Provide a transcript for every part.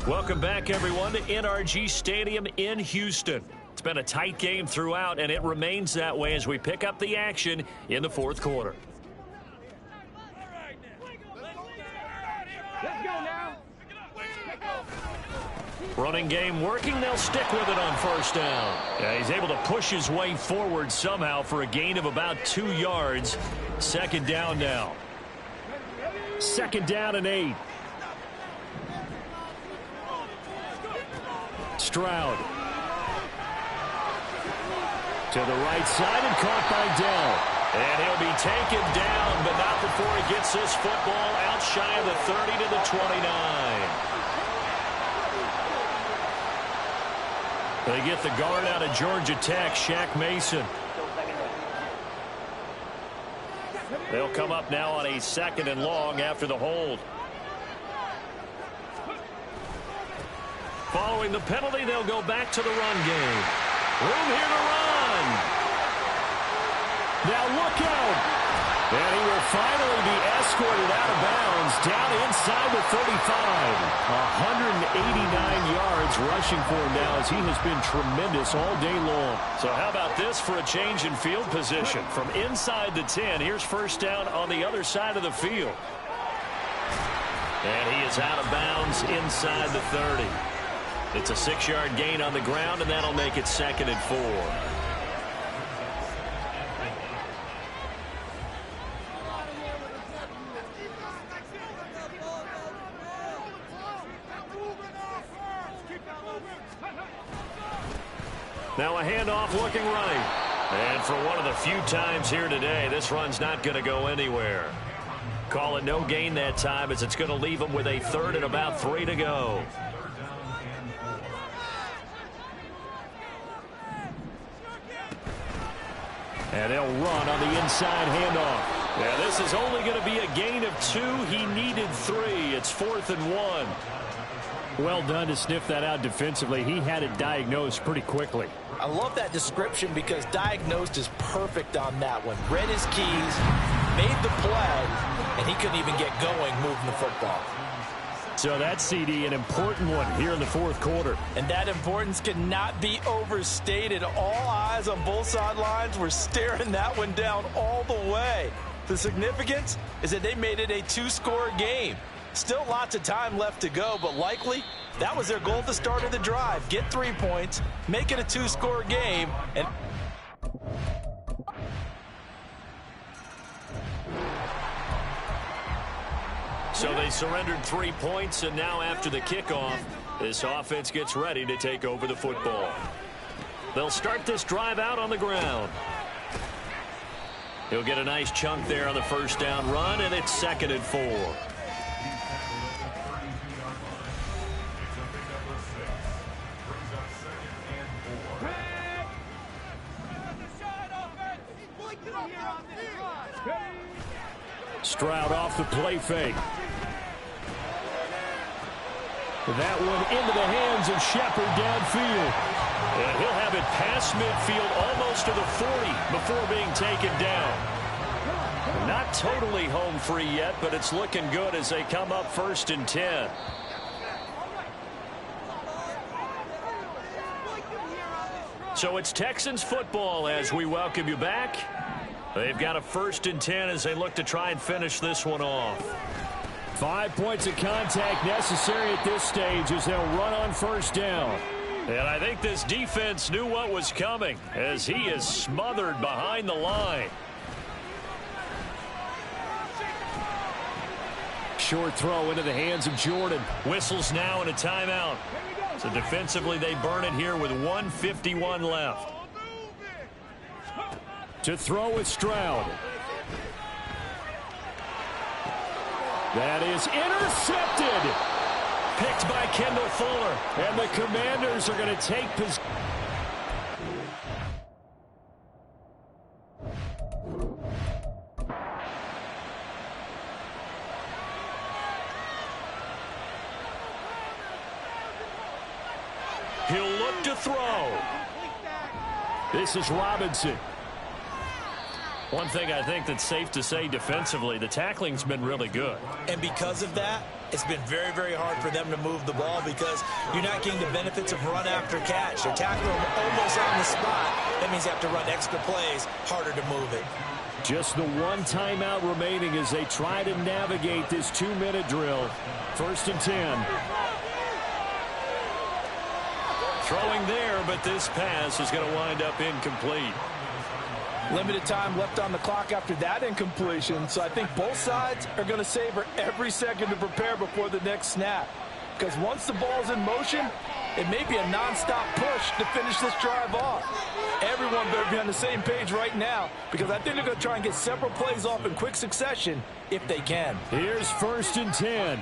Welcome back, everyone, to NRG Stadium in Houston. It's been a tight game throughout, and it remains that way as we pick up the action in the fourth quarter. Running game working. They'll stick with it on first down. Yeah, he's able to push his way forward somehow for a gain of about 2 yards. Second down now. Second down and 8. Stroud. To the right side and caught by Dell. And he'll be taken down, but not before he gets this football out shy of the 30 to the 29. They get the guard out of Georgia Tech, Shaq Mason. They'll come up now on a second and long after the hold. Following the penalty, they'll go back to the run game. Room here to run. Now look out. And he will finally be escorted out of bounds down inside the 35. 189 yards rushing for him now as he has been tremendous all day long. So how about this for a change in field position? From inside the 10, here's first down on the other side of the field. And he is out of bounds inside the 30. It's a 6-yard gain on the ground, and that'll make it 2nd and 4. Now a handoff looking right. And for one of the few times here today, this run's not going to go anywhere. Call it no gain that time as it's going to leave him with a 3rd and about 3 to go. And they'll run on the inside handoff. Yeah, this is only going to be a gain of 2. He needed 3. It's 4th and 1. Well done to sniff that out defensively. He had it diagnosed pretty quickly. I love that description because diagnosed is perfect on that one. Read his keys, made the play, and he couldn't even get going moving the football. So that CD, an important one here in the fourth quarter. And that importance cannot be overstated. All eyes on both sidelines were staring that one down all the way. The significance is that they made it a 2-score game. Still lots of time left to go, but likely that was their goal at the start of the drive. Get 3 points, make it a 2-score game, and so they surrendered 3 points, and now after the kickoff, this offense gets ready to take over the football. They'll start this drive out on the ground. He'll get a nice chunk there on the first down run, and it's 2nd and 4. Stroud off the play fake. That one into the hands of Shepard downfield. And he'll have it past midfield almost to the 40 before being taken down. Not totally home free yet, but it's looking good as they come up 1st and 10. So it's Texans football as we welcome you back. They've got a 1st and 10 as they look to try and finish this one off. 5 points of contact necessary at this stage as they'll run on first down. And I think this defense knew what was coming as he is smothered behind the line. Short throw into the hands of Jordan. Whistles now and a timeout. So defensively they burn it here with 1:51 left. To throw with Stroud. That is intercepted. Picked by Kendall Fuller. And the Commanders are going to take possession. He'll look to throw. This is Robinson. One thing I think that's safe to say defensively, the tackling's been really good. And because of that, It's been very, very hard for them to move the ball because you're not getting the benefits of run after catch. They're tackling them almost on the spot. That means you have to run extra plays, harder to move it. Just the one timeout remaining as they try to navigate this 2-minute drill. 1st and 10. Throwing there, but this pass is going to wind up incomplete. Limited time left on the clock after that incompletion, so I think both sides are going to savor every second to prepare before the next snap. Because once the ball's in motion, it may be a nonstop push to finish this drive off. Everyone better be on the same page right now because I think they're going to try and get several plays off in quick succession if they can. Here's 1st and 10.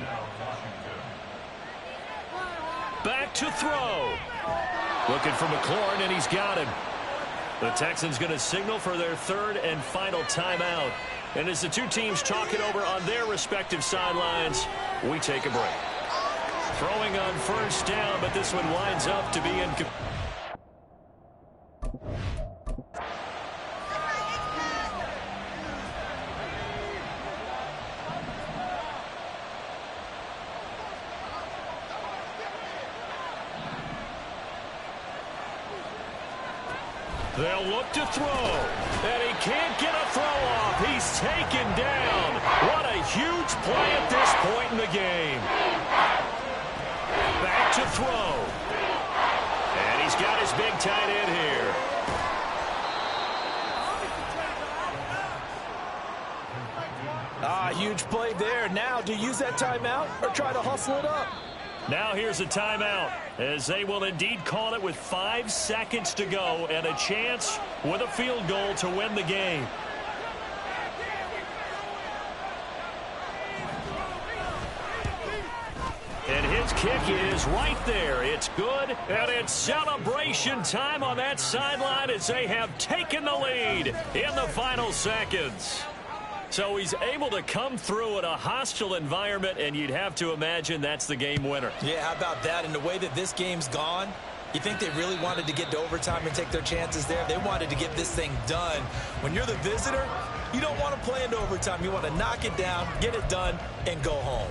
Back to throw. Looking for McLaurin, and he's got him. The Texans going to signal for their 3rd and final timeout. And as the two teams talk it over on their respective sidelines, we take a break. Throwing on 1st down, but this one winds up to be incomplete. They'll look to throw, and he can't get a throw off. He's taken down. What a huge play at this point in the game. Back to throw. And he's got his big tight end here. Huge play there. Now, do you use that timeout or try to hustle it up? Now here's a timeout as they will indeed call it with 5 seconds to go and a chance with a field goal to win the game. And his kick is right there. It's good, and it's celebration time on that sideline as they have taken the lead in the final seconds. So he's able to come through in a hostile environment, and you'd have to imagine that's the game winner. Yeah, how about that? And the way that this game's gone, you think they really wanted to get to overtime and take their chances there? They wanted to get this thing done. When you're the visitor, you don't want to play into overtime. You want to knock it down, get it done, and go home.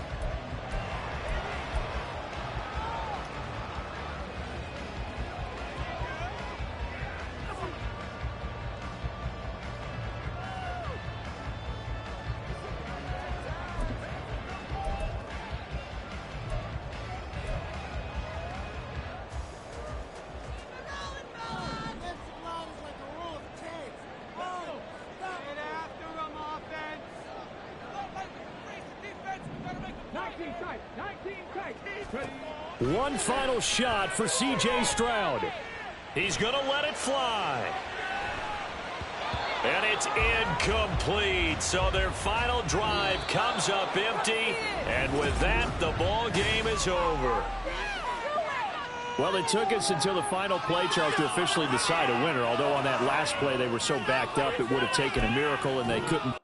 One final shot for C.J. Stroud. He's going to let it fly. And it's incomplete. So their final drive comes up empty. And with that, the ball game is over. Well, it took us until the final play, Charles, to officially decide a winner. Although on that last play they were so backed up, it would have taken a miracle, and they couldn't.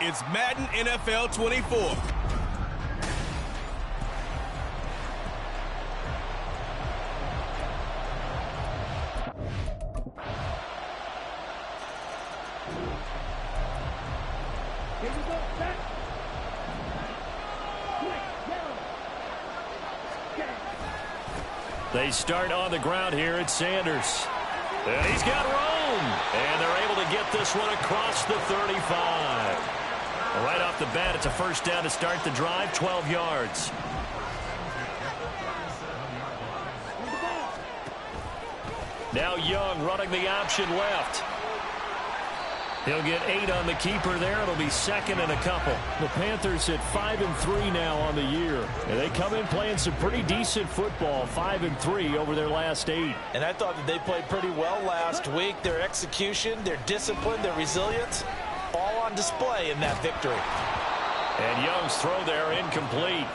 It's Madden NFL 24. They start on the ground here at Sanders. And he's got room. And they're able to get this one across the 35. Right off the bat, it's a first down to start the drive, 12 yards. Now Young running the option left. He'll get 8 on the keeper there. It'll be second and a couple. The Panthers at 5-3 now on the year. And they come in playing some pretty decent football, 5-3 over their last 8. And I thought that they played pretty well last week. Their execution, their discipline, their resilience, all on display in that victory. And Young's throw there incomplete.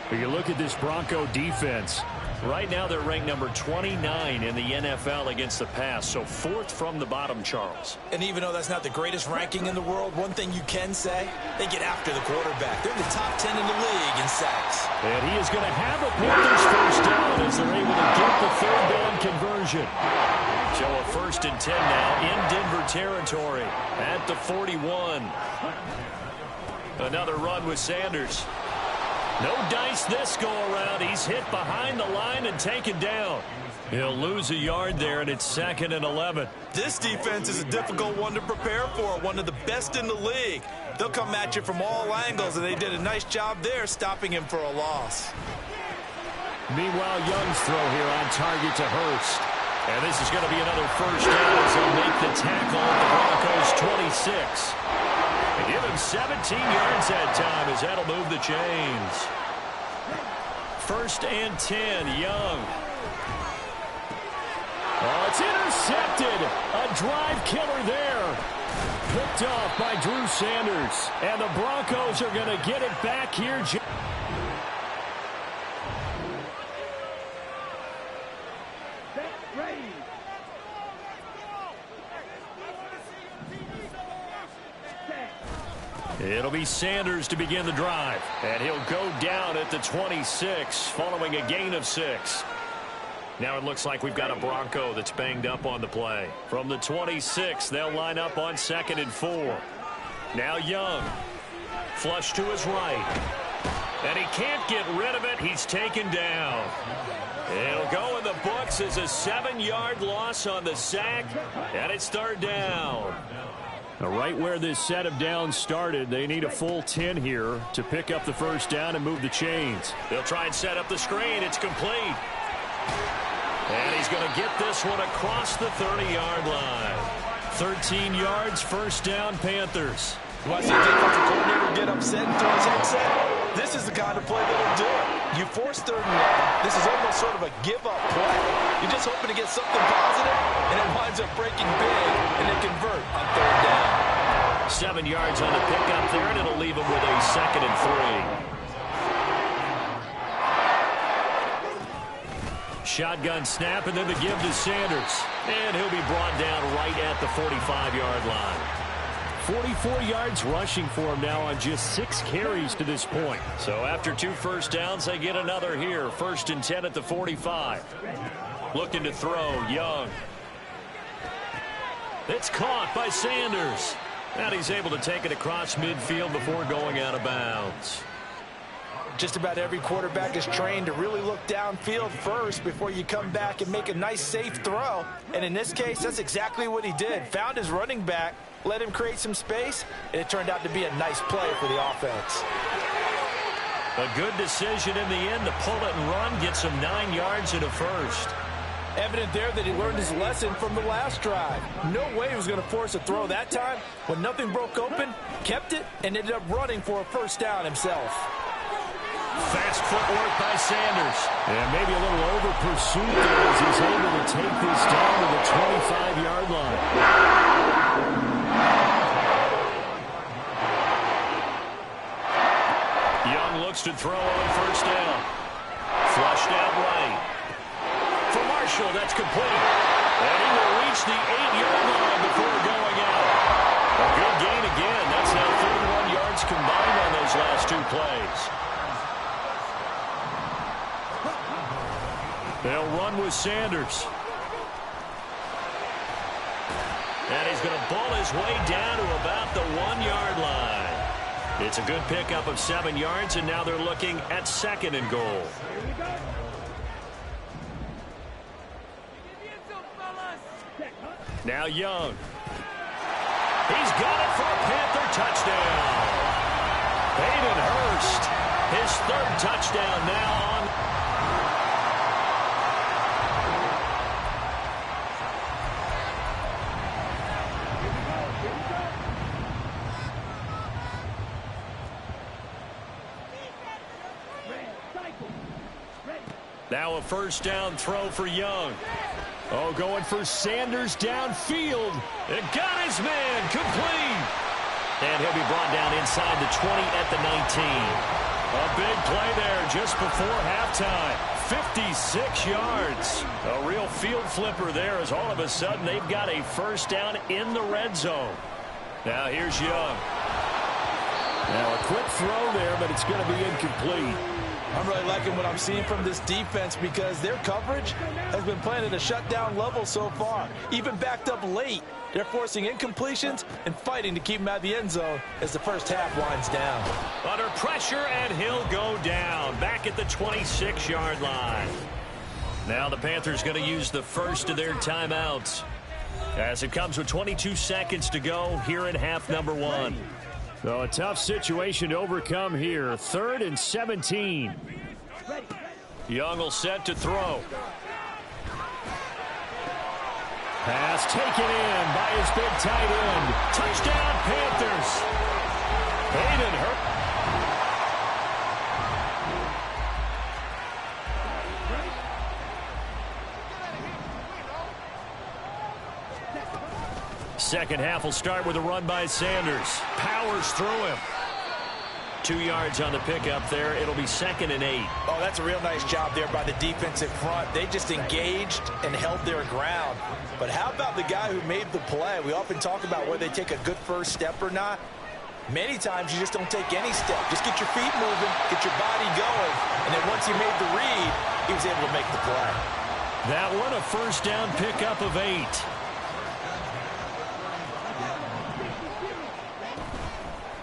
But you look at this Bronco defense. Right now they're ranked number 29 in the NFL against the pass, so 4th from the bottom, Charles. And even though that's not the greatest ranking in the world, one thing you can say, they get after the quarterback. They're in the top 10 in the league in sacks. And he is going to have a Panthers first down as they're able to get the 3rd down conversion. So a 1st and 10 now in Denver territory at the 41. Another run with Sanders. No dice this go-around. He's hit behind the line and taken down. He'll lose a yard there, and it's 2nd and 11. This defense is a difficult one to prepare for, one of the best in the league. They'll come at you from all angles, and they did a nice job there stopping him for a loss. Meanwhile, Young's throw here on target to Hurst. And this is going to be another first down as they'll make the tackle at the Broncos 26. They give him 17 yards that time as that'll move the chains. 1st and 10, Young. Oh, it's intercepted. A drive killer there. Picked off by Drew Sanders. And the Broncos are going to get it back here. It'll be Sanders to begin the drive. And he'll go down at the 26 following a gain of 6. Now it looks like we've got a Bronco that's banged up on the play. From the 26, they'll line up on 2nd and 4. Now Young. Flush to his right. And he can't get rid of it. He's taken down. It'll go in the books as a 7-yard loss on the sack. And it's 3rd down. Now, right where this set of downs started, they need a full 10 here to pick up the first down and move the chains. They'll try and set up the screen. It's complete. And he's going to get this one across the 30-yard line. 13 yards, first down, Panthers. You want to see a defensive coordinator get upset and throw his headset? This is the kind of play that'll do it. You force 3rd and 11. This is almost sort of a give-up play. You're just hoping to get something positive, and it winds up breaking big, and they convert on 3rd down. 7 yards on the pickup there, and it'll leave him with a 2nd and 3. Shotgun snap, and then the give to Sanders. And he'll be brought down right at the 45-yard line. 44 yards rushing for him now on just 6 carries to this point. So after 2 first downs, they get another here. 1st and 10 at the 45. Looking to throw, Young. It's caught by Sanders. And he's able to take it across midfield before going out of bounds. Just about every quarterback is trained to really look downfield first before you come back and make a nice, safe throw. And in this case, that's exactly what he did. Found his running back, let him create some space, and it turned out to be a nice play for the offense. A good decision in the end to pull it and run, get some 9 yards and a first. Evident there that he learned his lesson from the last drive. No way he was going to force a throw that time. When nothing broke open, kept it, and ended up running for a first down himself. Fast footwork by Sanders. And maybe a little over pursuit there as he's able to take this down to the 25-yard line. Young looks to throw on first down. Flushed out right. For Marshall, that's complete. And he will reach the 8-yard line before going out. A good gain again. That's now 31 run with Sanders. And he's going to bull his way down to about the 1-yard line. It's a good pickup of 7 yards, and now they're looking at 2nd and goal. Now Young. He's got it for a Panther touchdown. Hayden Hurst, his 3rd touchdown now on. Now a 1st down throw for Young. Oh, going for Sanders downfield. It got his man complete. And he'll be brought down inside the 20 at the 19. A big play there just before halftime. 56 yards. A real field flipper there as all of a sudden they've got a 1st down in the red zone. Now here's Young. Now a quick throw there, but it's going to be incomplete. I'm really liking what I'm seeing from this defense because their coverage has been playing at a shutdown level so far. Even backed up late, they're forcing incompletions and fighting to keep them out of the end zone as the first half winds down. Under pressure, and he'll go down back at the 26-yard line. Now the Panthers going to use the first of their timeouts as it comes with 22 seconds to go here in half number 1. So a tough situation to overcome here. 3rd and 17. Young will set to throw. Pass taken in by his big tight end. Touchdown, Panthers. Hayden Hurst. Second half will start with a run by Sanders. Powers through him. 2 yards on the pickup there. It'll be 2nd and 8. Oh, that's a real nice job there by the defensive front. They just engaged and held their ground. But how about the guy who made the play? We often talk about whether they take a good first step or not. Many times you just don't take any step. Just get your feet moving, get your body going, and then once he made the read, he was able to make the play. That one a 1st down pickup of 8.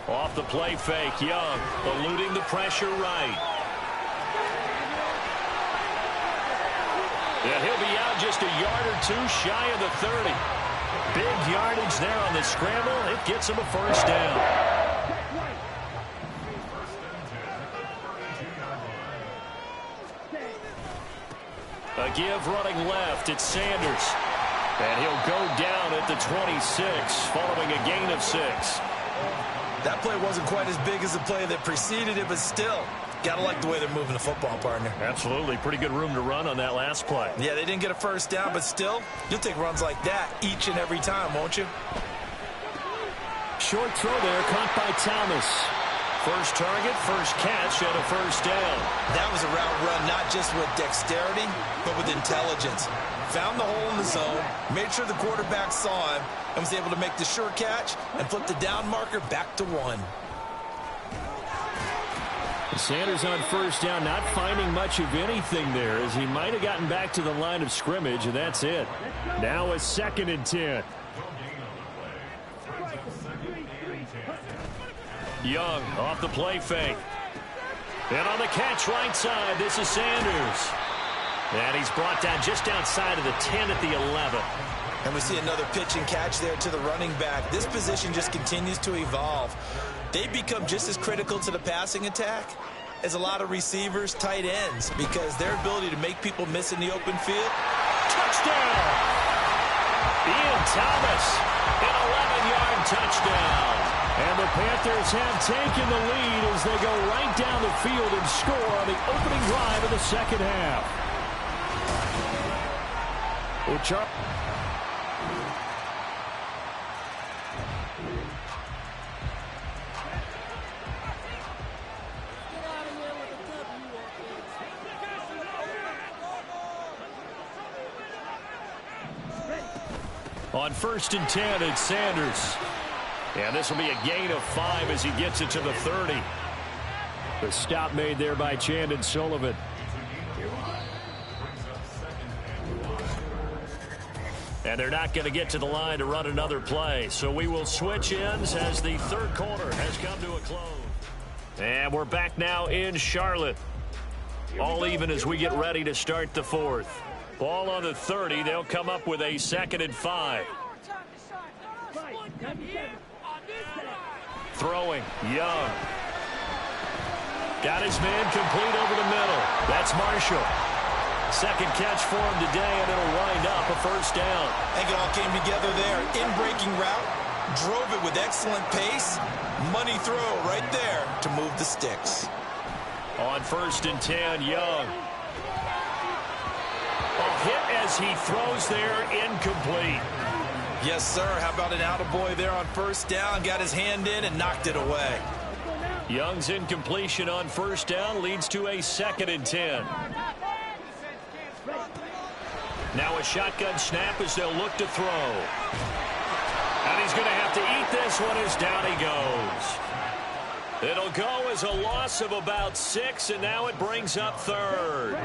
Off the play fake, Young eluding the pressure right. Yeah, he'll be out just a yard or 2 shy of the 30. Big yardage there on the scramble. It gets him a 1st down. A give running left. It's Sanders. And he'll go down at the 26 following a gain of 6. That play wasn't quite as big as the play that preceded it, but still, got to like the way they're moving the football, partner. Absolutely. Pretty good room to run on that last play. Yeah, they didn't get a 1st down, but still, you'll take runs like that each and every time, won't you? Short throw there, caught by Thomas. First target, first catch, and a 1st down. That was a route run, not just with dexterity, but with intelligence. Found the hole in the zone, made sure the quarterback saw him, and was able to make the sure catch and flip the down marker back to 1. Sanders on 1st down, not finding much of anything there as he might have gotten back to the line of scrimmage, and that's it. Now a 2nd and 10. Young off the play fake. And on the catch right side, this is Sanders. And he's brought down just outside of the 10 at the 11. And we see another pitch and catch there to the running back. This position just continues to evolve. They become just as critical to the passing attack as a lot of receivers, tight ends, because their ability to make people miss in the open field. Touchdown! Ian Thomas, an 11-yard touchdown. And the Panthers have taken the lead as they go right down the field and score on the opening drive of the 2nd half. On 1st and 10, it's Sanders. And this will be a gain of 5 as he gets it to the 30. The stop made there by Chandon Sullivan. And they're not going to get to the line to run another play. So we will switch ends as the third quarter has come to a close. And we're back now in Charlotte. All even as we get ready to start the fourth. Ball on the 30. They'll come up with a 2nd and 5. Throwing. Young. Got his man complete over the middle. That's Marshall. Second catch for him today, and it'll wind up a first down. I think it all came together there. In-breaking route. Drove it with excellent pace. Money throw right there to move the sticks. On 1st and 10, Young. A hit as he throws there, incomplete. Yes, sir. How about an attaboy there on 1st down? Got his hand in and knocked it away. Young's incompletion on 1st down leads to a 2nd and 10. Now a shotgun snap as they'll look to throw. And he's going to have to eat this one as down he goes. It'll go as a loss of about 6, and now it brings up 3rd.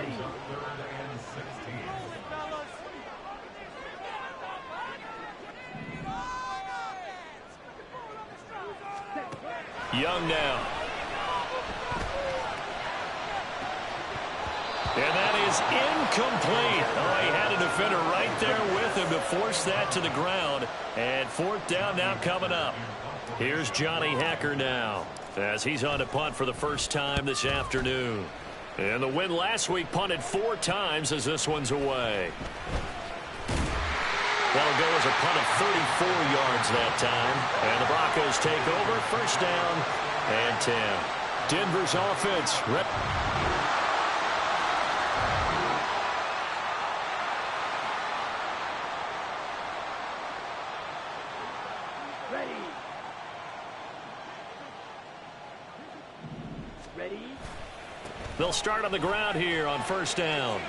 Young now. And that is incomplete. Oh, he had a defender right there with him to force that to the ground. And 4th down now coming up. Here's Johnny Hacker now as he's on to punt for the first time this afternoon. And the win last week punted 4 times as this one's away. That'll go as a punt of 34 yards that time. And the Broncos take over. 1st down and 10. Denver's offense. They'll start on the ground here on 1st down.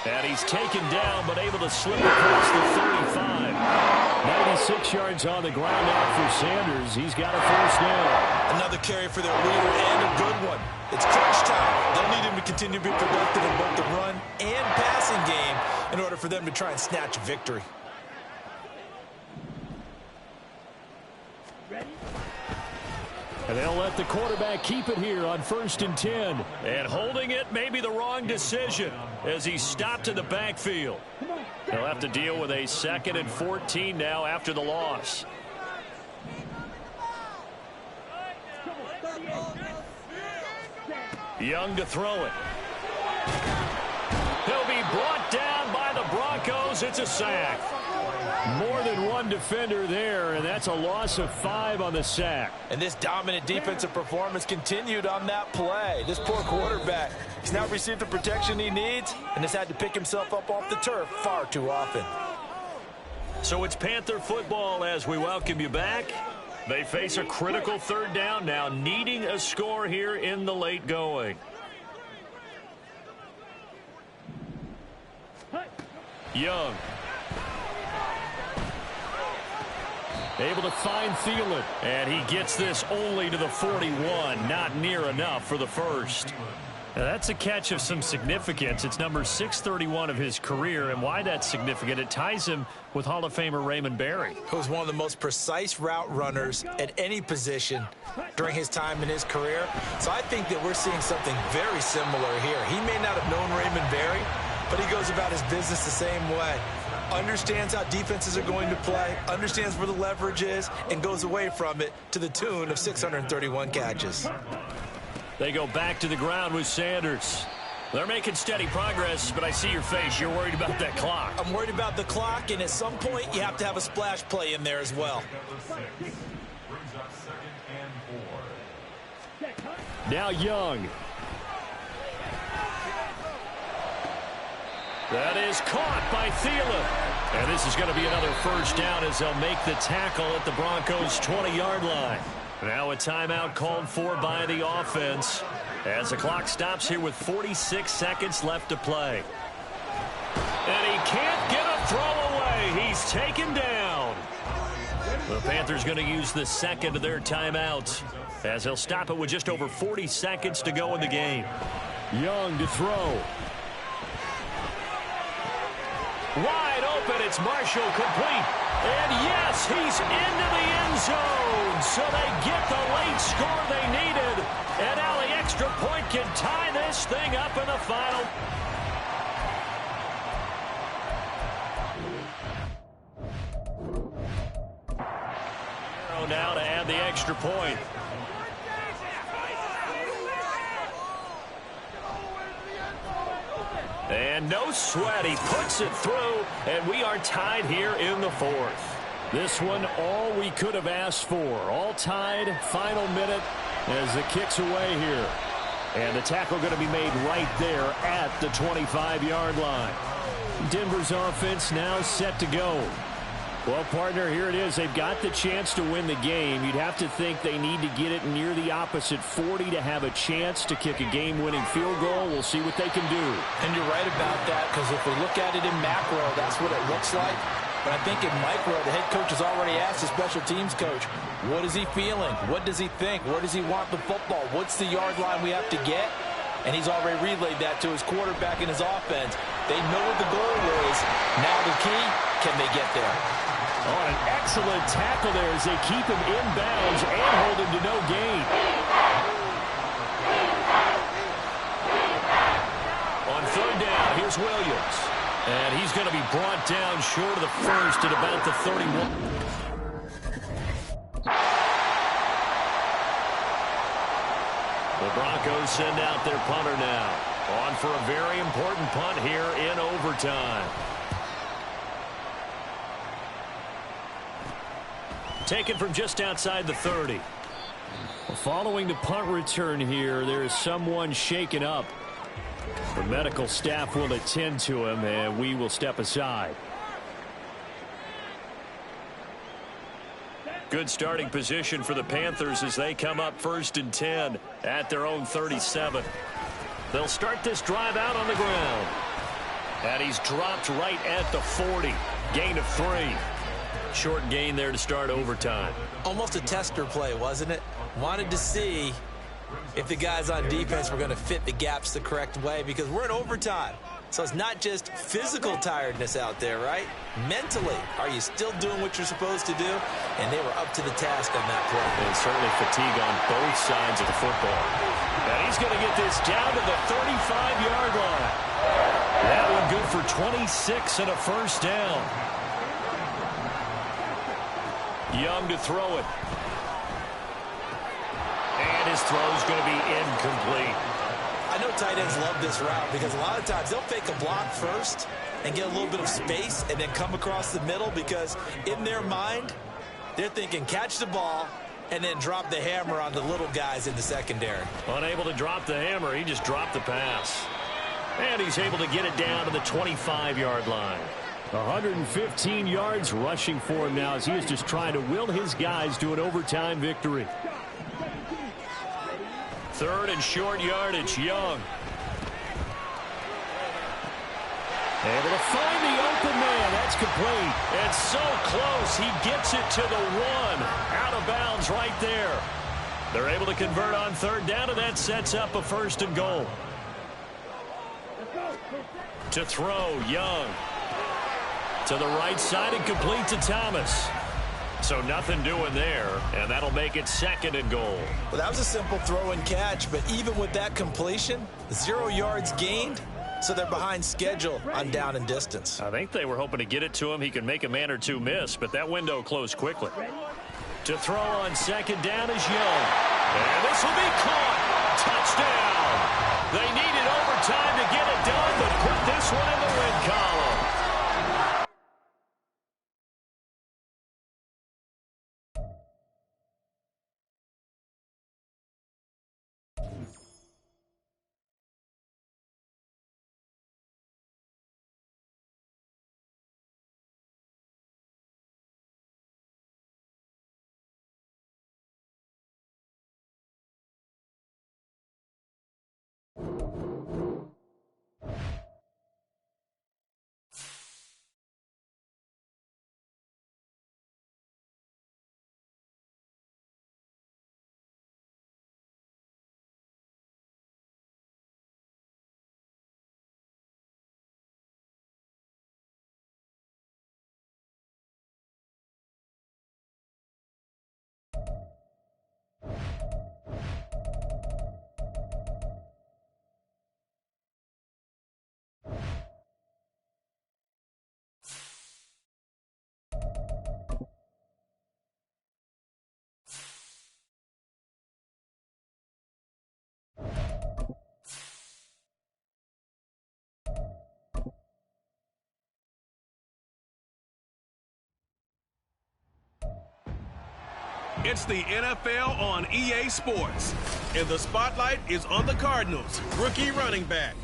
And he's taken down, but able to slip across the 35. 96 yards on the ground now for Sanders. He's got a 1st down. Another carry for their leader and a good one. It's crunch time. They'll need him to continue to be productive in both the run and passing game in order for them to try and snatch a victory. And they'll let the quarterback keep it here on 1st and 10. And holding it may be the wrong decision as he stopped in the backfield. They'll have to deal with a 2nd and 14 now after the loss. Young to throw it. He'll be brought down by the Broncos. It's a sack. More than one defender there, and that's a loss of 5 on the sack. And this dominant defensive performance continued on that play. This poor quarterback, he's now received the protection he needs and has had to pick himself up off the turf far too often. So it's Panther football as we welcome you back. They face a critical 3rd down now, needing a score here in the late going. Young. Able to find Thielen. And he gets this only to the 41. Not near enough for the 1st. Now that's a catch of some significance. It's number 631 of his career. And why that's significant, it ties him with Hall of Famer Raymond Berry. He was one of the most precise route runners at any position during his time in his career. So I think that we're seeing something very similar here. He may not have known Raymond Berry, but he goes about his business the same way. Understands how defenses are going to play, understands where the leverage is, and goes away from it to the tune of 631 catches. They go back to the ground with Sanders. They're making steady progress, but I see your face. You're worried about that clock. I'm worried about the clock, and at some point you have to have a splash play in there as well. Now Young. That is caught by Thielen. And this is going to be another 1st down as they'll make the tackle at the Broncos' 20-yard line. Now a timeout called for by the offense as the clock stops here with 46 seconds left to play. And he can't get a throw away. He's taken down. The Panthers going to use the 2nd of their timeouts as they'll stop it with just over 40 seconds to go in the game. Young to throw. Wide and it's Marshall complete. And yes, he's into the end zone. So they get the late score they needed. And now the extra point can tie this thing up in the final. Now to add the extra point. And no sweat, he puts it through, and we are tied here in the fourth. This one, all we could have asked for. All tied, final minute as the kick's away here. And the tackle going to be made right there at the 25-yard line. Denver's offense now set to go. Well, partner, here it is. They've got the chance to win the game. You'd have to think they need to get it near the opposite 40 to have a chance to kick a game-winning field goal. We'll see what they can do. And you're right about that, because if we look at it in macro, that's what it looks like. But I think in micro, the head coach has already asked the special teams coach, what is he feeling? What does he think? Where does he want the football? What's the yard line we have to get? And he's already relayed that to his quarterback and his offense. They know what the goal is. Now the key, can they get there? Oh, an excellent tackle there as they keep him in bounds and hold him to no gain. On third down, here's Williams. And he's going to be brought down short of the first at about the 31. The Broncos send out their punter now. On for a very important punt here in overtime. Taken from just outside the 30. Well, following the punt return here, there is someone shaken up. The medical staff will attend to him, and we will step aside. Good starting position for the Panthers as they come up 1st and 10 at their own 37. They'll start this drive out on the ground. And he's dropped right at the 40. Gain of 3. Short gain there to start overtime. Almost a tester play, wasn't it? Wanted to see if the guys on defense were going to fit the gaps the correct way, because we're in overtime. So it's not just physical tiredness out there, right? Mentally, are you still doing what you're supposed to do? And they were up to the task on that play. And certainly fatigue on both sides of the football. And he's going to get this down to the 35-yard line. That one good for 26 and a first down. Young to throw it. And his throw's going to be incomplete. I know tight ends love this route because a lot of times they'll fake a block first and get a little bit of space and then come across the middle, because in their mind, they're thinking catch the ball and then drop the hammer on the little guys in the secondary. Unable to drop the hammer, he just dropped the pass. And he's able to get it down to the 25-yard line. 115 yards rushing for him now as he is just trying to will his guys to an overtime victory. Third and short yardage, Young. Able to find the open man. That's complete. And so close, he gets it to the 1. Out of bounds right there. They're able to convert on third down, and that sets up a 1st and goal. To throw, Young. To the right side and complete to Thomas. So nothing doing there, and that'll make it 2nd and goal. Well, that was a simple throw and catch, but even with that completion, 0 yards gained, so they're behind schedule on down and distance. I think they were hoping to get it to him. He could make a man or two miss, but that window closed quickly. To throw on 2nd down is Young. And this will be caught. Touchdown. They needed overtime to get it done, but put this one in the win column. It's the NFL on EA Sports, and the spotlight is on the Cardinals' rookie running back.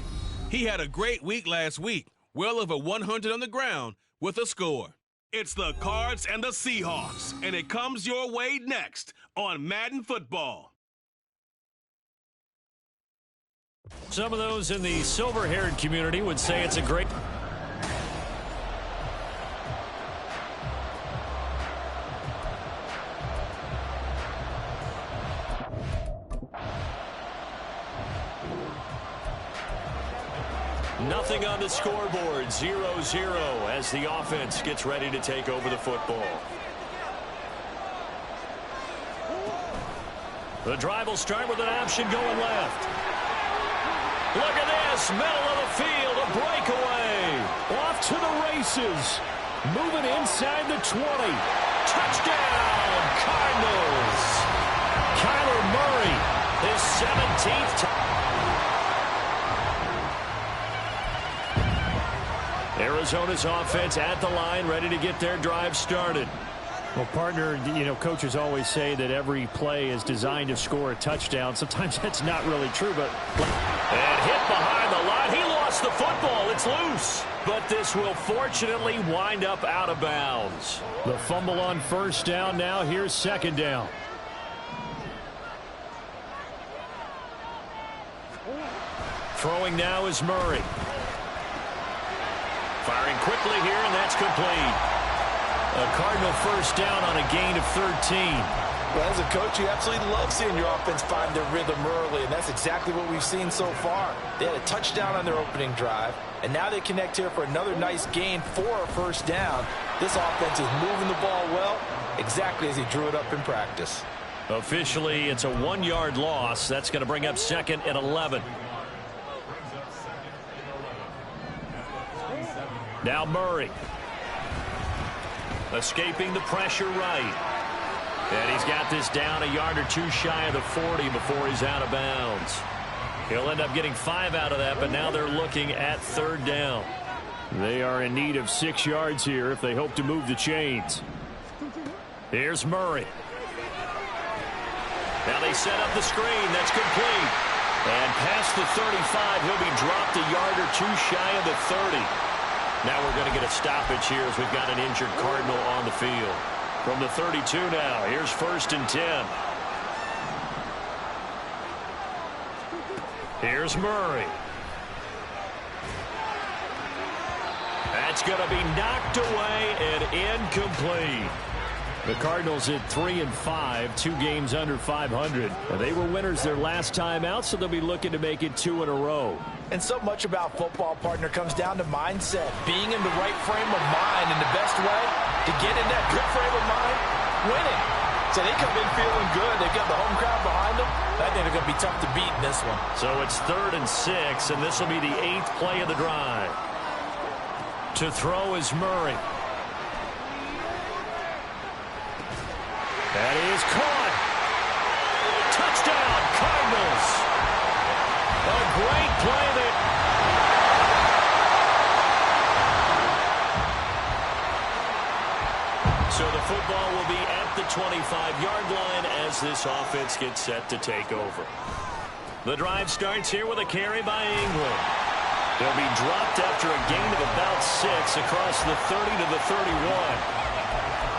He had a great week last week, well over 100 on the ground with a score. It's the Cards and the Seahawks, and it comes your way next on Madden Football. Some of those in the silver-haired community would say it's a great... Nothing on the scoreboard, 0-0 as the offense gets ready to take over the football. The drive will start with an option going left. Look at this, middle of the field, a breakaway. Off to the races. Moving inside the 20. Touchdown, Cardinals. Kyler Murray, his 17th touchdown. Arizona's offense at the line, ready to get their drive started. Well, partner, coaches always say that every play is designed to score a touchdown. Sometimes that's not really true, but... And hit behind the line. He lost the football. It's loose. But this will fortunately wind up out of bounds. The fumble on first down now. Here's second down. Throwing now is Murray. Firing quickly here, and that's complete. A Cardinal first down on a gain of 13. Well, as a coach, you absolutely love seeing your offense find their rhythm early, and that's exactly what we've seen so far. They had a touchdown on their opening drive, and now they connect here for another nice gain for a first down. This offense is moving the ball well, exactly as he drew it up in practice. Officially, it's a 1-yard loss. That's going to bring up second and 11. Now Murray. Escaping the pressure right. And he's got this down a yard or two shy of the 40 before he's out of bounds. He'll end up getting 5 out of that, but now they're looking at third down. They are in need of 6 yards here if they hope to move the chains. Here's Murray. Now they set up the screen. That's complete. And past the 35, he'll be dropped a yard or two shy of the 30. Now we're going to get a stoppage here as we've got an injured Cardinal on the field. From the 32 now, here's first and 10. Here's Murray. That's going to be knocked away and incomplete. The Cardinals at 3-5, 2 games under 500. They were winners their last time out, so they'll be looking to make it 2 in a row. And so much about football, partner, comes down to mindset. Being in the right frame of mind, and the best way to get in that good frame of mind, winning. So they come in feeling good. They've got the home crowd behind them. I think they're going to be tough to beat in this one. So it's 3rd and 6, and this will be the 8th play of the drive. To throw is Murray. That is caught. Touchdown, Cardinals. A great play there. So the football will be at the 25-yard line as this offense gets set to take over. The drive starts here with a carry by Ingram. They'll be dropped after a gain of about 6 across the 30 to the 31.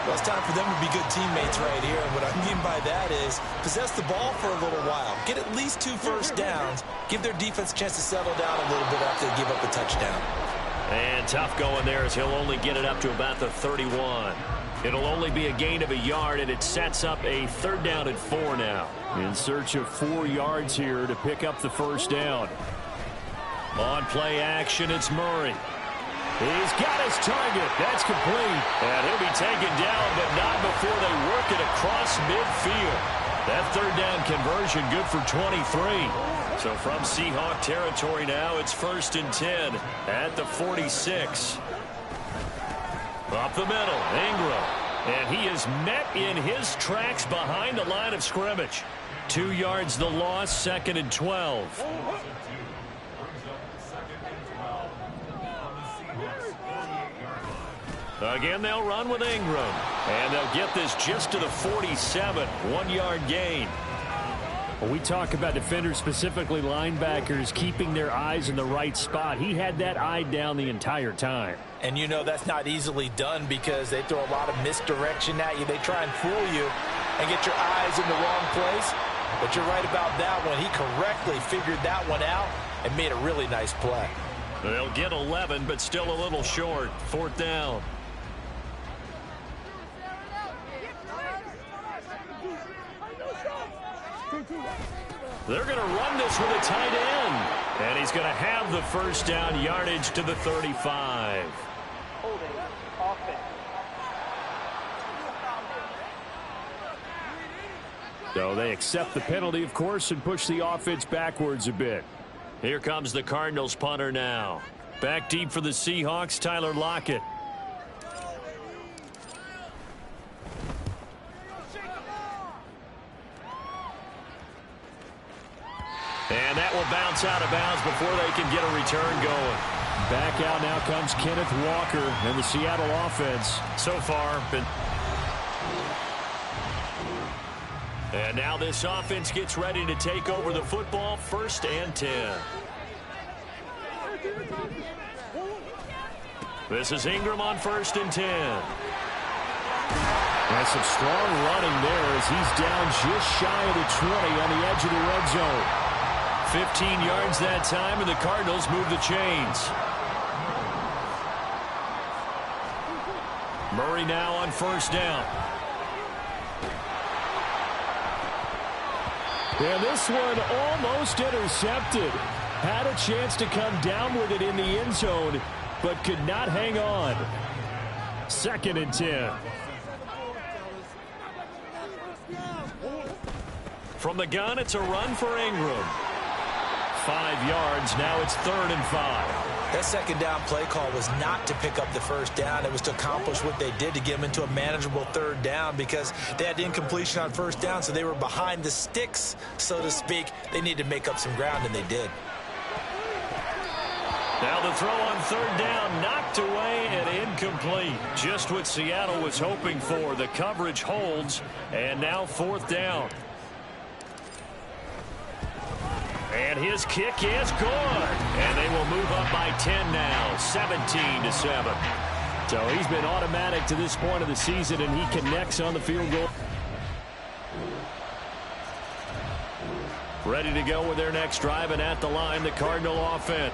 Well, it's time for them to be good teammates right here. And what I mean by that is possess the ball for a little while. Get at least 2 first downs. Give their defense a chance to settle down a little bit after they give up a touchdown. And tough going there as he'll only get it up to about the 31. It'll only be a gain of a yard, and it sets up a 3rd down and 4 now. In search of 4 yards here to pick up the first down. On play action, it's Murray. He's got his target. That's complete. And he'll be taken down, but not before they work it across midfield. That 3rd down conversion good for 23. So from Seahawk territory now, it's 1st and 10 at the 46. Up the middle, Ingram. And he is met in his tracks behind the line of scrimmage. 2 yards the loss, 2nd and 12. Again, they'll run with Ingram. And they'll get this just to the 47. 1-yard gain. When we talk about defenders, specifically linebackers, keeping their eyes in the right spot, he had that eye down the entire time. And you know that's not easily done because they throw a lot of misdirection at you. They try and fool you and get your eyes in the wrong place. But you're right about that one. He correctly figured that one out and made a really nice play. They'll get 11, but still a little short. 4th down. They're going to run this with a tight end. And he's going to have the first down, yardage to the 35. So they accept the penalty, of course, and push the offense backwards a bit. Here comes the Cardinals punter now. Back deep for the Seahawks, Tyler Lockett. And that will bounce out of bounds before they can get a return going. Back out now comes Kenneth Walker and the Seattle offense. So far, and now this offense gets ready to take over the football. 1st and 10. This is Ingram on 1st and 10. And some strong running there as he's down just shy of the 20 on the edge of the red zone. 15 yards that time, and the Cardinals move the chains. Murray now on 1st down. And this one almost intercepted. Had a chance to come down with it in the end zone, but could not hang on. 2nd and 10. From the gun, it's a run for Ingram. 5 yards. Now it's 3rd and 5. That 2nd down play call was not to pick up the 1st down. It was to accomplish what they did to get them into a manageable 3rd down because they had incompletion on 1st down, so they were behind the sticks, so to speak. They needed to make up some ground, and they did. Now the throw on 3rd down, knocked away and incomplete. Just what Seattle was hoping for. The coverage holds, and now 4th down. And his kick is good. And they will move up by 10 now, 17-7. So he's been automatic to this point of the season, and he connects on the field goal. Ready to go with their next drive, and at the line, the Cardinal offense.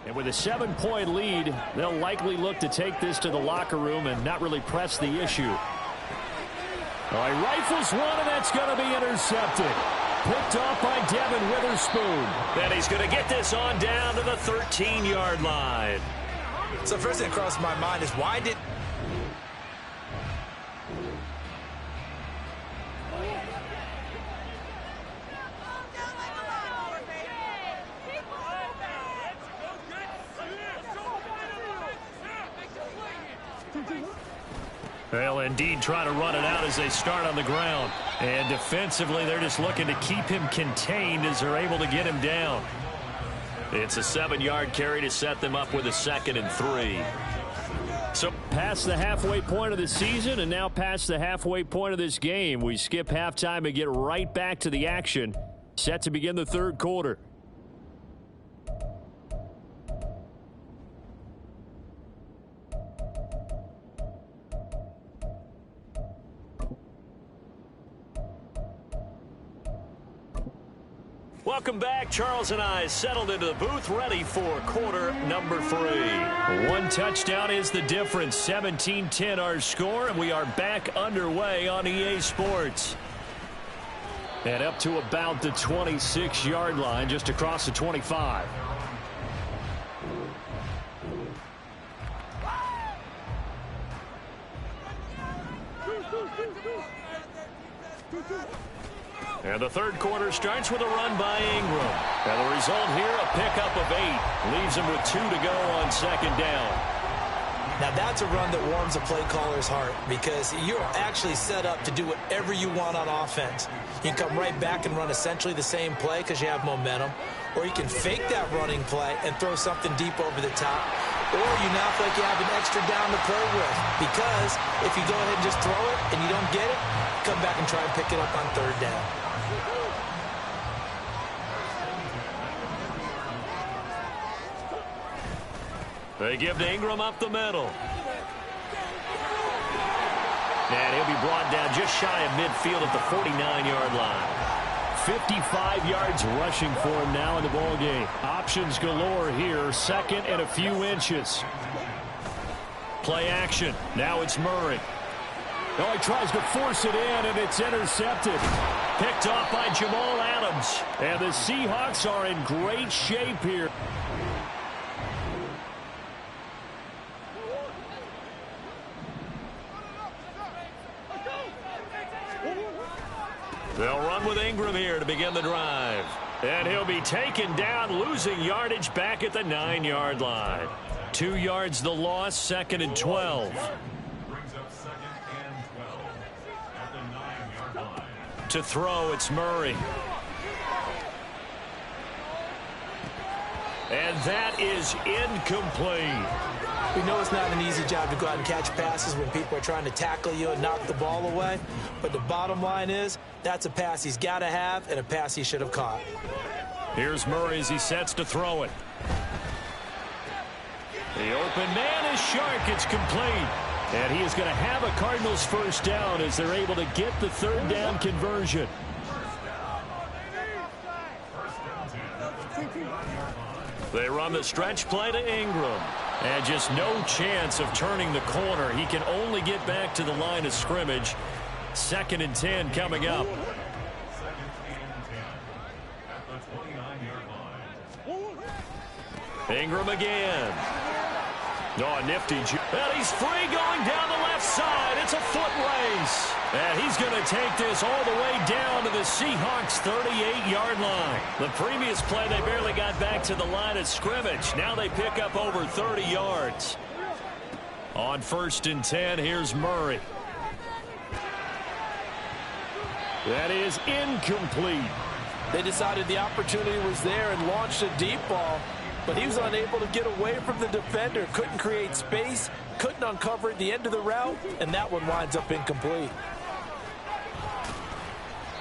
And with a 7-point lead, they'll likely look to take this to the locker room and not really press the issue. All right, rifles one, and that's going to be intercepted. Picked off by Devin Witherspoon. And he's going to get this on down to the 13-yard line. So first thing that crossed my mind is why did... They'll indeed try to run it out as they start on the ground. And defensively, they're just looking to keep him contained as they're able to get him down. It's a 7-yard carry to set them up with a 2nd and 3. So past the halfway point of the season and now past the halfway point of this game. We skip halftime and get right back to the action. Set to begin the third quarter. Welcome back. Charles and I settled into the booth, ready for quarter number 3. One touchdown is the difference. 17-10 our score, and we are back underway on EA Sports. And up to about the 26-yard line, just across the 25. And the third quarter starts with a run by Ingram. And the result here, a pickup of 8. Leaves him with 2 to go on 2nd down. Now that's a run that warms a play caller's heart because you're actually set up to do whatever you want on offense. You can come right back and run essentially the same play because you have momentum. Or you can fake that running play and throw something deep over the top. Or you now feel like you have an extra down to play with. Because if you go ahead and just throw it and you don't get it, come back and try and pick it up on 3rd down. They give to Ingram up the middle. And he'll be brought down just shy of midfield at the 49-yard line. 55 yards rushing for him now in the ball game. Options galore here. 2nd and a few inches. Play action. Now it's Murray. Oh, he tries to force it in, and it's intercepted. Picked off by Jamal Adams. And the Seahawks are in great shape here. They'll run with Ingram here to begin the drive. And he'll be taken down, losing yardage back at the 9-yard line. 2 yards the loss, 2nd and 12. To throw, it's Murray. And that is incomplete. We know it's not an easy job to go out and catch passes when people are trying to tackle you and knock the ball away. But the bottom line is, that's a pass he's got to have and a pass he should have caught. Here's Murray as he sets to throw it. The open man is Shark. It's complete. And he is going to have a Cardinals first down as they're able to get the 3rd down conversion. They run the stretch play to Ingram. And just no chance of turning the corner. He can only get back to the line of scrimmage. 2nd and 10 coming up. Ingram again. Oh, nifty. And he's free going down the left side. It's a foot race. And he's going to take this all the way down to the Seahawks' 38-yard line. The previous play, they barely got back to the line of scrimmage. Now they pick up over 30 yards. On 1st and 10, here's Murray. That is incomplete. They decided the opportunity was there and launched a deep ball. But he was unable to get away from the defender. Couldn't create space. Couldn't uncover at the end of the route. And that one winds up incomplete.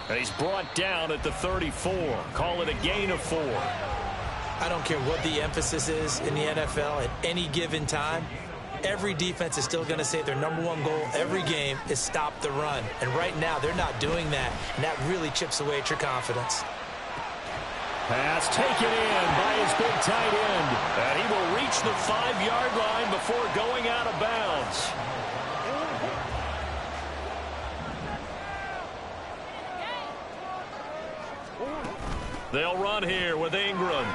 And he's brought down at the 34. Call it a gain of 4. I don't care what the emphasis is in the NFL at any given time. Every defense is still going to say their #1 goal every game is stop the run. And right now, they're not doing that. And that really chips away at your confidence. Pass taken in by his big tight end. And he will reach the 5-yard line before going out of bounds. They'll run here with Ingram.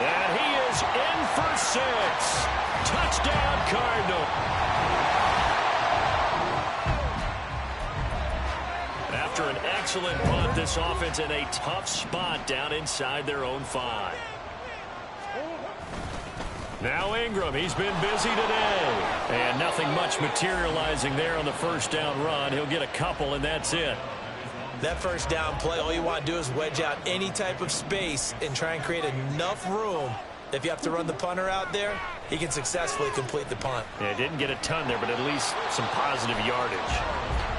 And he is in for 6. Touchdown, Cardinal. After an excellent punt, this offense in a tough spot down inside their own 5. Now Ingram, he's been busy today. And nothing much materializing there on the first down run. He'll get a couple, and that's it. That first down play, all you want to do is wedge out any type of space and try and create enough room. If you have to run the punter out there, he can successfully complete the punt. Yeah, didn't get a ton there, but at least some positive yardage.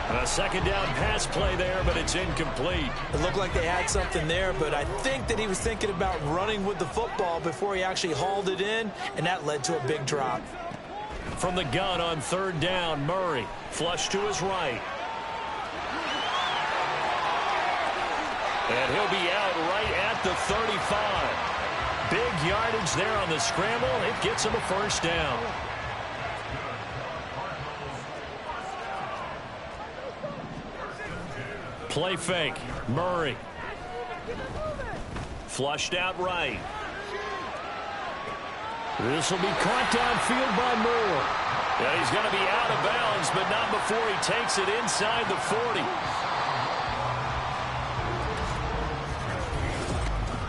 A second down pass play there, but it's incomplete. It looked like they had something there, but I think that he was thinking about running with the football before he actually hauled it in, and that led to a big drop. From the gun on third down, Murray flush to his right. And he'll be out right at the 35. Big yardage there on the scramble. It gets him a first down. Play fake. Murray. Flushed out right. This will be caught downfield by Moore. Yeah, he's going to be out of bounds, but not before he takes it inside the 40.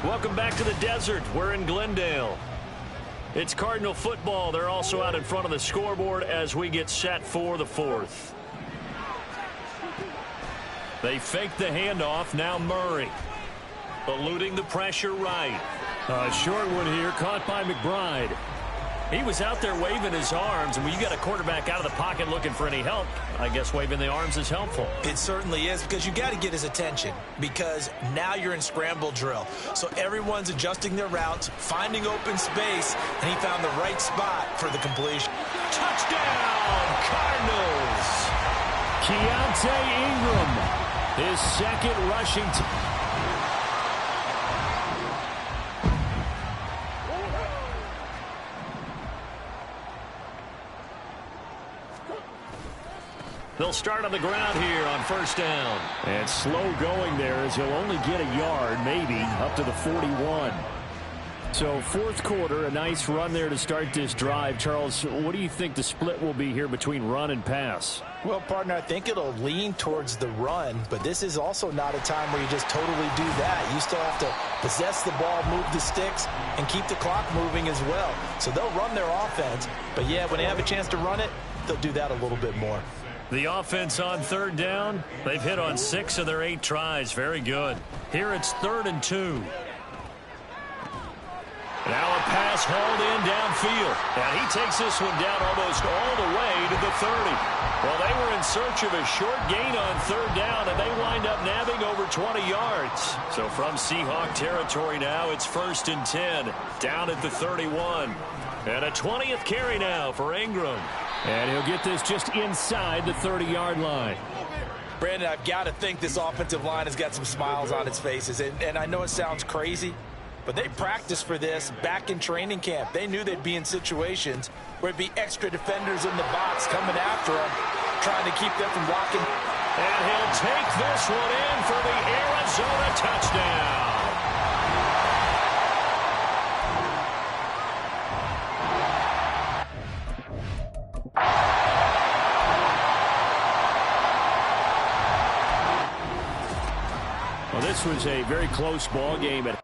Welcome back to the desert. We're in Glendale. It's Cardinal football. They're also out in front of the scoreboard as we get set for the 4th. They fake the handoff. Now Murray. Eluding the pressure right. A short one here caught by McBride. He was out there waving his arms, and when you got a quarterback out of the pocket looking for any help, I guess waving the arms is helpful. It certainly is, because you got to get his attention, because now you're in scramble drill. So everyone's adjusting their routes, finding open space, and he found the right spot for the completion. Touchdown, Cardinals! Keontae Ingram, his second rushing They'll start on the ground here on first down. And slow going there as he'll only get a yard, maybe, up to the 41. So fourth quarter, a nice run there to start this drive. Charles, what do you think the split will be here between run and pass? Well, partner, I think it'll lean towards the run, but this is also not a time where you just totally do that. You still have to possess the ball, move the sticks, and keep the clock moving as well. So they'll run their offense, but yeah, when they have a chance to run it, they'll do that a little bit more. The offense on third down, they've hit on 6 of their 8 tries. Very good. Here it's 3rd and 2. Now a pass hauled in downfield. And he takes this one down almost all the way to the 30. Well, they were in search of a short gain on third down, and they wind up nabbing over 20 yards. So from Seahawk territory now, it's 1st and 10, down at the 31. And a 20th carry now for Ingram. And he'll get this just inside the 30-yard line. Brandon, I've got to think this offensive line has got some smiles on its faces. And I know it sounds crazy, but they practiced for this back in training camp. They knew they'd be in situations where it'd be extra defenders in the box coming after them, trying to keep them from blocking. And he'll take this one in for the Arizona touchdown. Well, this was a very close ball game at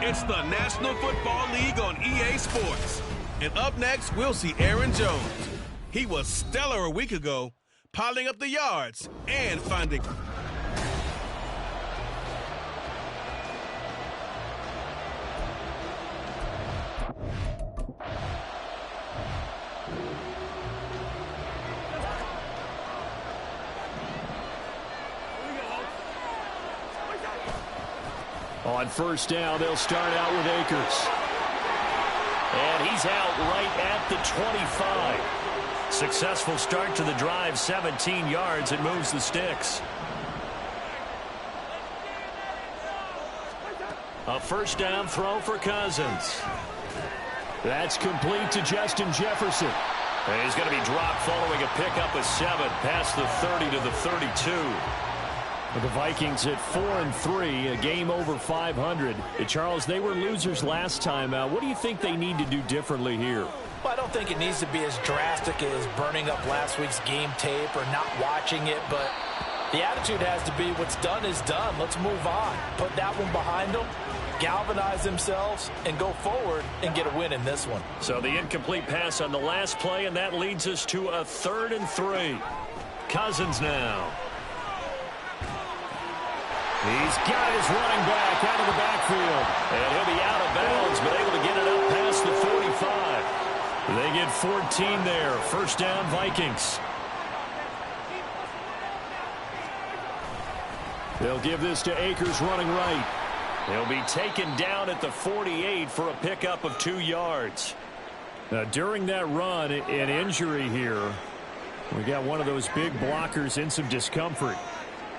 It's the National Football League on EA Sports. And up next, we'll see Aaron Jones. He was stellar a week ago, piling up the yards and finding... On first down, they'll start out with Akers. And he's out right at the 25. Successful start to the drive, 17 yards. It moves the sticks. A first down throw for Cousins. That's complete to Justin Jefferson. And he's going to be dropped following a pickup of 7 past the 30 to the 32. The Vikings at 4-3, a game over 500. Charles, they were losers last time out. What do you think they need to do differently here? Well, I don't think it needs to be as drastic as burning up last week's game tape or not watching it, but the attitude has to be what's done is done. Let's move on. Put that one behind them, galvanize themselves, and go forward and get a win in this one. So the incomplete pass on the last play, and that leads us to a 3rd and 3. Cousins now. He's got his running back out of the backfield. And he'll be out of bounds, but able to get it up past the 45. They get 14 there. First down, Vikings. They'll give this to Akers running right. He'll be taken down at the 48 for a pickup of 2 yards. Now, during that run, an injury here. We got one of those big blockers in some discomfort.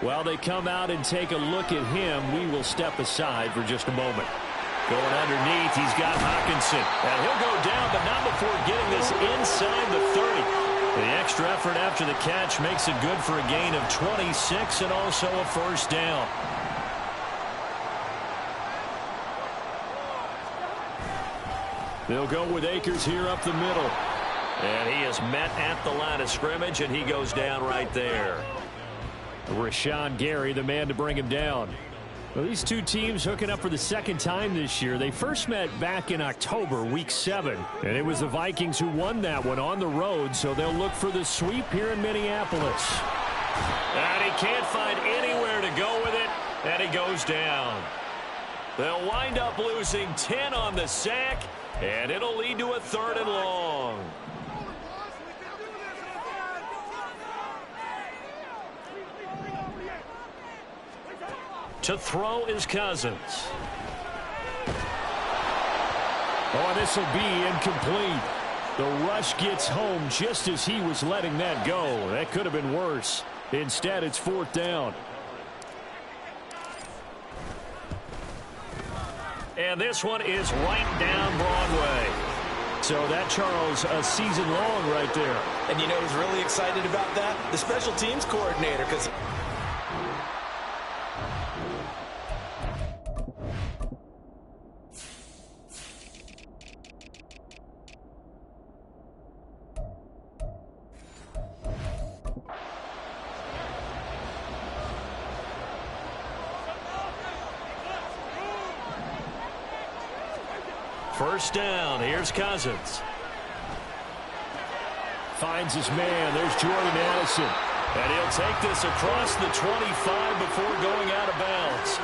While they come out and take a look at him, we will step aside for just a moment. Going underneath, he's got Hockenson. And he'll go down, but not before getting this inside the 30. The extra effort after the catch makes it good for a gain of 26 and also a first down. They'll go with Akers here up the middle. And he is met at the line of scrimmage, and he goes down right there. Rashawn Gary, the man to bring him down. Well, these two teams hooking up for the second time this year. They first met back in October, week 7. And it was the Vikings who won that one on the road, so they'll look for the sweep here in Minneapolis. And he can't find anywhere to go with it, and he goes down. They'll wind up losing 10 on the sack, and it'll lead to a 3rd and long. To throw is Cousins. Oh, this will be incomplete. The rush gets home just as he was letting that go. That could have been worse. Instead, it's 4th down. And this one is right down Broadway. So that, Charles, a season long right there. And you know who's really excited about that? The special teams coordinator, because... First down. Here's Cousins. Finds his man. There's Jordan Addison. And he'll take this across the 25 before going out of bounds.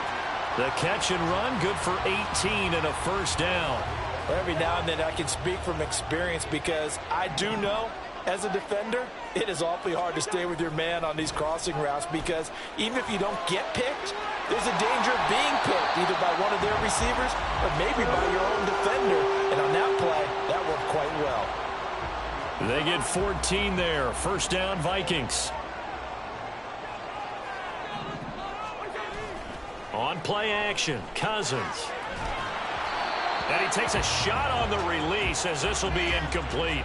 The catch and run, good for 18 and a first down. Every now and then I can speak from experience because I do know, as a defender, it is awfully hard to stay with your man on these crossing routes because even if you don't get picked, there's a danger of being picked either by one of their receivers or maybe by your own defender. And on that play, that worked quite well. They get 14 there. First down, Vikings. On play action, Cousins. And he takes a shot on the release as this will be incomplete.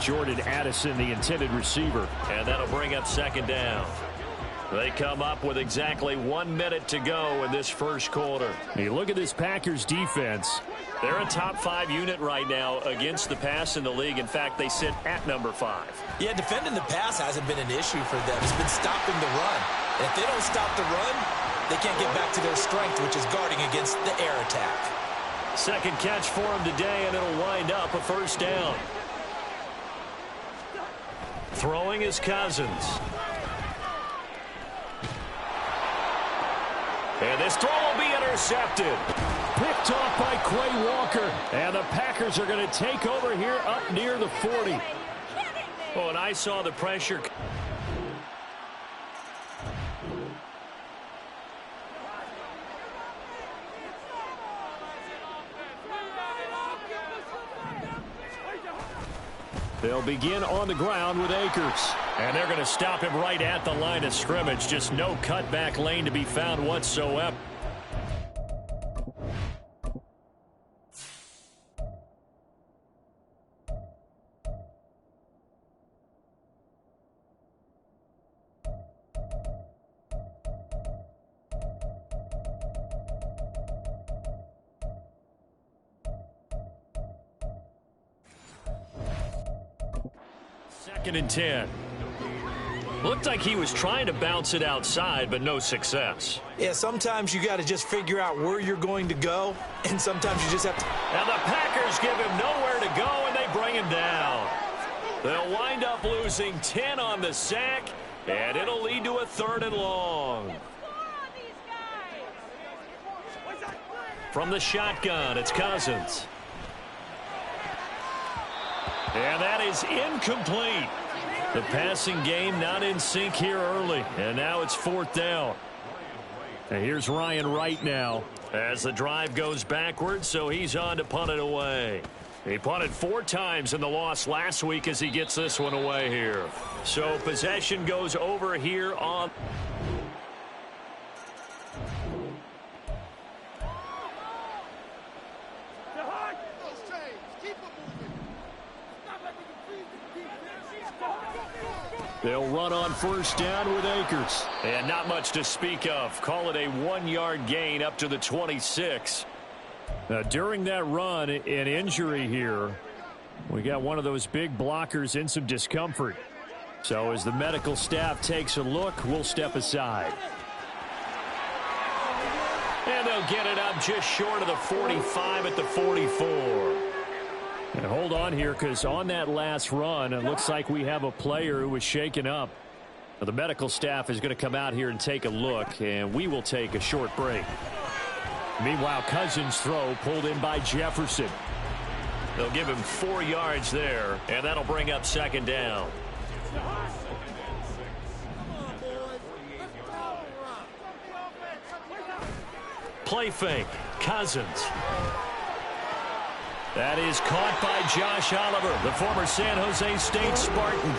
Jordan Addison, the intended receiver. And that'll bring up second down. They come up with exactly 1 minute to go in this first quarter. You look at this Packers defense. They're a top 5 unit right now against the pass in the league. In fact, they sit at number 5. Yeah, defending the pass hasn't been an issue for them. It's been stopping the run. And if they don't stop the run, They can't get back to their strength, which is guarding against the air attack. Second catch for him today, and it'll wind up a first down. Throwing is Cousins. And this throw will be intercepted. Picked off by Quay Walker. And the Packers are going to take over here up near the 40. Oh, and I saw the pressure. They'll begin on the ground with Akers. And they're going to stop him right at the line of scrimmage. Just no cutback lane to be found whatsoever. Second and 10. Looked like he was trying to bounce it outside, but no success. Yeah, sometimes you got to just figure out where you're going to go, and sometimes you just have to. And the Packers give him nowhere to go, and they bring him down. They'll wind up losing 10 on the sack, and it'll lead to a 3rd and long. From the shotgun, it's Cousins. And that is incomplete. The passing game not in sync here early. And now it's 4th down. And here's Ryan Wright now as the drive goes backwards, so he's on to punt it away. He punted 4 times in the loss last week as he gets this one away here. So possession goes over here on. They'll run on first down with Akers. And not much to speak of. Call it a 1-yard gain up to the 26. Now, during that run, an injury here. We got one of those big blockers in some discomfort. So as the medical staff takes a look, we'll step aside. And they'll get it up just short of the 45 at the 44. And hold on here, because on that last run, it looks like we have a player who was shaken up. Now, the medical staff is going to come out here and take a look, and we will take a short break. Meanwhile, Cousins' throw pulled in by Jefferson. They'll give him 4 yards there, and that'll bring up 2nd down. Play fake, Cousins. That is caught by Josh Oliver, the former San Jose State Spartan.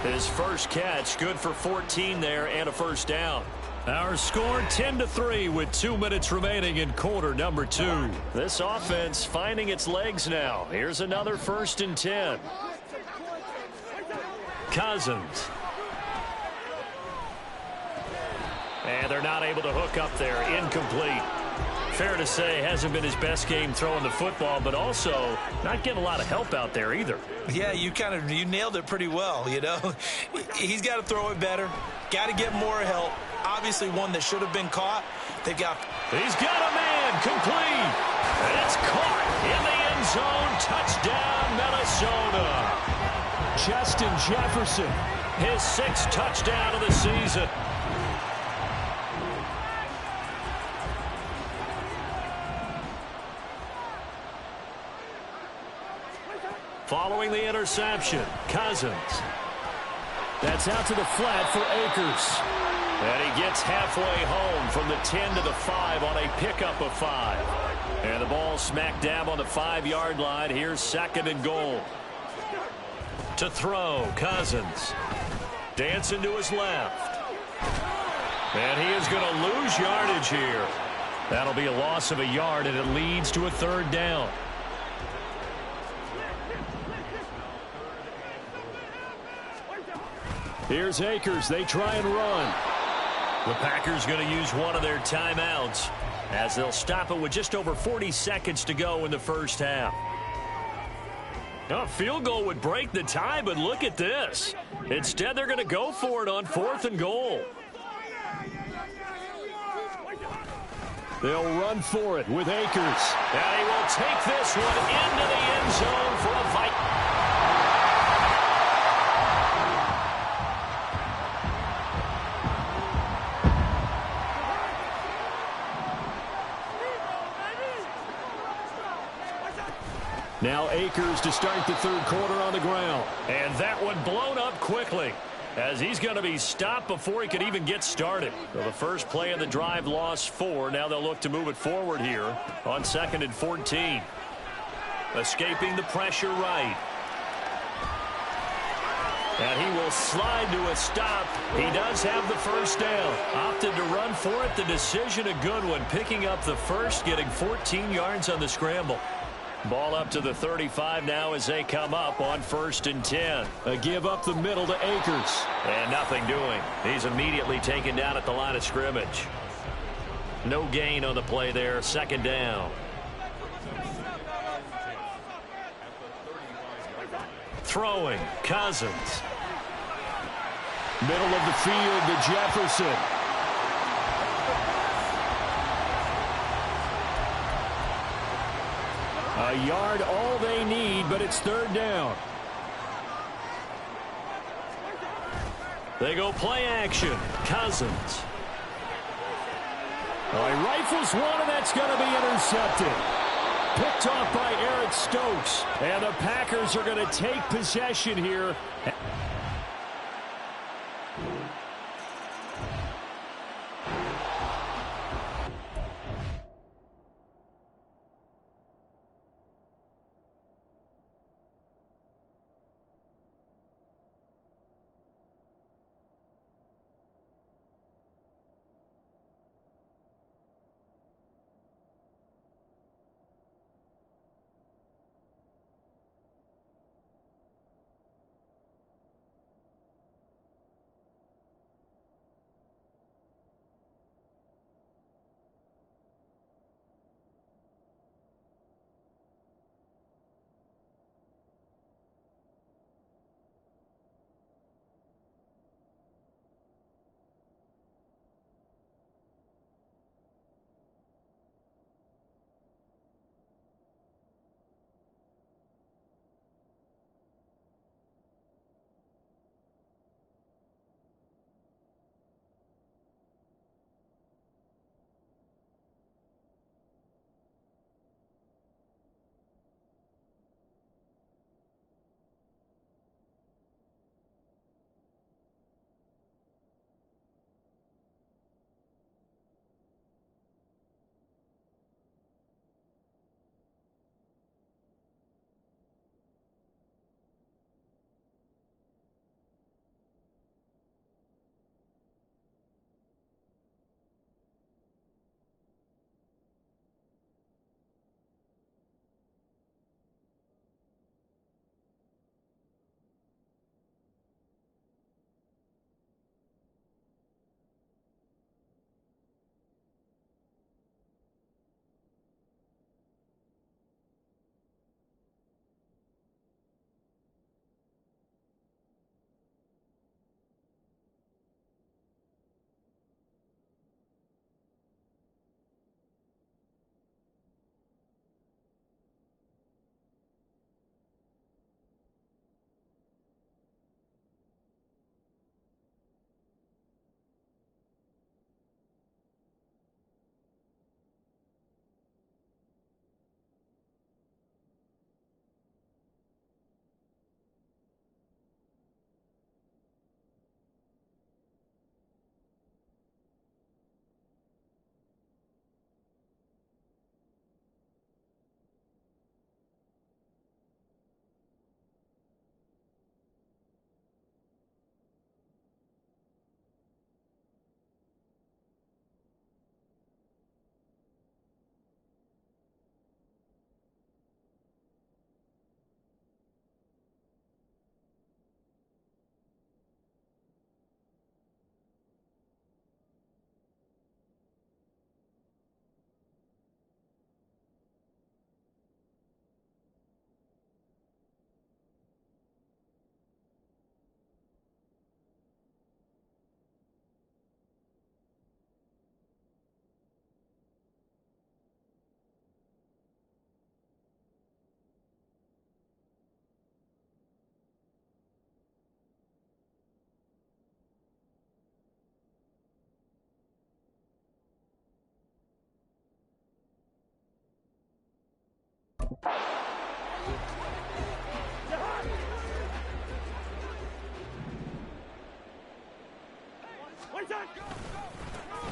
His first catch, good for 14 there and a first down. Our score 10-3 with 2 minutes remaining in quarter number 2. This offense finding its legs now. Here's another 1st and 10. Cousins. And they're not able to hook up there. Incomplete. Fair to say, hasn't been his best game throwing the football, but also not getting a lot of help out there either. Yeah, you nailed it pretty well, you know. He's got to throw it better. Got to get more help. Obviously one that should have been caught. He's got a man, complete. And it's caught in the end zone. Touchdown, Minnesota. Justin Jefferson, his 6th touchdown of the season. Following the interception, Cousins. That's out to the flat for Akers. And he gets halfway home from the 10 to the 5 on a pickup of 5. And the ball smack dab on the 5-yard line. Here's 2nd and goal. To throw, Cousins. Dancing to his left. And he is going to lose yardage here. That'll be a loss of a yard, and it leads to a 3rd down. Here's Akers. They try and run. The Packers going to use one of their timeouts as they'll stop it with just over 40 seconds to go in the first half. A field goal would break the tie, but look at this. Instead, they're going to go for it on 4th and goal. They'll run for it with Akers. And he will take this one into the end zone for a fight. Now Akers to start the third quarter on the ground. And that one blown up quickly, as he's going to be stopped before he could even get started. So the first play of the drive lost 4. Now they'll look to move it forward here on 2nd and 14. Escaping the pressure right. And he will slide to a stop. He does have the first down. Opted to run for it. The decision a good one. Picking up the first, getting 14 yards on the scramble. Ball up to the 35 now as they come up on 1st and 10. A give up the middle to Akers. And nothing doing. He's immediately taken down at the line of scrimmage. No gain on the play there. 2nd down. Throwing. Cousins. Middle of the field to Jefferson. A yard all they need, but it's 3rd down. They go play action. Cousins. Well, he rifles one, and that's going to be intercepted. Picked off by Eric Stokes. And the Packers are going to take possession here.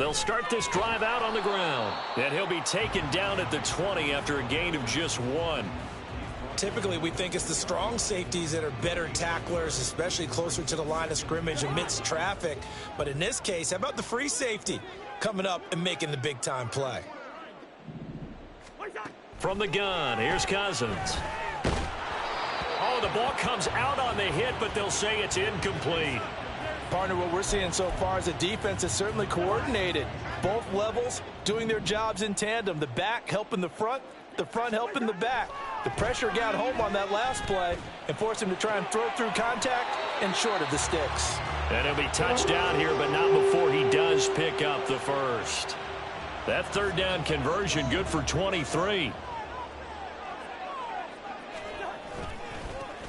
They'll start this drive out on the ground. And he'll be taken down at the 20 after a gain of just 1. Typically, we think it's the strong safeties that are better tacklers, especially closer to the line of scrimmage amidst traffic. But in this case, how about the free safety coming up and making the big-time play? From the gun, here's Cousins. Oh, the ball comes out on the hit, but they'll say it's incomplete. Partner, what we're seeing so far is the defense is certainly coordinated. Both levels doing their jobs in tandem. The back helping the front helping the back. The pressure got home on that last play and forced him to try and throw through contact and short of the sticks. And he'll be touchdown here, but not before he does pick up the first. That third down conversion good for 23.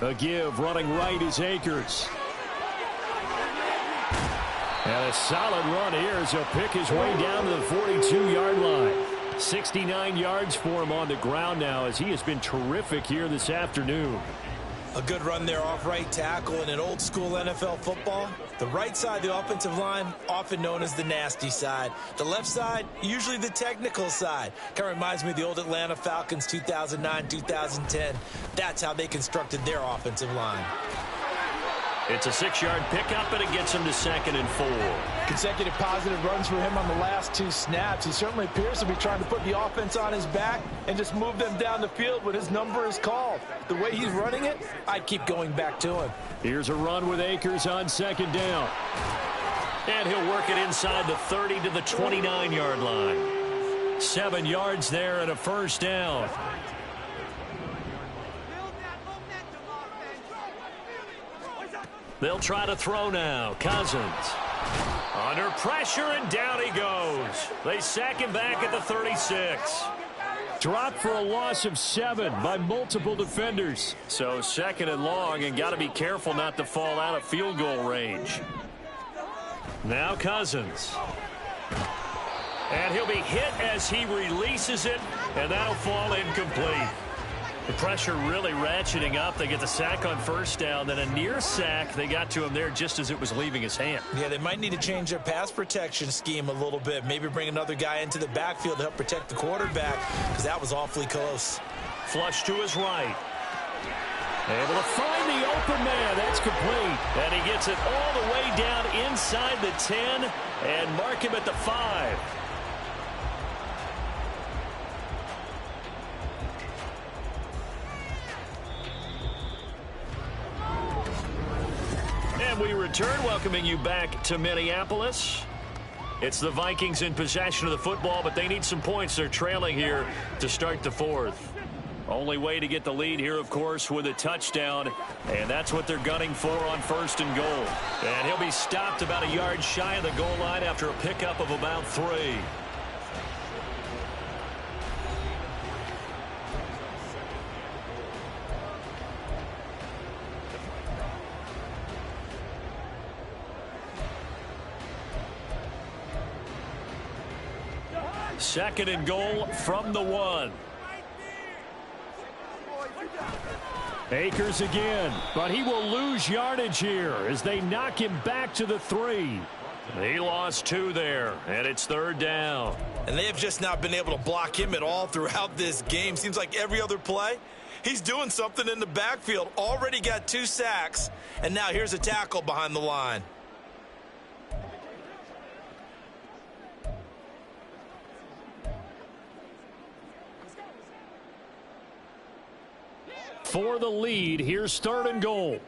A give running right is Akers. And a solid run here as he'll pick his way down to the 42-yard line. 69 yards for him on the ground now as he has been terrific here this afternoon. A good run there off right tackle. In an old school NFL football, the right side of the offensive line, often known as the nasty side. The left side, usually the technical side. Kind of reminds me of the old Atlanta Falcons 2009-2010. That's how they constructed their offensive line. It's a 6-yard pickup, and it gets him to 2nd and 4. Consecutive positive runs for him on the last 2 snaps. He certainly appears to be trying to put the offense on his back and just move them down the field when his number is called. The way he's running it, I'd keep going back to him. Here's a run with Akers on 2nd down. And he'll work it inside the 30 to the 29-yard line. 7 yards there and a first down. They'll try to throw now. Cousins. Under pressure, and down he goes. They sack him back at the 36. Dropped for a loss of 7 by multiple defenders. So 2nd and long, and got to be careful not to fall out of field goal range. Now Cousins. And he'll be hit as he releases it, and that'll fall incomplete. The pressure really ratcheting up. They get the sack on first down. Then a near sack. They got to him there just as it was leaving his hand. Yeah, they might need to change their pass protection scheme a little bit. Maybe bring another guy into the backfield to help protect the quarterback, because that was awfully close. Flush to his right. Able to find the open man. That's complete. And he gets it all the way down inside the 10 and mark him at the 5. And we return, welcoming you back to Minneapolis. It's the Vikings in possession of the football, but they need some points. They're trailing here to start the 4th. Only way to get the lead here, of course, with a touchdown, and that's what they're gunning for on 1st and goal. And he'll be stopped about a yard shy of the goal line after a pickup of about 3. Second and goal from the 1. Akers again, but he will lose yardage here as they knock him back to the 3. He lost 2 there, and it's 3rd down. And they have just not been able to block him at all throughout this game. Seems like every other play, he's doing something in the backfield. Already got 2 sacks, and now here's a tackle behind the line. For the lead, here's 3rd and goal.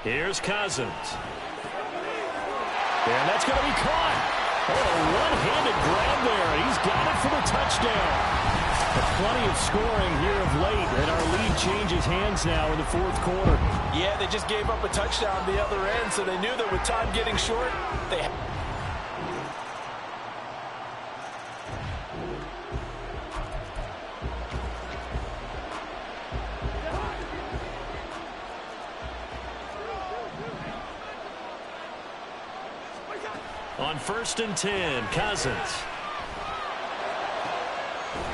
Here's Cousins. And that's going to be caught. Oh, one-handed grab there. He's got it for the touchdown. Plenty of scoring here of late, and our lead changes hands now in the 4th quarter. Yeah, they just gave up a touchdown at the other end, so they knew that with time getting short, they on 1st and 10, Cousins.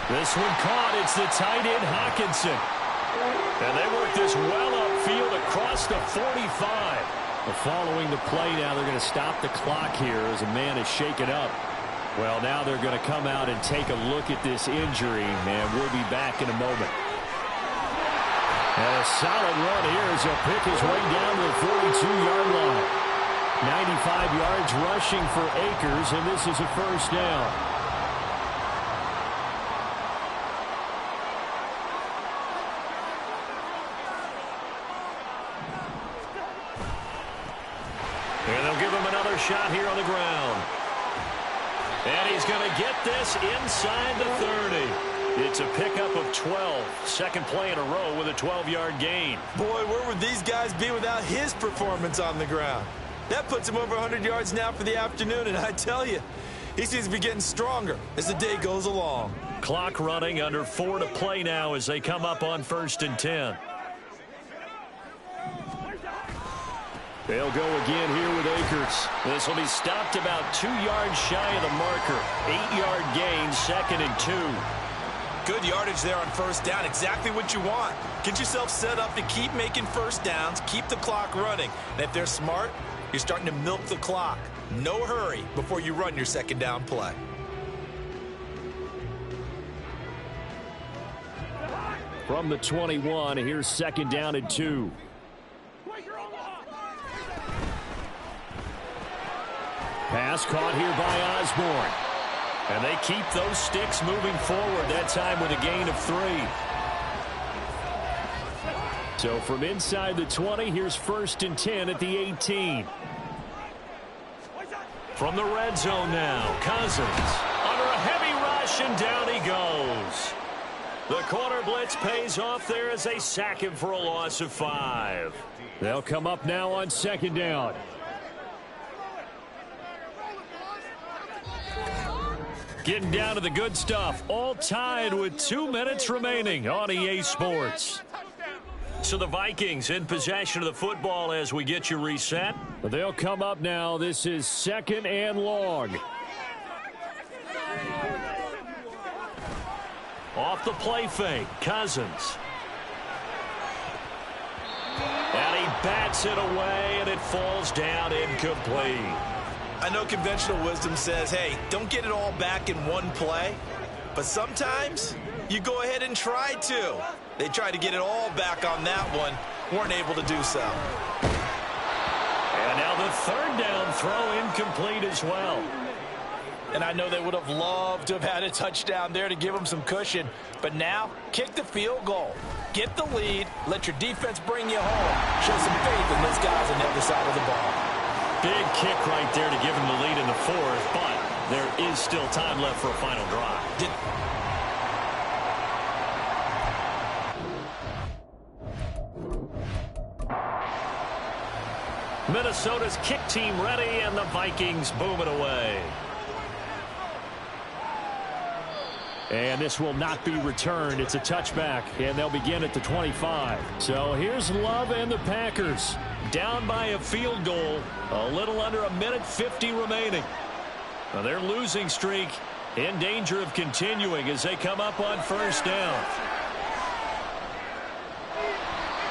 This one caught. It's the tight end, Hawkinson. And they work this well field across the 45. Following the play now, they're going to stop the clock here as a man is shaken up. Well, now they're going to come out and take a look at this injury, and we'll be back in a moment. And a solid run here as he'll pick his way down to the 42-yard line. 95 yards rushing for Akers, and this is a first down. And they'll give him another shot here on the ground. And he's going to get this inside the 30. It's a pickup of 12. Second play in a row with a 12-yard gain. Boy, where would these guys be without his performance on the ground? That puts him over 100 yards now for the afternoon, and I tell you, he seems to be getting stronger as the day goes along. Clock running, under 4 to play now as they come up on 1st and 10. They'll go again here with Akers. This will be stopped about 2 yards shy of the marker. 8-yard gain, 2nd and 2. Good yardage there on first down. Exactly what you want. Get yourself set up to keep making first downs, keep the clock running. And if they're smart, you're starting to milk the clock. No hurry before you run your second down play. From the 21, here's 2nd down and 2. Pass caught here by Osborne. And they keep those sticks moving forward, that time with a gain of 3. So from inside the 20, here's 1st and 10 at the 18. From the red zone now, Cousins under a heavy rush, and down he goes. The corner blitz pays off there as they sack him for a loss of 5. They'll come up now on 2nd down. Getting down to the good stuff, all tied with 2 minutes remaining on EA Sports. So the Vikings in possession of the football as we get you reset. They'll come up now. This is 2nd and long. Off the play fake, Cousins. And he bats it away, and it falls down incomplete. I know conventional wisdom says, hey, don't get it all back in one play. But sometimes you go ahead and try to. They tried to get it all back on that one. Weren't able to do so. And now the 3rd down throw incomplete as well. And I know they would have loved to have had a touchdown there to give them some cushion. But now, kick the field goal. Get the lead. Let your defense bring you home. Show some faith in those guys on the other side of the ball. Big kick right there to give him the lead in the 4th, but there is still time left for a final drive. Minnesota's kick team ready, and the Vikings boom it away. And this will not be returned. It's a touchback, and they'll begin at the 25. So here's Love and the Packers. Down by a field goal, a little under a minute 50 remaining. Now their losing streak in danger of continuing as they come up on 1st down.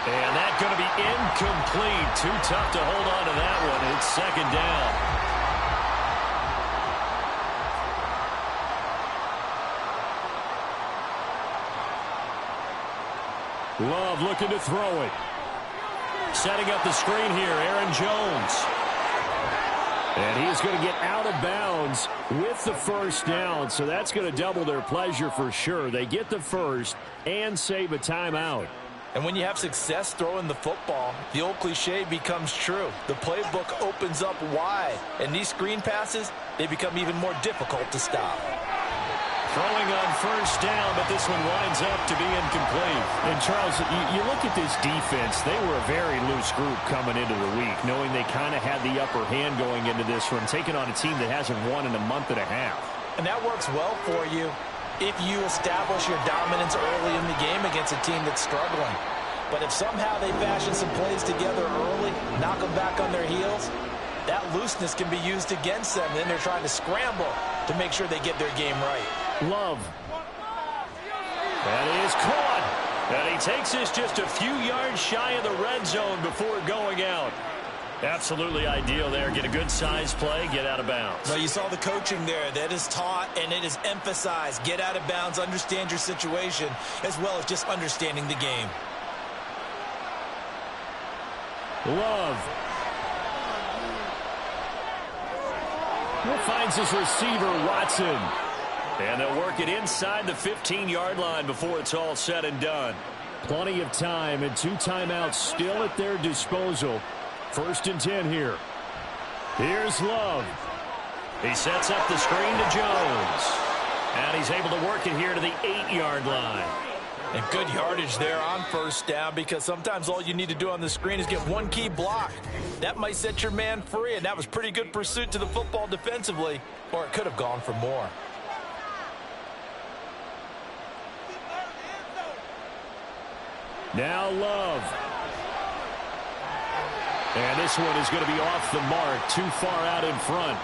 And that's going to be incomplete. Too tough to hold on to that one. It's 2nd down. Love looking to throw it. Setting up the screen here, Aaron Jones. And he's going to get out of bounds with the 1st down, so that's going to double their pleasure for sure. They get the 1st and save a timeout. And when you have success throwing the football, the old cliche becomes true. The playbook opens up wide, and these screen passes, they become even more difficult to stop. Throwing on 1st down, but this one winds up to be incomplete. And Charles, you look at this defense, they were a very loose group coming into the week, knowing they kind of had the upper hand going into this one, taking on a team that hasn't won in a month and a half. And that works well for you if you establish your dominance early in the game against a team that's struggling. But if somehow they fashion some plays together early, knock them back on their heels, that looseness can be used against them. Then they're trying to scramble to make sure they get their game right. Love. That is caught. And he takes this just a few yards shy of the red zone before going out. Absolutely ideal there. Get a good size play, get out of bounds. Well, you saw the coaching there. That is taught and it is emphasized. Get out of bounds, understand your situation, as well as just understanding the game. Love. Finds his receiver, Watson. And they'll work it inside the 15-yard line before it's all said and done. Plenty of time and 2 timeouts still at their disposal. 1st and 10 here. Here's Love. He sets up the screen to Jones. And he's able to work it here to the 8-yard line. And good yardage there on 1st down, because sometimes all you need to do on the screen is get one key block. That might set your man free, and that was pretty good pursuit to the football defensively, or it could have gone for more. Now Love. And this one is going to be off the mark, too far out in front.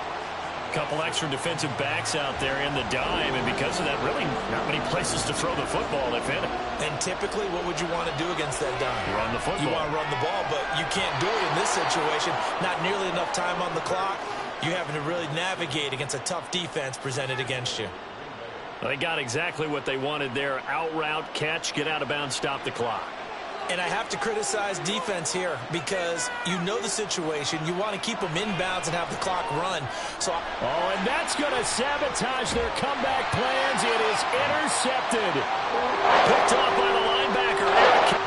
Couple extra defensive backs out there in the dime, and because of that, really not many places to throw the football, if any. And typically, what would you want to do against that dime? Run the football. You want to run the ball, but you can't do it in this situation. Not nearly enough time on the clock. You're having to really navigate against a tough defense presented against you. They got exactly what they wanted there. Out route, catch, get out of bounds, stop the clock. And I have to criticize defense here because you know the situation. You want to keep them inbounds and have the clock run. And that's going to sabotage their comeback plans. It is intercepted. Picked off by the linebacker, Eric.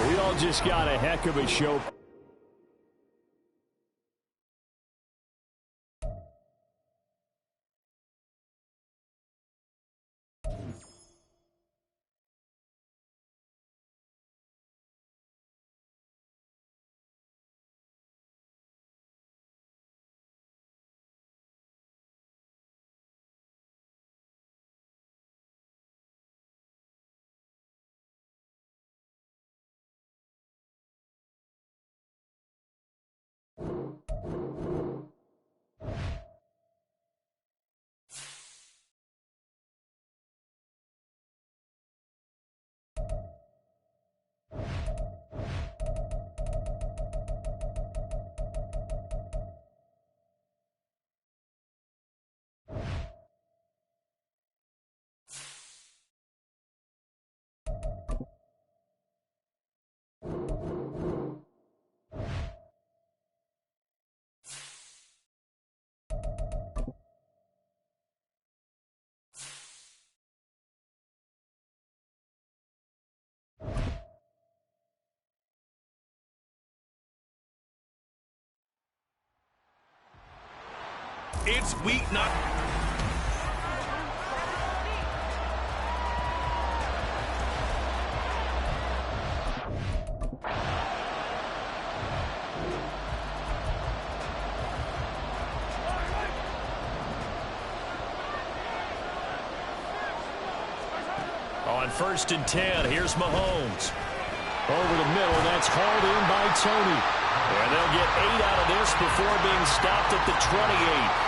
We all just got a heck of a show. It's week 9. On 1st and 10, here's Mahomes. Over the middle, that's hauled in by Tony. And they'll get 8 out of this before being stopped at the 28.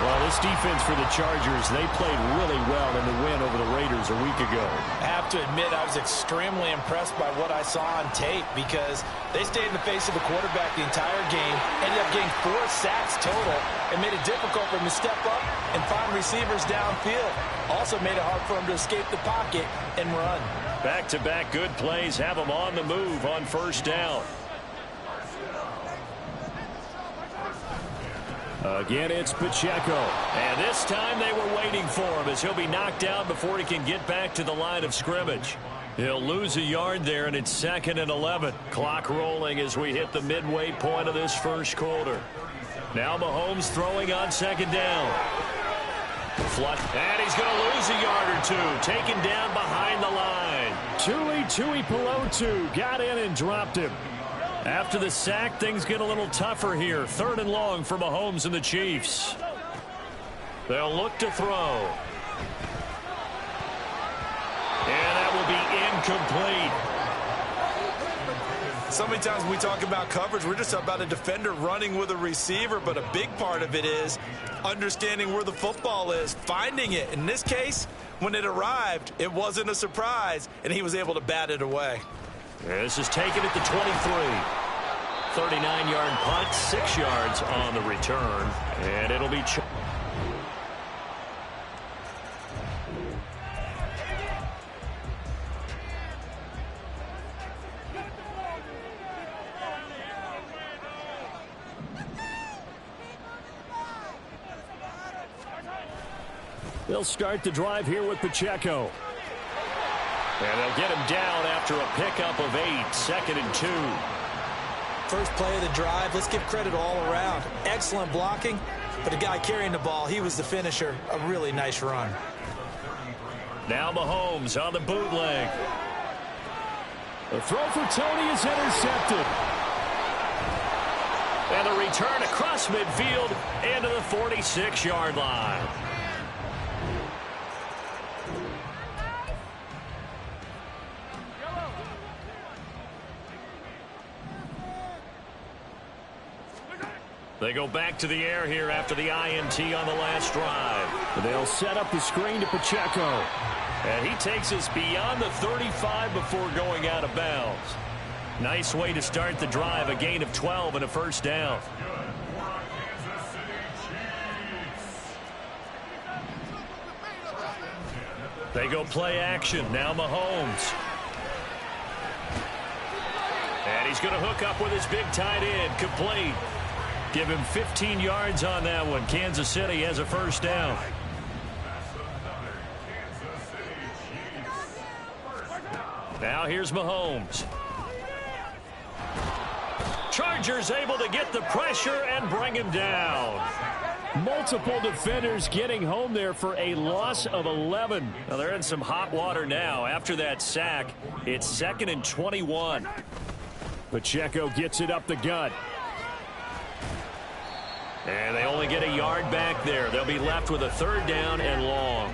Well, this defense for the Chargers, they played really well in the win over the Raiders a week ago. I have to admit, I was extremely impressed by what I saw on tape because they stayed in the face of the quarterback the entire game, ended up getting 4 sacks total, and made it difficult for him to step up and find receivers downfield. Also made it hard for him to escape the pocket and run. Back-to-back good plays have them on the move on 1st down. Again, it's Pacheco. And this time they were waiting for him as he'll be knocked down before he can get back to the line of scrimmage. He'll lose a yard there, and it's 2nd and 11. Clock rolling as we hit the midway point of this first quarter. Now Mahomes throwing on 2nd down. And he's going to lose a yard or 2. Taken down behind the line. Tui Pelotu got in and dropped him. After the sack, things get a little tougher here. 3rd and long for Mahomes and the Chiefs. They'll look to throw. And that will be incomplete. So many times when we talk about coverage, we're just about a defender running with a receiver, but a big part of it is understanding where the football is, finding it. In this case, when it arrived, it wasn't a surprise, and he was able to bat it away. This is taken at the 23. 39-yard punt, 6 yards on the return, and it'll be... They'll start the drive here with Pacheco. And they'll get him down after a pickup of 8, 2nd and 2. First play of the drive, let's give credit all around. Excellent blocking, but the guy carrying the ball, he was the finisher. A really nice run. Now Mahomes on the bootleg. The throw for Tony is intercepted. And the return across midfield into the 46-yard line. They go back to the air here after the INT on the last drive. They'll set up the screen to Pacheco. And he takes us beyond the 35 before going out of bounds. Nice way to start the drive, a gain of 12 and a first down. They go play action. Now Mahomes. And he's going to hook up with his big tight end. Complete. Give him 15 yards on that one. Kansas City has a first down. Now here's Mahomes. Chargers able to get the pressure and bring him down. Multiple defenders getting home there for a loss of 11. Now they're in some hot water now. After that sack, it's 2nd and 21. Pacheco gets it up the gut. And they only get a yard back there. They'll be left with a 3rd down and long.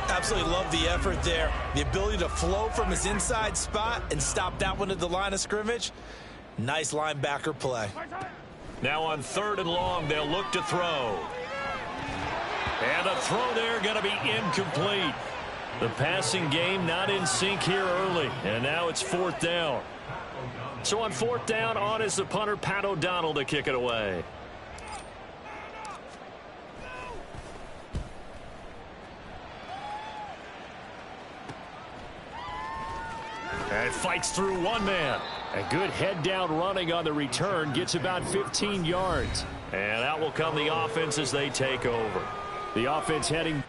Absolutely love the effort there. The ability to flow from his inside spot and stop that one at the line of scrimmage. Nice linebacker play. Now on 3rd and long, they'll look to throw. And the throw there going to be incomplete. The passing game not in sync here early. And now it's 4th down. So on 4th down, on is the punter, Pat O'Donnell, to kick it away. And fights through one man. A good head down running on the return. Gets about 15 yards. And out will come the offense as they take over. The offense heading.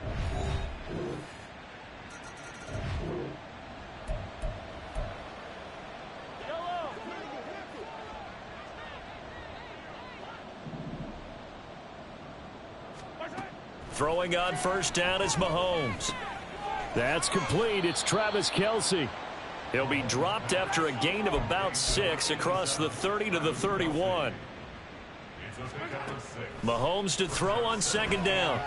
Throwing on first down is Mahomes. That's complete. It's Travis Kelce. He'll be dropped after a gain of about 6 across the 30 to the 31. Mahomes to throw on 2nd down.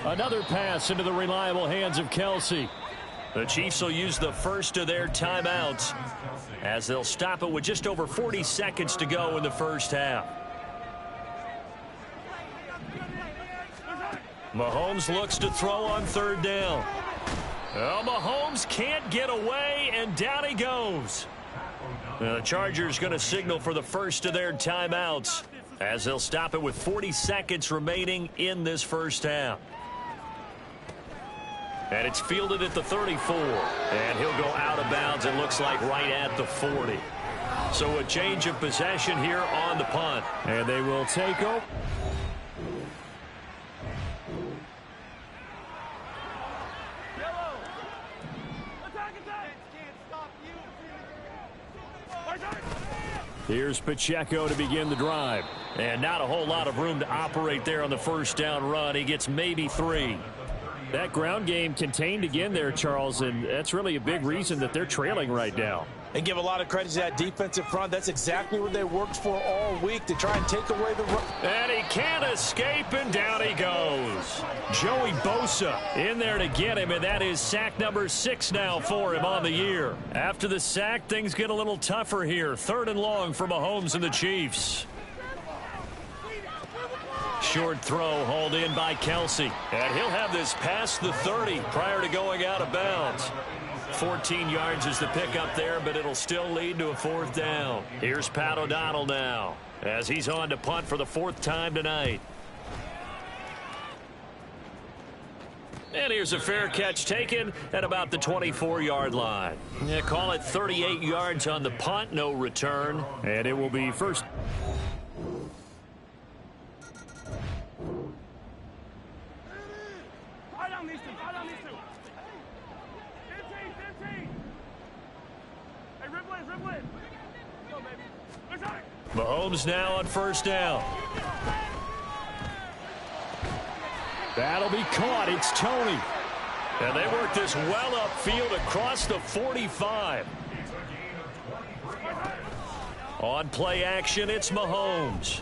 Another pass into the reliable hands of Kelce. The Chiefs will use the first of their timeouts as they'll stop it with just over 40 seconds to go in the first half. Mahomes looks to throw on 3rd down. Well, Mahomes can't get away, and down he goes. Now, the Chargers going to signal for the first of their timeouts as they'll stop it with 40 seconds remaining in this first half. And it's fielded at the 34. And he'll go out of bounds, it looks like, right at the 40. So a change of possession here on the punt. And they will take over. Here's Pacheco to begin the drive. And not a whole lot of room to operate there on the first down run. He gets maybe 3. That ground game contained again there, Charles, and that's really a big reason that they're trailing right now. And give a lot of credit to that defensive front. That's exactly what they worked for all week, to try and take away the run. And he can't escape, and down he goes. Joey Bosa in there to get him, and that is sack number 6 now for him on the year. After the sack, things get a little tougher here. 3rd and long for Mahomes and the Chiefs. Short throw hauled in by Kelsey. And he'll have this past the 30 prior to going out of bounds. 14 yards is the pickup there, but it'll still lead to a 4th down. Here's Pat O'Donnell now as he's on to punt for the 4th time tonight. And here's a fair catch taken at about the 24-yard line. Yeah, call it 38 yards on the punt, no return. And it will be first. Mahomes now on 1st down. That'll be caught. It's Tony. And they work this well upfield across the 45. On play action, it's Mahomes.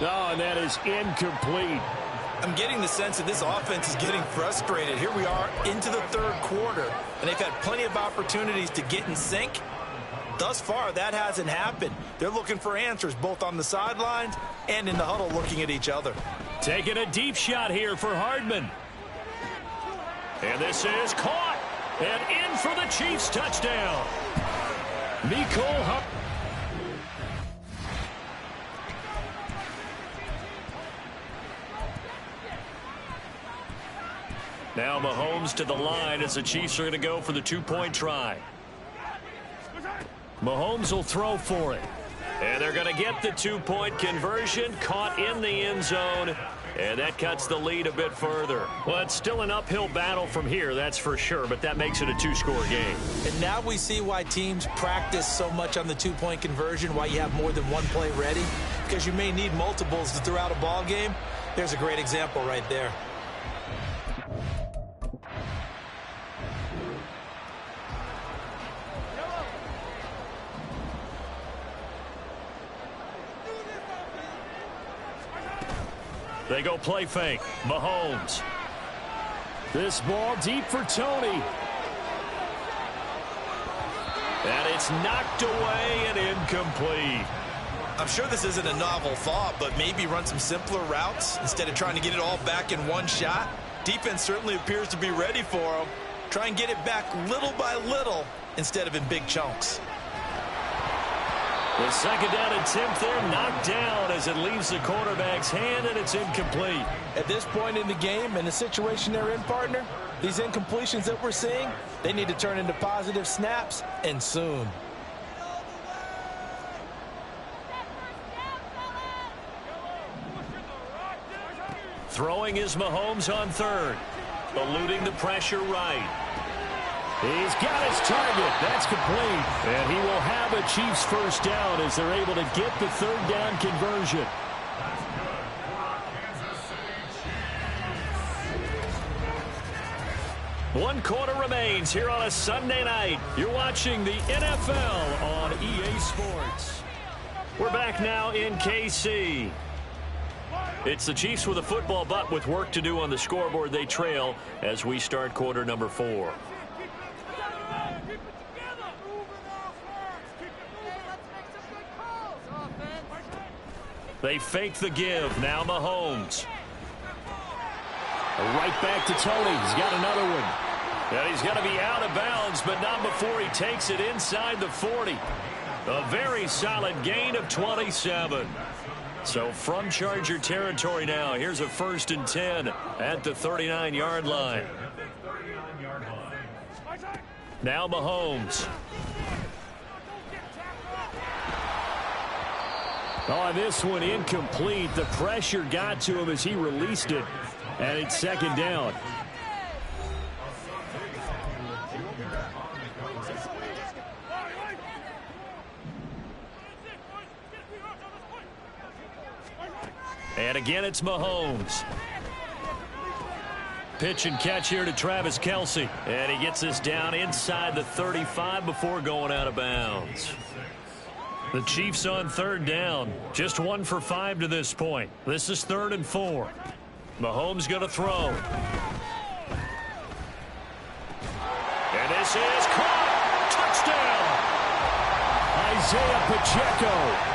Oh, and that is incomplete. I'm getting the sense that this offense is getting frustrated. Here we are into the 3rd quarter, and they've had plenty of opportunities to get in sync. Thus far, that hasn't happened. They're looking for answers both on the sidelines and in the huddle looking at each other. Taking a deep shot here for Hardman. And this is caught. And in for the Chiefs touchdown. Mecole Hardman. Now Mahomes to the line as the Chiefs are going to go for the 2-point try. Mahomes will throw for it. And they're going to get the 2-point conversion, caught in the end zone. And that cuts the lead a bit further. Well, it's still an uphill battle from here, that's for sure, but that makes it a 2-score game. And now we see why teams practice so much on the 2-point conversion, why you have more than one play ready, because you may need multiples to throw out a ball game. There's a great example right there. They go play fake. Mahomes. This ball deep for Tony. And it's knocked away and incomplete. I'm sure this isn't a novel thought, but maybe run some simpler routes instead of trying to get it all back in one shot. Defense certainly appears to be ready for them. Try and get it back little by little instead of in big chunks. The 2nd down attempt there knocked down as it leaves the quarterback's hand, and it's incomplete. At this point in the game and the situation they're in, partner, these incompletions that we're seeing, they need to turn into positive snaps, and soon. Throwing is Mahomes on 3rd. Eluding the pressure right. He's got his target. That's complete. And he will have a Chiefs 1st down as they're able to get the 3rd down conversion. One quarter remains here on a Sunday night. You're watching the NFL on EA Sports. We're back now in KC. It's the Chiefs with a football, but with work to do on the scoreboard. They trail as we start quarter number 4. They fake the give. Now Mahomes. Right back to Tony. He's got another one. And he's going to be out of bounds, but not before he takes it inside the 40. A very solid gain of 27. So from Charger territory now, here's a 1st and 10 at the 39-yard line. Now Mahomes. On this one, incomplete. The pressure got to him as he released it, and it's 2nd down. And again, it's Mahomes. pitch and catch here to Travis Kelce. And he gets this down inside the 35 before going out of bounds. The Chiefs on third down. Just 1 for 5 to this point. This is 3rd and 4. Mahomes going to throw. And this is caught. Touchdown. Isaiah Pacheco.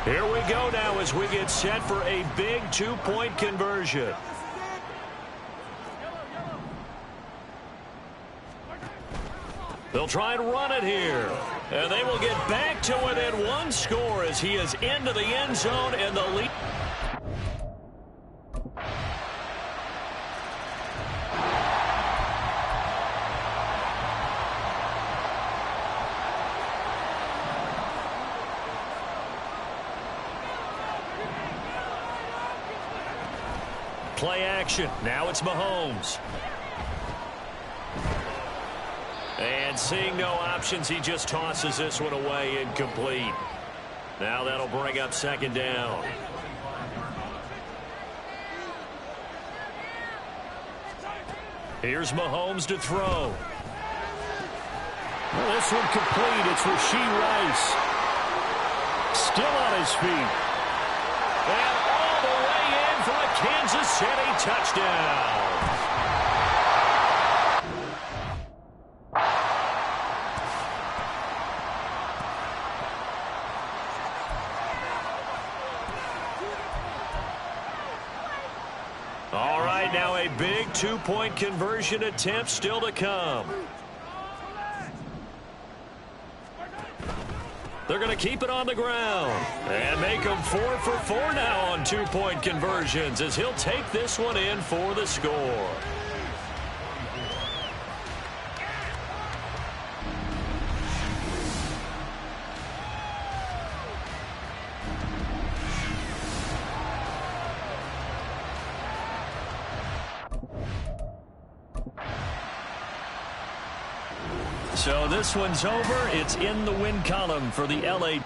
Here we go now as we get set for a big 2-point conversion. They'll try and run it here. And they will get back to within 1 score as he is into the end zone and the lead. Play action. Now it's Mahomes. And seeing no options, he just tosses this one away incomplete. Now that'll bring up 2nd down. Here's Mahomes to throw. Well, this one complete. It's Rashee Rice. Still on his feet. And all the way in for a Kansas City touchdown. All right, now a big 2-point conversion attempt still to come. They're going to keep it on the ground and make them 4 for 4 now on 2-point conversions as he'll take this one in for the score. So this one's over. It's in the win column for the LA.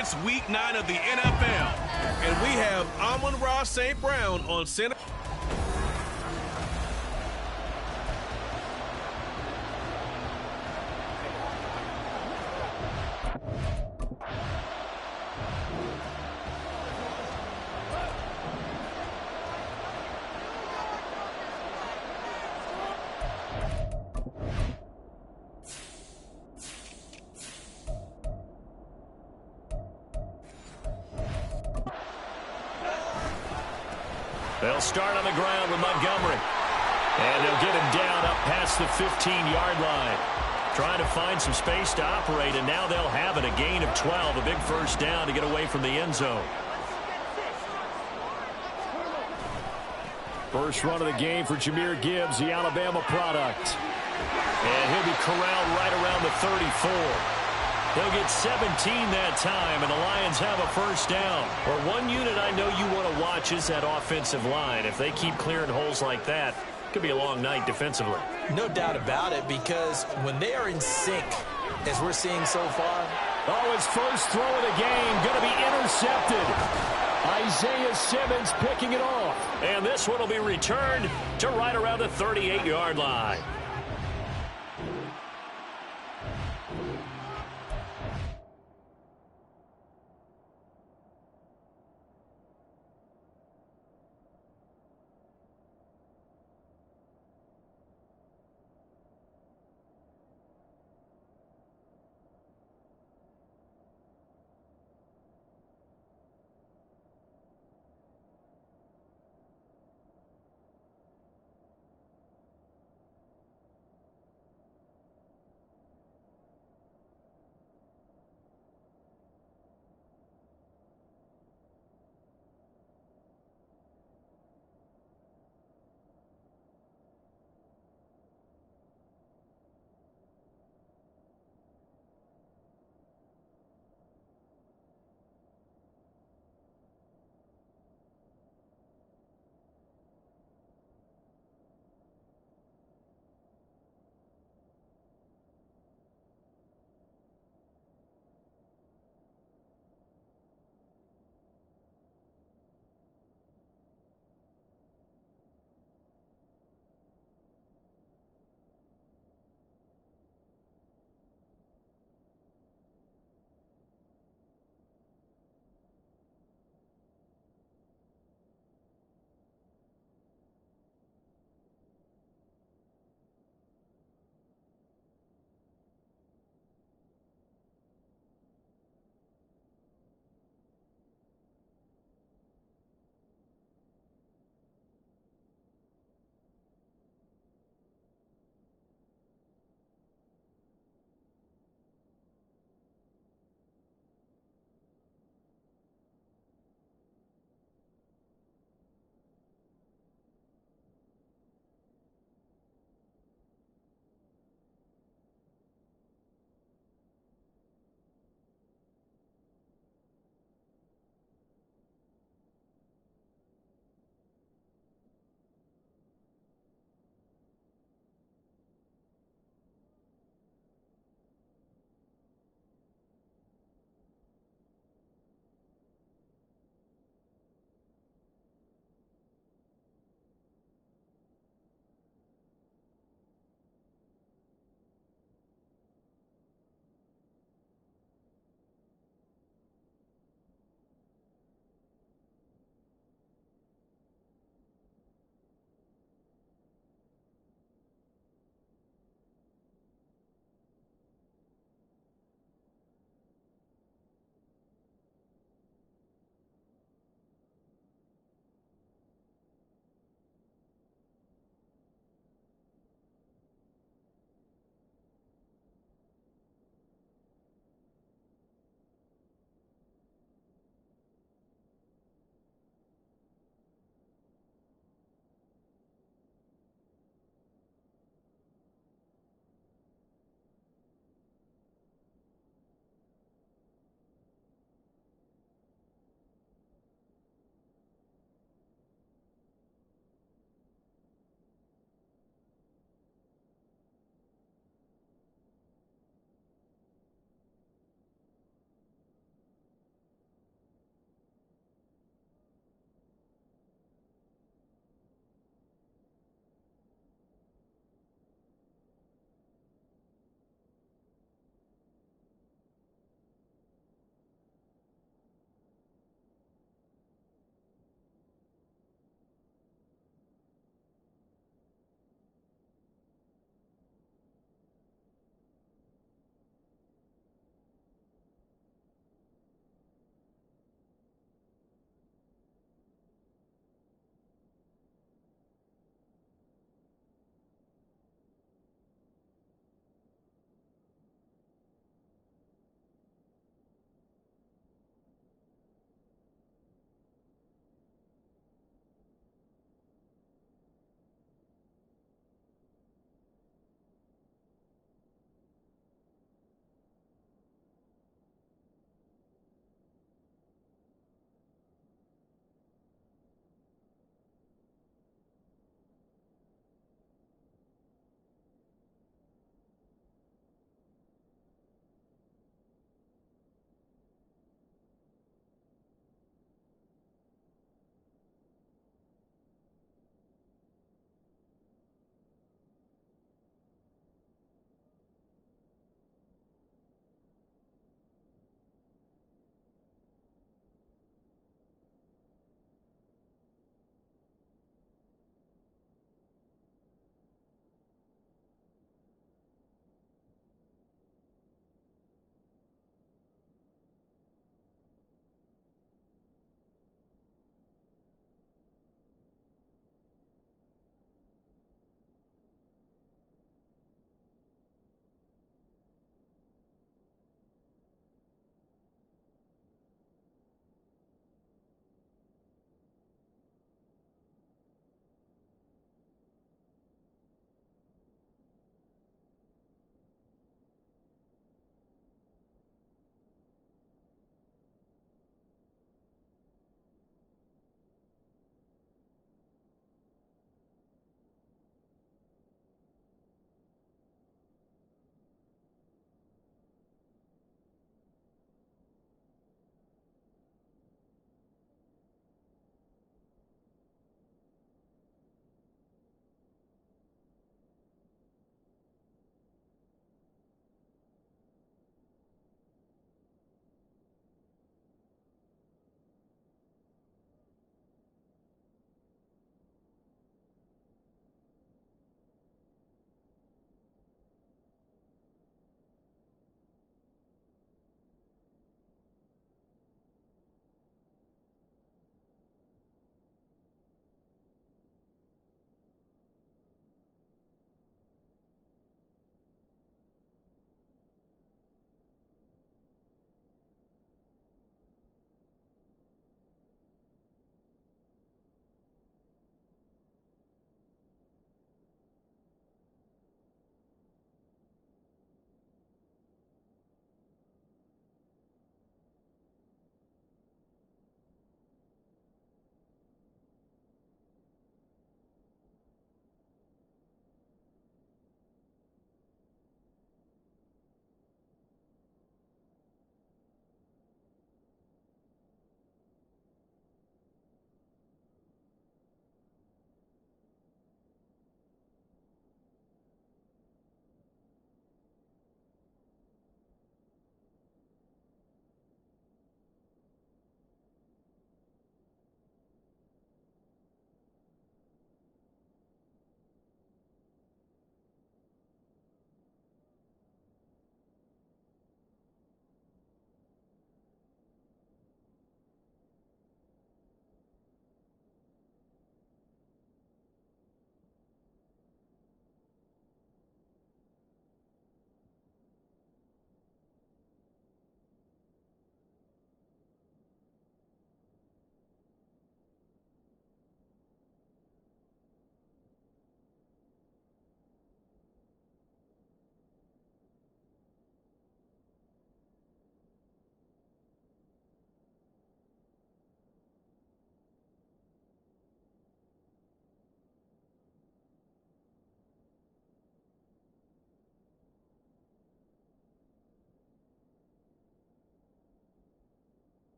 It's week 9 of the NFL, and we have Amon-Ra St. Brown on center. They'll start on the ground with Montgomery. And they'll get him down up past the 15-yard line. Trying to find some space to operate, and now they'll have it. A gain of 12, a big first down to get away from the end zone. First run of the game for Jahmyr Gibbs, the Alabama product. And he'll be corralled right around the 34. They'll get 17 that time, and the Lions have a first down. Well, one unit I know you want to watch is that offensive line. If they keep clearing holes like that, it could be a long night defensively. No doubt about it, because when they are in sync, as we're seeing so far. Oh, his first throw of the game going to be intercepted. Isaiah Simmons picking it off. And this one will be returned to right around the 38-yard line.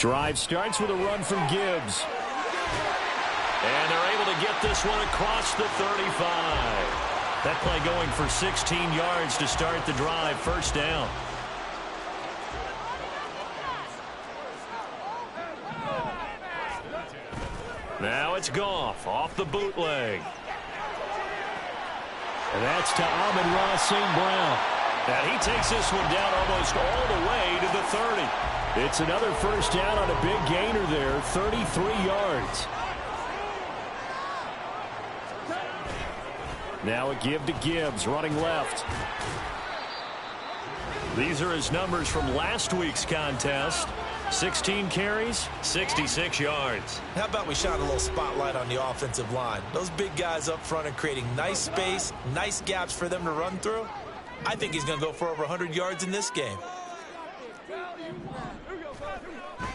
Drive starts with a run from Gibbs. And they're able to get this one across the 35. That play going for 16 yards to start the drive. First down. Now it's Goff off the bootleg. And that's to Amon-Ra St. Brown. And he takes this one down almost all the way to the 30. It's another first down on a big gainer there, 33 yards. Now a give to Gibbs, running left. These are his numbers from last week's contest. 16 carries, 66 yards. How about we shine a little spotlight on the offensive line? Those big guys up front are creating nice space, nice gaps for them to run through. I think he's going to go for over 100 yards in this game.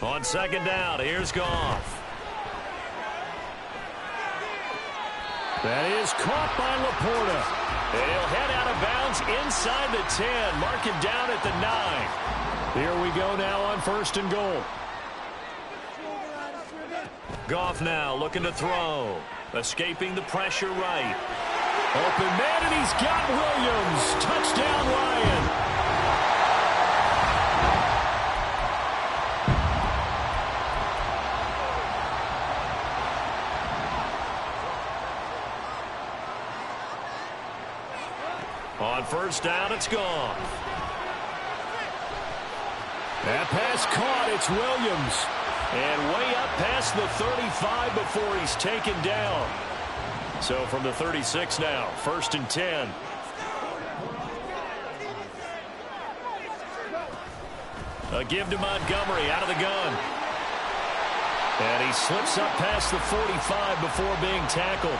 On second down, here's Goff. That is caught by Laporta. And he'll head out of bounds inside the 10. Mark him down at the 9. Here we go now on first and goal. Goff now looking to throw. Escaping the pressure right. Open man, and he's got Williams. Touchdown, Lion. On first down, it's Goff. That pass caught. It's Williams. And way up past the 35 before he's taken down. So from the 36 now, first and 10. A give to Montgomery out of the gun. And he slips up past the 45 before being tackled.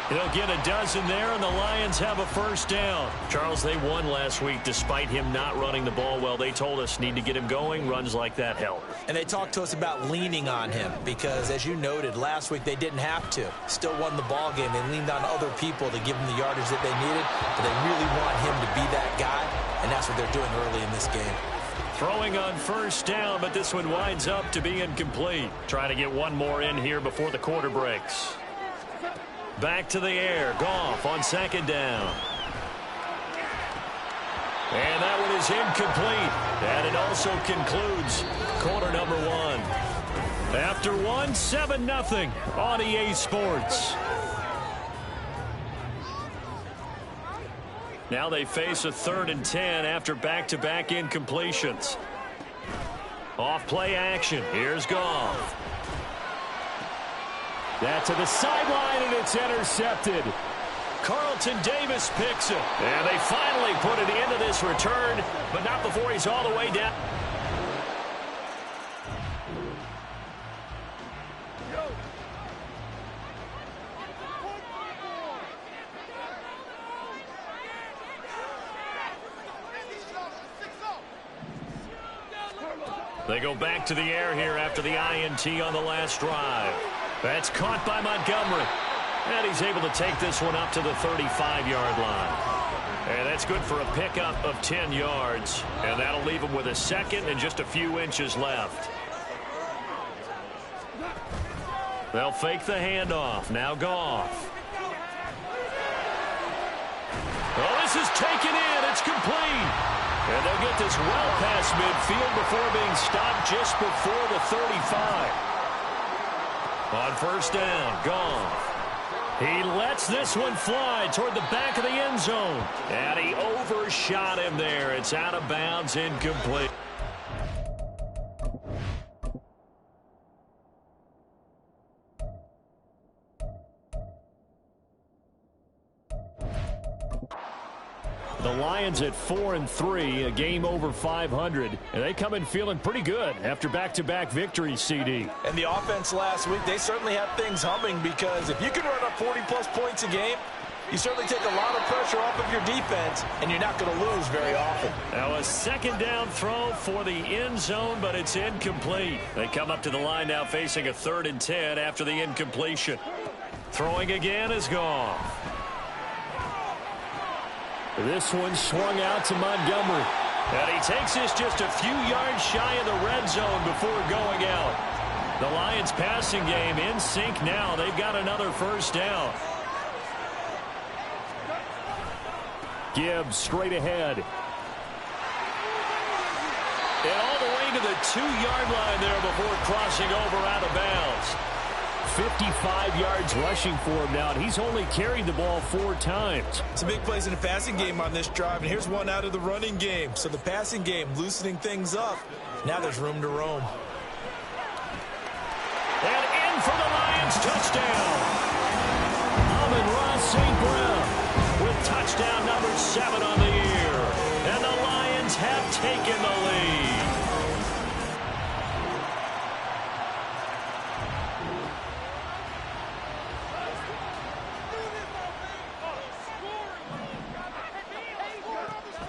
He'll get a dozen there, and the Lions have a first down. Charles, they won last week despite him not running the ball well. They told us need to get him going. Runs like that help. And they talked to us about leaning on him because, as you noted, last week they didn't have to. Still won the ball game. They leaned on other people to give them the yardage that they needed, but they really want him to be that guy, and that's what they're doing early in this game. Throwing on first down, but this one winds up to be incomplete. Trying to get one more in here before the quarter breaks. Back to the air. Goff on second down. And that one is incomplete. And it also concludes quarter number one. After one, 7-0 on EA Sports. Now they face a 3rd and 10 after back-to-back incompletions. Off play action. Here's Goff. That to the sideline, and it's intercepted. Carlton Davis picks it. And they finally put it into this return, but not before he's all the way down. They go back to the air here after the INT on the last drive. That's caught by Montgomery. And he's able to take this one up to the 35-yard line. And that's good for a pickup of 10 yards. And that'll leave him with a second and just a few inches left. They'll fake the handoff. Now Goff. Oh, this is taken in. It's complete. And they'll get this well past midfield before being stopped just before the 35. On first down, Goff. He lets this one fly toward the back of the end zone. And he overshot him there. It's out of bounds, incomplete. The Lions at 4-3, a game over 500, and they come in feeling pretty good after back-to-back victories, CD. And the offense last week, they certainly have things humming because if you can run up 40-plus points a game, you certainly take a lot of pressure off of your defense, and you're not going to lose very often. Now a second down throw for the end zone, but it's incomplete. They come up to the line now facing a 3rd and 10 after the incompletion. Throwing again is Goff. This one swung out to Montgomery. And he takes this just a few yards shy of the red zone before going out. The Lions passing game in sync now. They've got another first down. Gibbs straight ahead. And all the way to the 2-yard line there before crossing over out of bounds. 55 yards rushing for him now, and he's only carried the ball 4 times. It's a big place in the passing game on this drive, and here's one out of the running game. So the passing game loosening things up. Now there's room to roam. And in for the Lions touchdown. Amon-Ra St. Brown with touchdown number 7 on the year. And the Lions have taken the lead.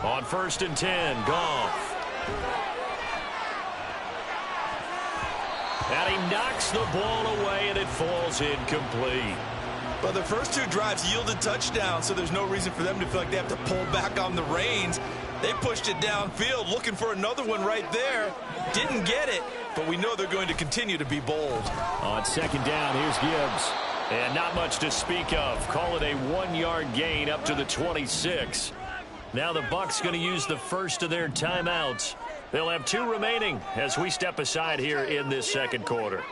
On 1st and 10, Goff. And he knocks the ball away, and it falls incomplete. But the first 2 drives yielded touchdowns, so there's no reason for them to feel like they have to pull back on the reins. They pushed it downfield, looking for another one right there. Didn't get it, but we know they're going to continue to be bold. On 2nd down, here's Gibbs. And not much to speak of. Call it a 1-yard gain up to the 26. Now the Bucs going to use the first of their timeouts. They'll have 2 remaining as we step aside here in this second quarter.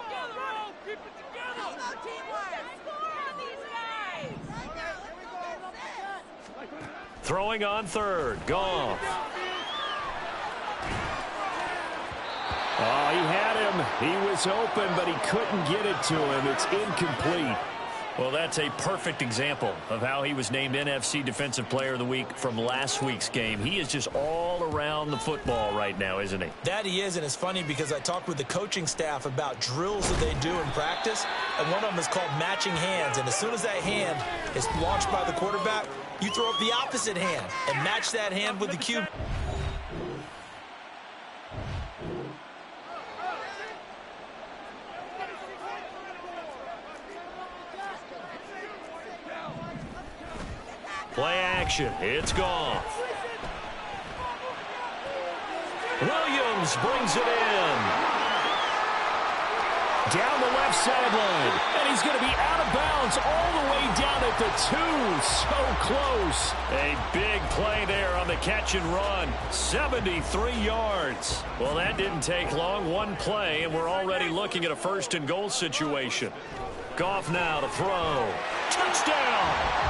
Throwing on 3rd, Goff. Oh, he had him. He was open, but he couldn't get it to him. It's incomplete. Well, that's a perfect example of how he was named NFC Defensive Player of the Week from last week's game. He is just all around the football right now, isn't he? That he is, and it's funny because I talked with the coaching staff about drills that they do in practice, and one of them is called matching hands. And as soon as that hand is launched by the quarterback, you throw up the opposite hand and match that hand with the cue. Play action. It's Goff. Williams brings it in. Down the left sideline. And he's going to be out of bounds all the way down at the 2. So close. A big play there on the catch and run. 73 yards. Well, that didn't take long. One play, and we're already looking at a 1st and goal situation. Goff now to throw. Touchdown!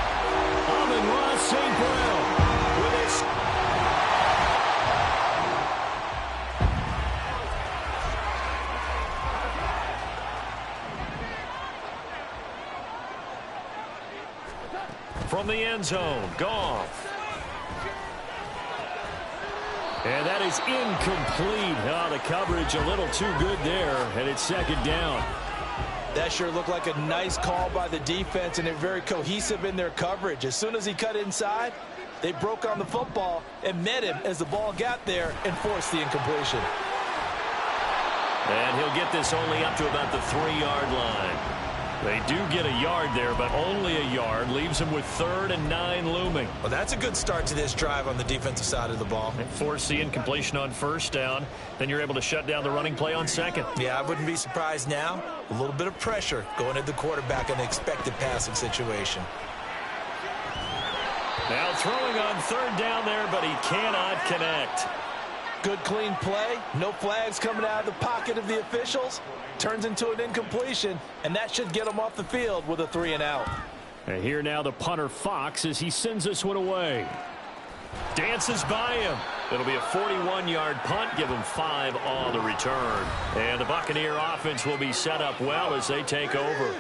Amon-Ra St. Brown with his... From the end zone, Goff. And that is incomplete. Oh, the coverage a little too good there, and it's 2nd down. That sure looked like a nice call by the defense, and they're very cohesive in their coverage. As soon as he cut inside, they broke on the football and met him as the ball got there and forced the incompletion. And he'll get this only up to about the 3-yard line. They do get a yard there, but only a yard. Leaves him with 3rd and 9 looming. Well, that's a good start to this drive on the defensive side of the ball. And force the incompletion on 1st down. Then you're able to shut down the running play on 2nd. Yeah, I wouldn't be surprised now. A little bit of pressure going at the quarterback in an expected passing situation. Now throwing on 3rd down there, but he cannot connect. Good clean play. No flags coming out of the pocket of the officials. Turns into an incompletion, and that should get him off the field with a 3-and-out. And here now the punter Fox as he sends this one away. Dances by him. It'll be a 41-yard punt. Give him 5 on the return. And the Buccaneer offense will be set up well as they take over.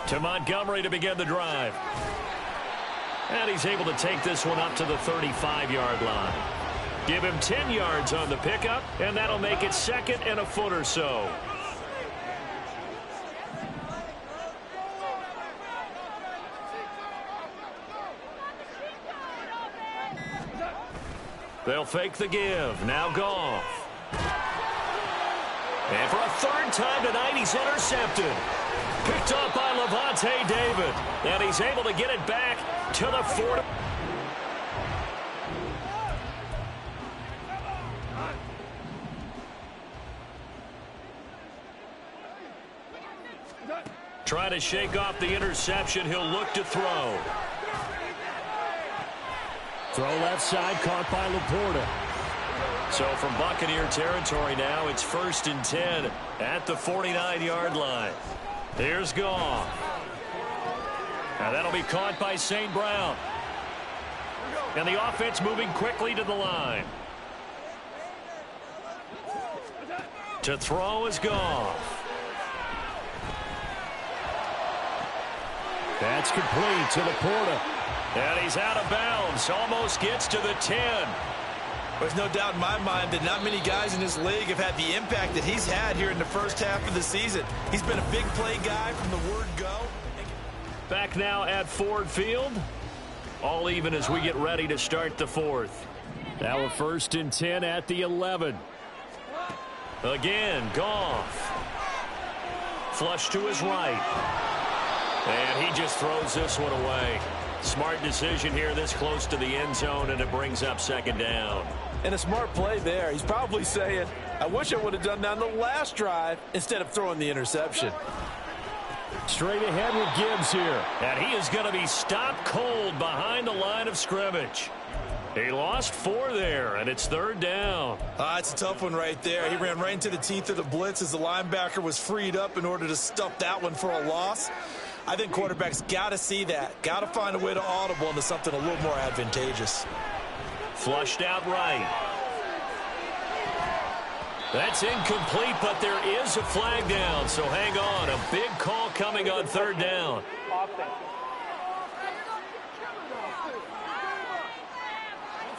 To Montgomery to begin the drive. And he's able to take this one up to the 35-yard line. Give him 10 yards on the pickup, and that'll make it 2nd and a foot or so. They'll fake the give. Now Goff. And for a third time tonight, he's intercepted. Picked up by Levante David. And he's able to get it back to the 40. Trying to shake off the interception. He'll look to throw. Throw left side, caught by Laporta. So from Buccaneer territory now, it's 1st and 10 at the 49-yard line. Here's Goff. And that'll be caught by St. Brown. And the offense moving quickly to the line. To throw is Goff. That's complete to Laporta. And he's out of bounds. Almost gets to the 10. There's no doubt in my mind that not many guys in this league have had the impact that he's had here in the first half of the season. He's been a big play guy from the word go. Back now at Ford Field. All even as we get ready to start the fourth. Now a 1st and 10 at the 11. Again, Goff. Flush to his right. And he just throws this one away. Smart decision here this close to the end zone, and it brings up 2nd down. And a smart play there. He's probably saying, I wish I would have done that on the last drive instead of throwing the interception. Straight ahead with Gibbs here. And he is going to be stopped cold behind the line of scrimmage. He lost 4 there, and it's 3rd down. It's a tough one right there. He ran right into the teeth of the blitz as the linebacker was freed up in order to stuff that one for a loss. I think quarterbacks got to see that. Got to find a way to audible into something a little more advantageous. Flushed out right. That's incomplete, but there is a flag down, so hang on. A big call coming on 3rd down.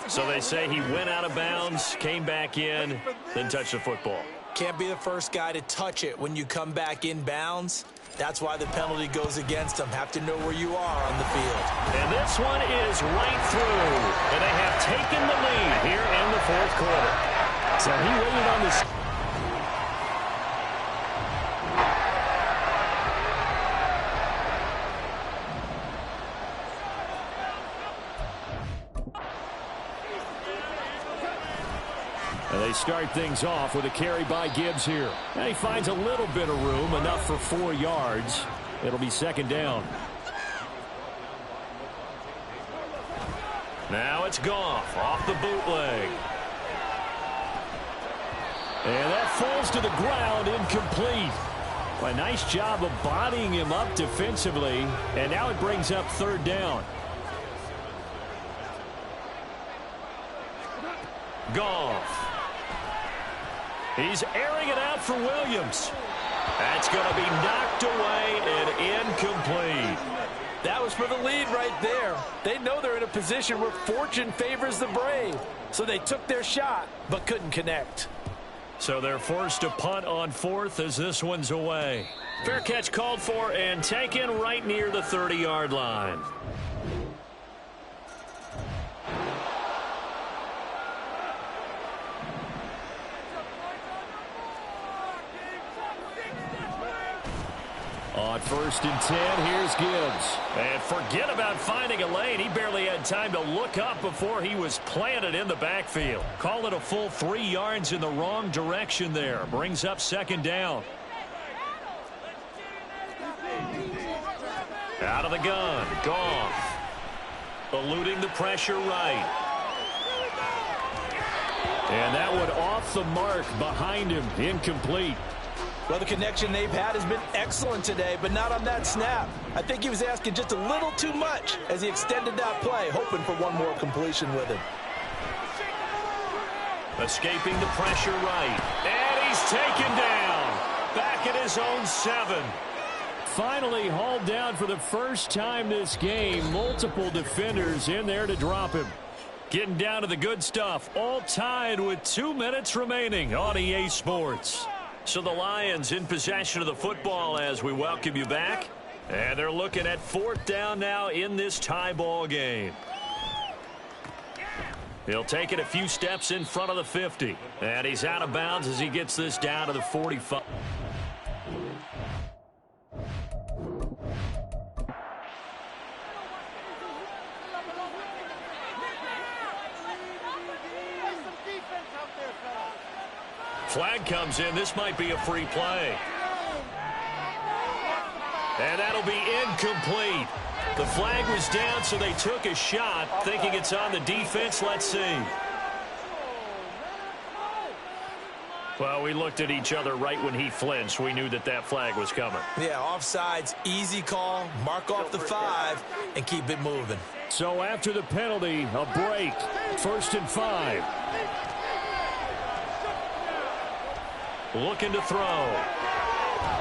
So they say he went out of bounds, came back in, then touched the football. Can't be the first guy to touch it when you come back in bounds. That's why the penalty goes against him. Have to know where you are on the field. And this one is right through. And they have taken the lead here in the 4th quarter. So he waited on this. And they start things off with a carry by Gibbs here. And he finds a little bit of room, enough for 4 yards. It'll be 2nd down. Now it's Goff off the bootleg. And that falls to the ground, incomplete. A nice job of bodying him up defensively. And now it brings up 3rd down. Goff. He's airing it out for Williams. That's going to be knocked away and incomplete. That was for the lead right there. They know they're in a position where fortune favors the brave. So they took their shot, but couldn't connect. So they're forced to punt on 4th as this one's away. Fair catch called for and taken right near the 30-yard line. On 1st and 10, here's Gibbs. And forget about finding a lane. He barely had time to look up before he was planted in the backfield. Call it a full 3 yards in the wrong direction there. Brings up 2nd down. Out of the gun. Goff. Eluding the pressure right. And that one off the mark behind him. Incomplete. Well, the connection they've had has been excellent today, but not on that snap. I think he was asking just a little too much as he extended that play, hoping for one more completion with it. Escaping the pressure right. And he's taken down. Back at his own 7. Finally hauled down for the first time this game. Multiple defenders in there to drop him. Getting down to the good stuff. All tied with 2 minutes remaining on EA Sports. So the Lions in possession of the football as we welcome you back. And they're looking at 4th down now in this tie ball game. He'll take it a few steps in front of the 50. And he's out of bounds as he gets this down to the 45. Flag comes in. This might be a free play. And that'll be incomplete. The flag was down, so they took a shot, thinking it's on the defense. Let's see. Well, we looked at each other right when he flinched. We knew that that flag was coming. Yeah, offsides, easy call, mark off the 5, and keep it moving. So after the penalty, a break. 1st and 5. Looking to throw.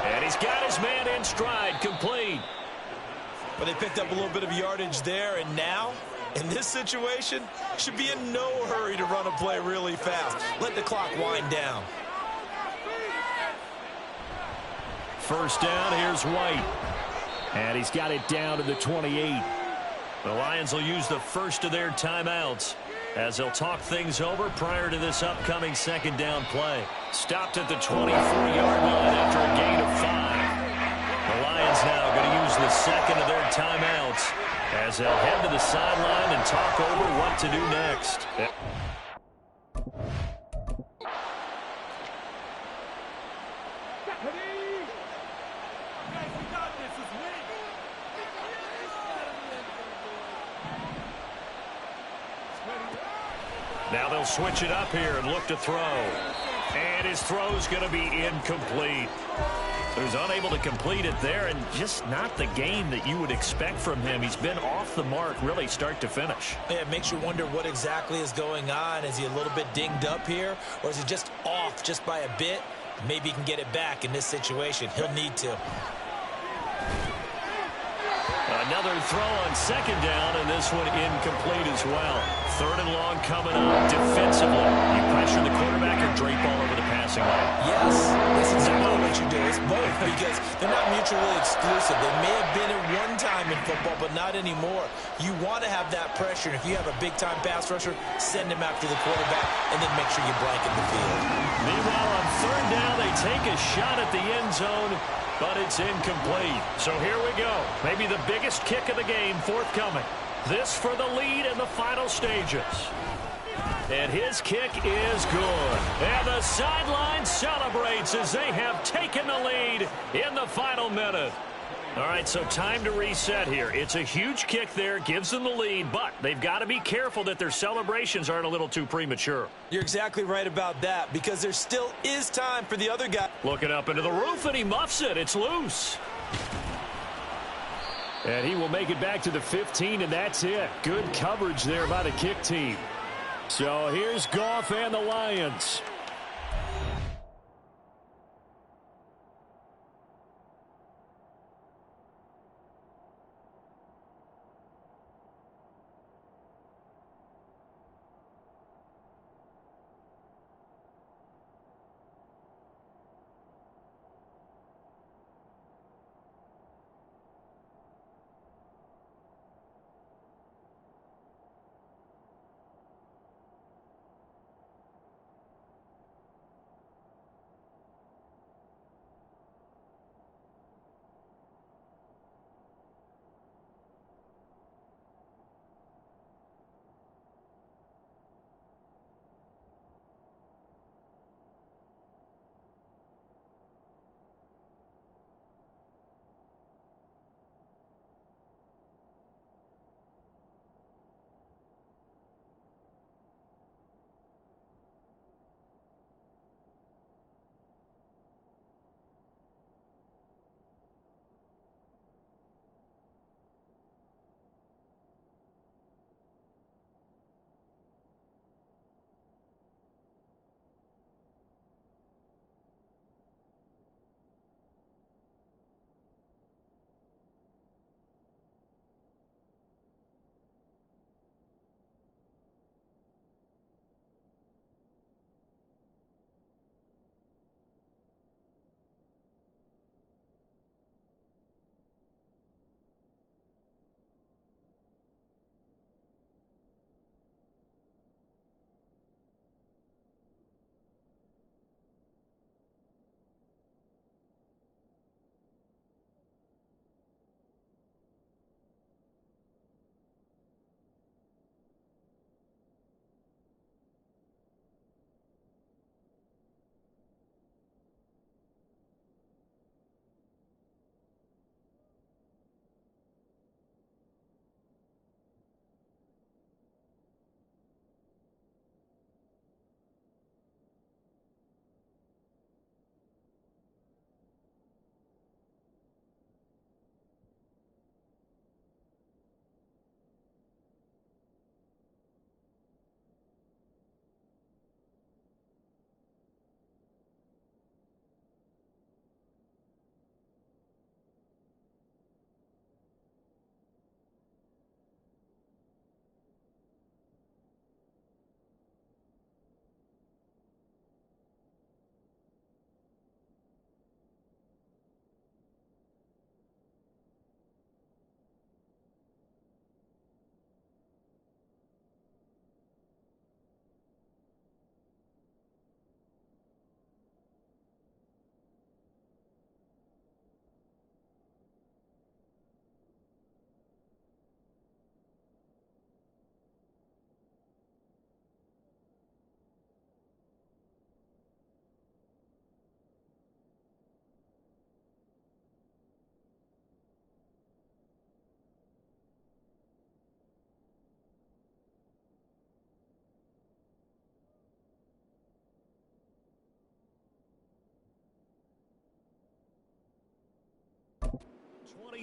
And he's got his man in stride, complete. But they picked up a little bit of yardage there, and now, in this situation, should be in no hurry to run a play really fast. Let the clock wind down. 1st down, here's White. And he's got it down to the 28. The Lions will use the first of their timeouts as they'll talk things over prior to this upcoming 2nd down play. Stopped at the 24-yard line after a gain of 5. The Lions now going to use the 2nd of their timeouts as they'll head to the sideline and talk over what to do next. Now they'll switch it up here and look to throw. And his throw's going to be incomplete. So he's unable to complete it there, and just not the game that you would expect from him. He's been off the mark really start to finish. Yeah, it makes you wonder what exactly is going on. Is he a little bit dinged up here, or is he just off just by a bit? Maybe he can get it back in this situation. He'll need to. Another throw on 2nd down, and this one incomplete as well. 3rd and long coming up defensively. You pressure the quarterback or drape all over the passing lane? Yes, that's exactly what you do. It's both because they're not mutually exclusive. They may have been at one time in football, but not anymore. You want to have that pressure, and if you have a big-time pass rusher, send him after the quarterback, and then make sure you blanket the field. Meanwhile, on 3rd down, they take a shot at the end zone, but it's incomplete. So here we go. Maybe the biggest kick of the game forthcoming. This for the lead in the final stages. And his kick is good. And the sideline celebrates as they have taken the lead in the final minute. All right, so time to reset here. It's a huge kick there, gives them the lead, but they've got to be careful that their celebrations aren't a little too premature. You're exactly right about that because there still is time for the other guy. Looking up into the roof, and he muffs it. It's loose. And he will make it back to the 15, and that's it. Good coverage there by the kick team. So here's Goff and the Lions.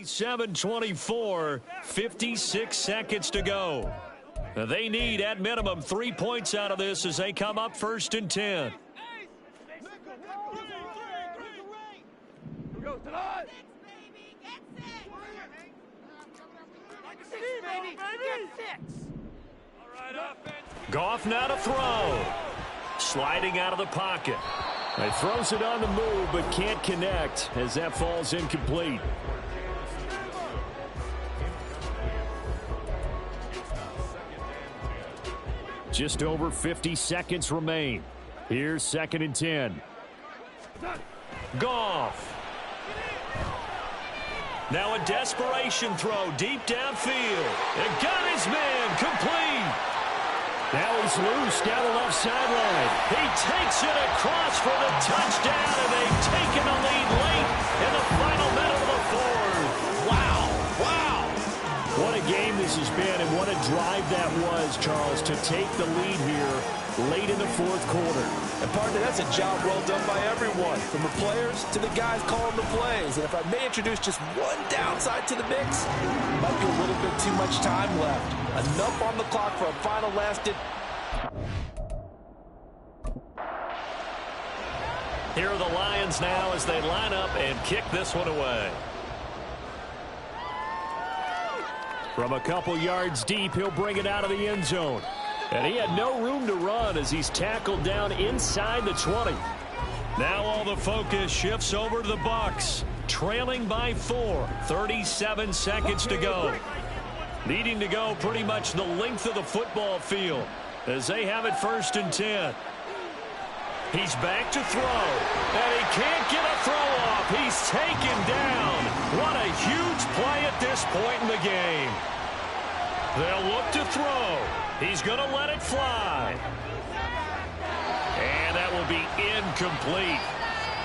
27-24, 56 seconds to go. They need, at minimum, 3 points out of this as they come up 1st and 10. Goff now to throw. Sliding out of the pocket. He throws it on the move but can't connect as that falls incomplete. Just over 50 seconds remain. Here's 2nd and 10. Goff. Now a desperation throw deep downfield. It got his man complete. Now he's loose down the left sideline. He takes it across for the touchdown, and they've taken a lead late in the final minute of the fourth. Wow. Wow. What a game this has been, and what a drive that was, Charles, to take the lead here late in the fourth quarter. And partner, that's a job well done by everyone, from the players to the guys calling the plays. And if I may introduce just one downside to the mix, might be a little bit too much time left. Enough on the clock for a final last hit. Here are the Lions now as they line up and kick this one away. From a couple yards deep, he'll bring it out of the end zone. And he had no room to run as he's tackled down inside the 20. Now all the focus shifts over to the Bucs, trailing by 4, 37 seconds to go. Needing to go pretty much the length of the football field as they have it 1st and 10. He's back to throw, and he can't get a throw off. He's taken down. What a huge play at this point in the game. They'll look to throw. He's going to let it fly. And that will be incomplete.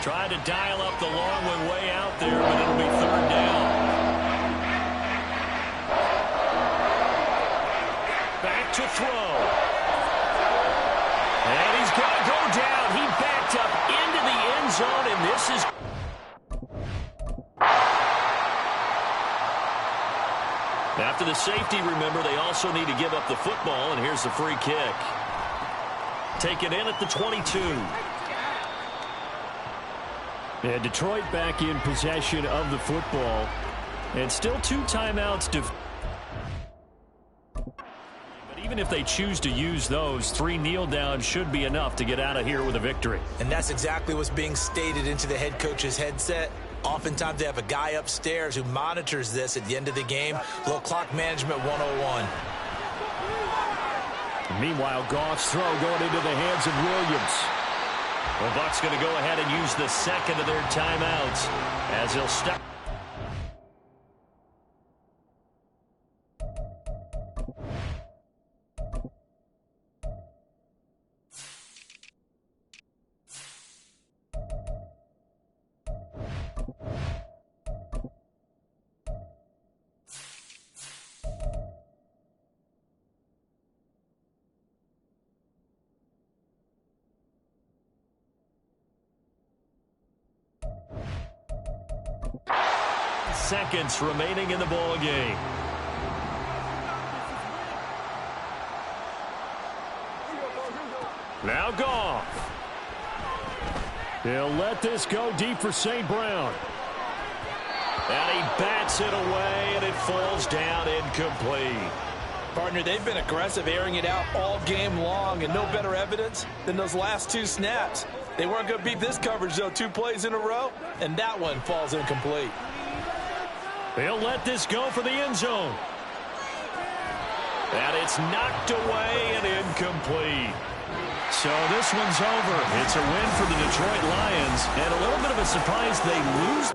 Tried to dial up the long one way out there, but it'll be 3rd down. Back to throw. And he's going to go down. He backed up into the end zone, and this is... After the safety, remember, they also need to give up the football, and here's the free kick. Taken in at the 22. And Detroit back in possession of the football. And still 2 timeouts to... But even if they choose to use those, 3 kneel downs should be enough to get out of here with a victory. And that's exactly what's being stated into the head coach's headset. Oftentimes they have a guy upstairs who monitors this at the end of the game. Little clock management 101. Meanwhile, Goff's throw going into the hands of Williams. The Bucs going to go ahead and use the second of their timeouts as he'll step. Seconds remaining in the ball game. Now Goff. He'll let this go deep for St. Brown. And he bats it away, and it falls down incomplete. Partner, they've been aggressive, airing it out all game long, and no better evidence than those last 2 snaps. They weren't going to beat this coverage, though, 2 plays in a row, and that one falls incomplete. He'll let this go for the end zone. And it's knocked away and incomplete. So this one's over. It's a win for the Detroit Lions, and a little bit of a surprise they lose.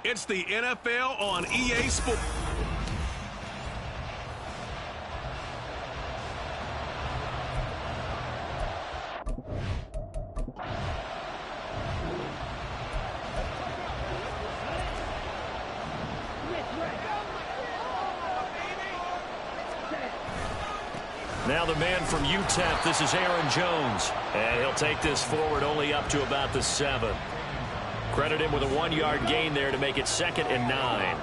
It's the NFL on EA Sports. Now the man from UTEP, this is Aaron Jones. And he'll take this forward only up to about the 7. Credit him with a 1-yard gain there to make it 2nd and 9.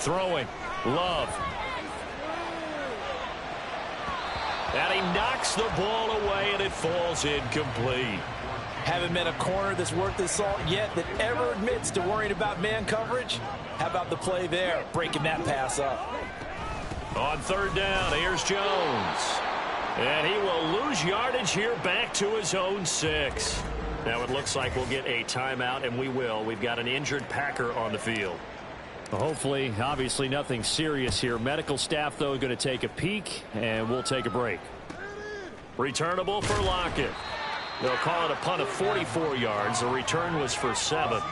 Throwing. Love. And he knocks the ball away, and it falls incomplete. Haven't met a corner that's worth his salt yet that ever admits to worrying about man coverage. How about the play there, breaking that pass up? On 3rd down, here's Jones. And he will lose yardage here back to his own 6. Now it looks like we'll get a timeout, and we will. We've got an injured Packer on the field. Hopefully, obviously nothing serious here. Medical staff, though, going to take a peek, and we'll take a break. Returnable for Lockett. They'll call it a punt of 44 yards. The return was for 7.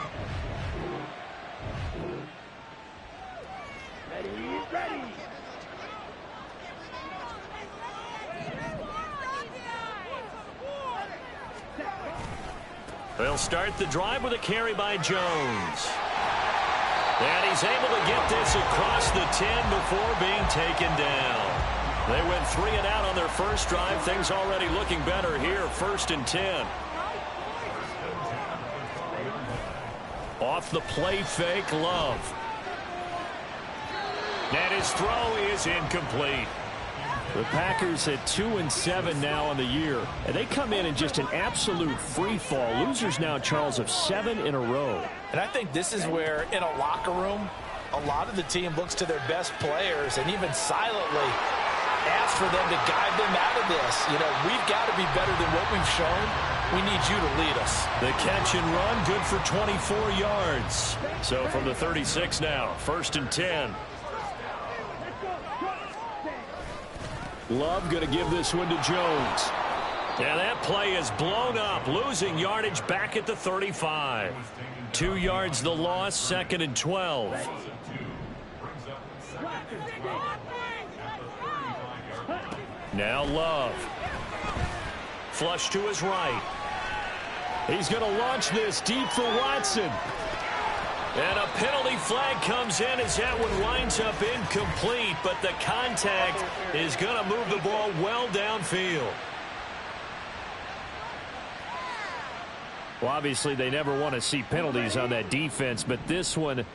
They'll start the drive with a carry by Jones. And he's able to get this across the 10 before being taken down. They went 3 and out on their first drive. Things already looking better here. 1st and 10. Off the play fake, Love. And his throw is incomplete. The Packers at 2-7 now on the year, and they come in just an absolute free fall. Losers now, Charles, of 7 in a row. And I think this is where, in a locker room, a lot of the team looks to their best players and even silently asks for them to guide them out of this. You know, we've got to be better than what we've shown. We need you to lead us. The catch and run, good for 24 yards. So from the 36 now, 1st and 10. Love going to give this one to Jones. And that play is blown up, losing yardage back at the 35. 2 yards the loss, 2nd and 12. Now Love. Flush to his right. He's going to launch this deep for Watson. And a penalty flag comes in as that one winds up incomplete, but the contact is going to move the ball well downfield. Well, obviously, they never want to see penalties on that defense, but this one a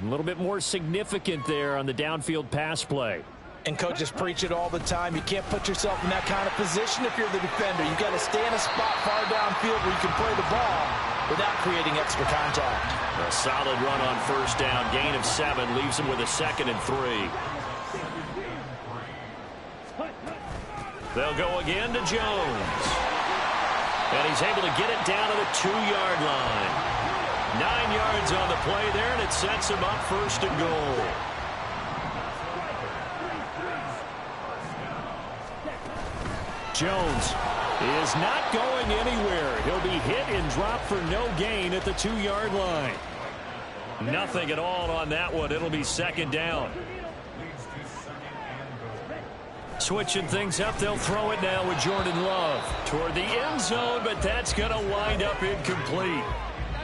little bit more significant there on the downfield pass play. And coaches preach it all the time. You can't put yourself in that kind of position if you're the defender. You've got to stay in a spot far downfield where you can play the ball without creating extra contact. A solid run on first down. Gain of 7 leaves him with a 2nd and 3. They'll go again to Jones. And he's able to get it down to the 2-yard line. 9 yards on the play there, and it sets him up 1st and goal. Jones is not going anywhere. He'll be hit and dropped for no gain at the 2-yard line. Nothing at all on that one. It'll be 2nd down. Switching things up, they'll throw it now with Jordan Love toward the end zone, but that's going to wind up incomplete.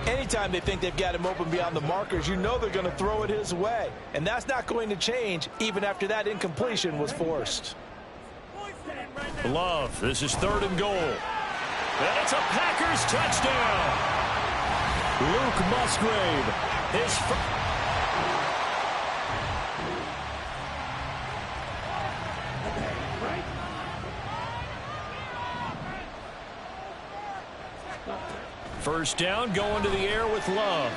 Anytime they think they've got him open beyond the markers, you know they're going to throw it his way. And that's not going to change even after that incompletion was forced. Love, this is 3rd and goal. And it's a Packers touchdown. Luke Musgrave, his first down, going to the air with Love.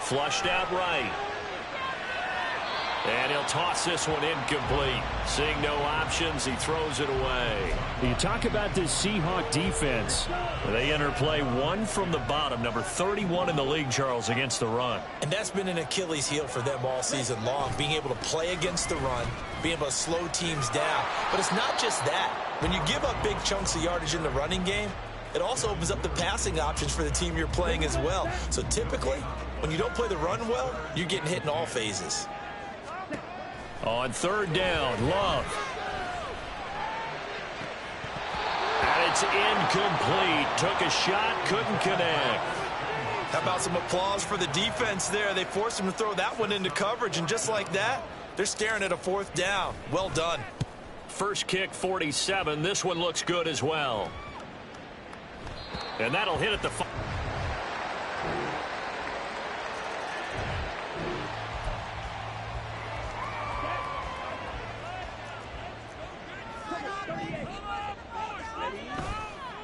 Flushed out right. And he'll toss this one incomplete. Seeing no options, he throws it away. You talk about this Seahawk defense. They enter play 1 from the bottom, number 31 in the league, Charles, against the run. And that's been an Achilles heel for them all season long, being able to play against the run, being able to slow teams down. But it's not just that. When you give up big chunks of yardage in the running game, it also opens up the passing options for the team you're playing as well. So typically, when you don't play the run well, you're getting hit in all phases. On 3rd down, Love. And it's incomplete. Took a shot, couldn't connect. How about some applause for the defense there? They forced him to throw that one into coverage, and just like that, they're staring at a 4th down. Well done. First kick, 47. This one looks good as well. And that'll hit at the...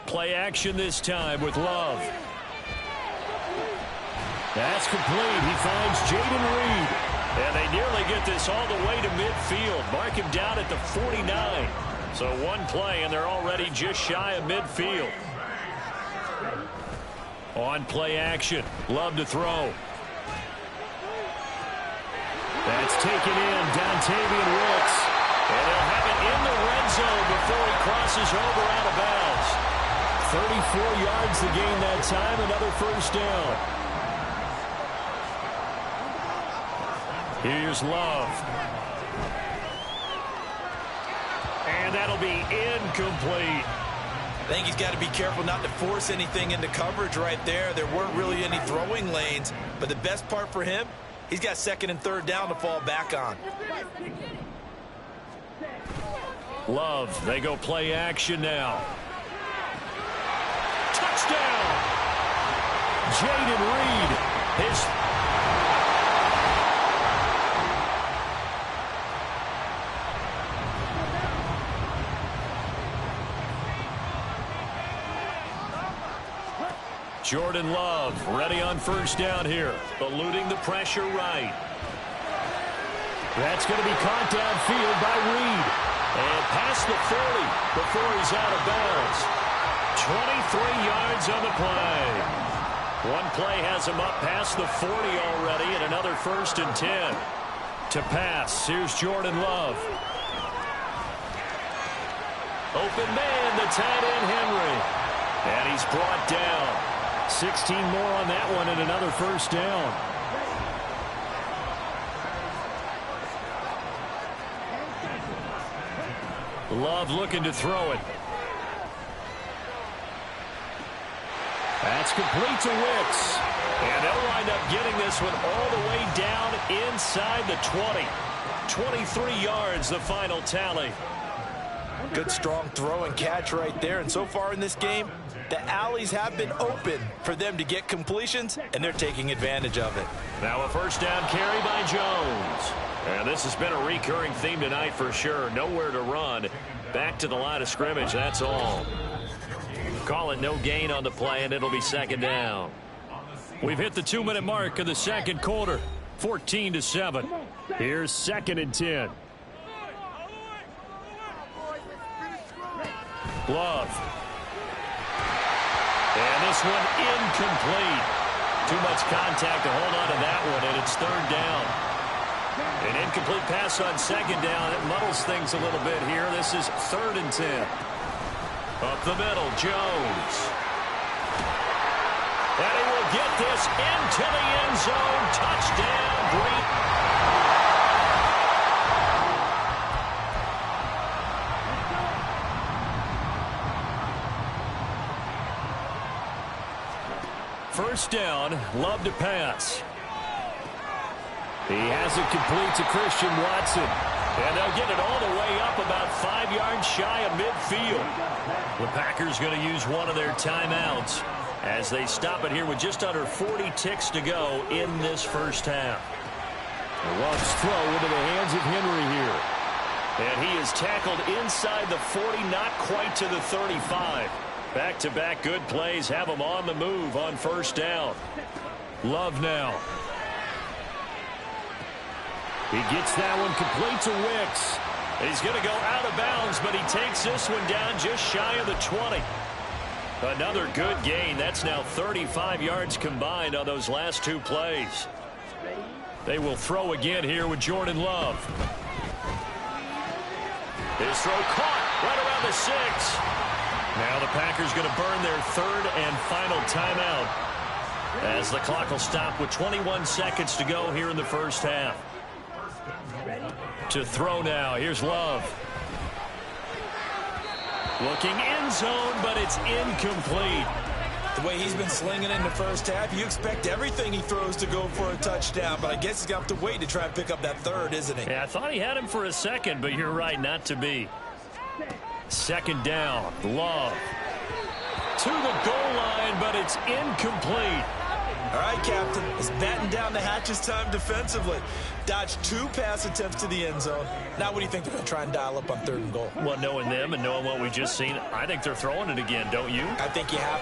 Play action this time with Love. That's complete. He finds Jaden Reed. And they nearly get this all the way to midfield. Mark him down at the 49. So one play, and they're already just shy of midfield. On play action. Love to throw. That's taken in. Dontavian Wicks. And they'll have it in the red zone before he crosses over out of bounds. 34 yards to gain that time. Another first down. Here's Love. And that'll be incomplete. I think he's got to be careful not to force anything into coverage right there. There weren't really any throwing lanes. But the best part for him, he's got 2nd and 3rd down to fall back on. Love, they go play action now. Touchdown! Jaden Reed. His... Jordan Love ready on first down here. eluding the pressure right. That's going to be caught downfield by Reed. And past the 40 before he's out of bounds. 23 yards on the play. One play has him up past the 40 already, and another 1st and 10. To pass, here's Jordan Love. Open man, the tight end Henry. And he's brought down. 16 more on that one and another first down. Love looking to throw it. That's complete to Wicks. And they'll wind up getting this one all the way down inside the 20. 23 yards, the final tally. Good strong throw and catch right there. And so far in this game, The alleys have been open for them to get completions, and they're taking advantage of it. Now a first down carry by Jones. And this has been a recurring theme tonight for sure. Nowhere to run. Back to the line of scrimmage, that's all. Call it no gain on the play, and it'll be second down. We've hit the 2-minute mark of the second quarter. 14-7. Here's 2nd and 10. Love. And this one incomplete. Too much contact to hold on to that one, and it's third down. An incomplete pass on second down. It muddles things a little bit here. This is 3rd and 10. Up the middle, Jones. And he will get this into the end zone. Touchdown, Green. First down, Love to pass. He has it complete to Christian Watson. And they'll get it all the way up about 5 yards shy of midfield. The Packers going to use one of their timeouts as they stop it here with just under 40 ticks to go in this first half. Love's throw into the hands of Henry here. And he is tackled inside the 40, not quite to the 35. Back-to-back good plays have him on the move on first down. Love now. He gets that one complete to Wicks. He's going to go out of bounds, but he takes this one down just shy of the 20. Another good gain. That's now 35 yards combined on those last two plays. They will throw again here with Jordan Love. His throw caught right around the 6. Now the Packers going to burn their third and final timeout as the clock will stop with 21 seconds to go here in the first half. To throw now. Here's Love. Looking end zone, but it's incomplete. The way he's been slinging in the first half, you expect everything he throws to go for a touchdown, but I guess he's going to have to wait to try and pick up that third, isn't he? Yeah, I thought he had him for a second, but you're right, not to be. Second down, Love. To the goal line, but it's incomplete. All right, Captain, it's batten down the hatches time defensively. Dodged 2 pass attempts to the end zone. Now what do you think they're going to try and dial up on 3rd and goal? Well, knowing them and knowing what we just seen, I think they're throwing it again, don't you? I think you have.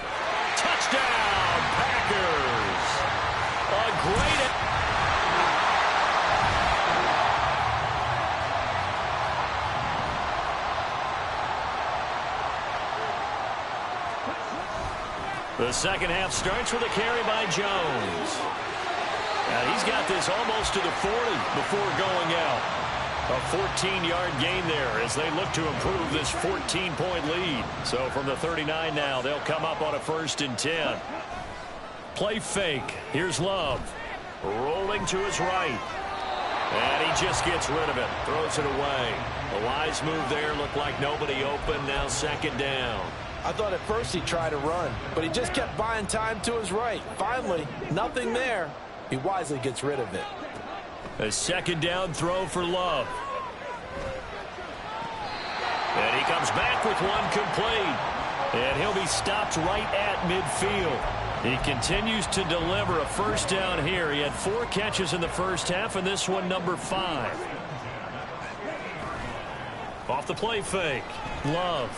Touchdown, Packers. A great... The second half starts with a carry by Jones. Now he's got this almost to the 40 before going out. A 14-yard gain there as they look to improve this 14-point lead. So from the 39 now, they'll come up on a 1st and 10. Play fake. Here's Love. Rolling to his right. And he just gets rid of it. Throws it away. A wise move there. Looked like nobody open. Now second down. I thought at first he'd try to run, but he just kept buying time to his right. Finally, nothing there. He wisely gets rid of it. A second down throw for Love. And he comes back with one complete. And he'll be stopped right at midfield. He continues to deliver a first down here. He had 4 catches in the first half, and this one number 5. Off the play fake. Love.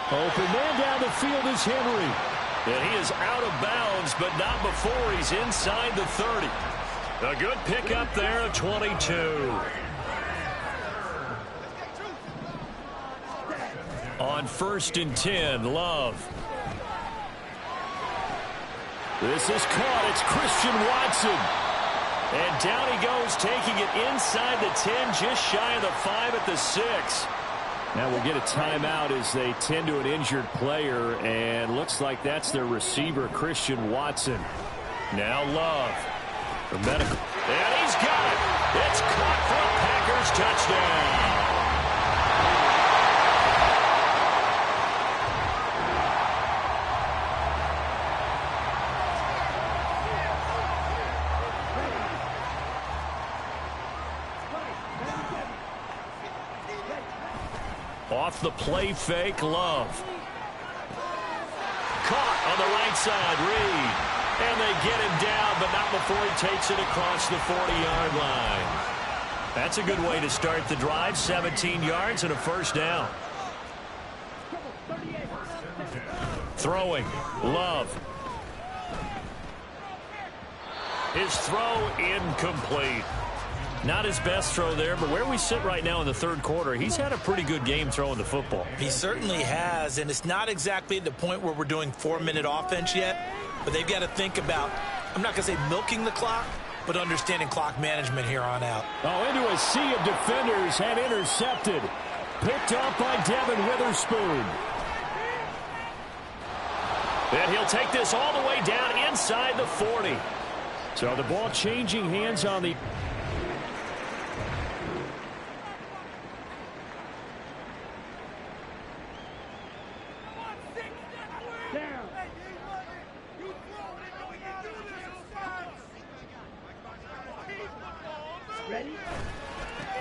Open man down the field is Henry. And he is out of bounds, but not before he's inside the 30. A good pickup there of 22. On 1st and 10, Love. This is caught. It's Christian Watson. And down he goes, taking it inside the 10, just shy of the 5 at the 6. Now we'll get a timeout as they tend to an injured player, and looks like that's their receiver, Christian Watson. Now Love. For medical. And he's got it. It's caught for a Packers touchdown. Off the play fake, Love. Caught on the right side, Reed. And they get him down, but not before he takes it across the 40-yard line. That's a good way to start the drive. 17 yards and a first down. Throwing, Love. His throw incomplete. Not his best throw there, but where we sit right now in the third quarter, he's had a pretty good game throwing the football. He certainly has, and it's not exactly at the point where we're doing 4-minute offense yet, but they've got to think about, I'm not going to say milking the clock, but understanding clock management here on out. Oh, into a sea of defenders and intercepted. Picked up by Devin Witherspoon. And he'll take this all the way down inside the 40. So the ball changing hands on the...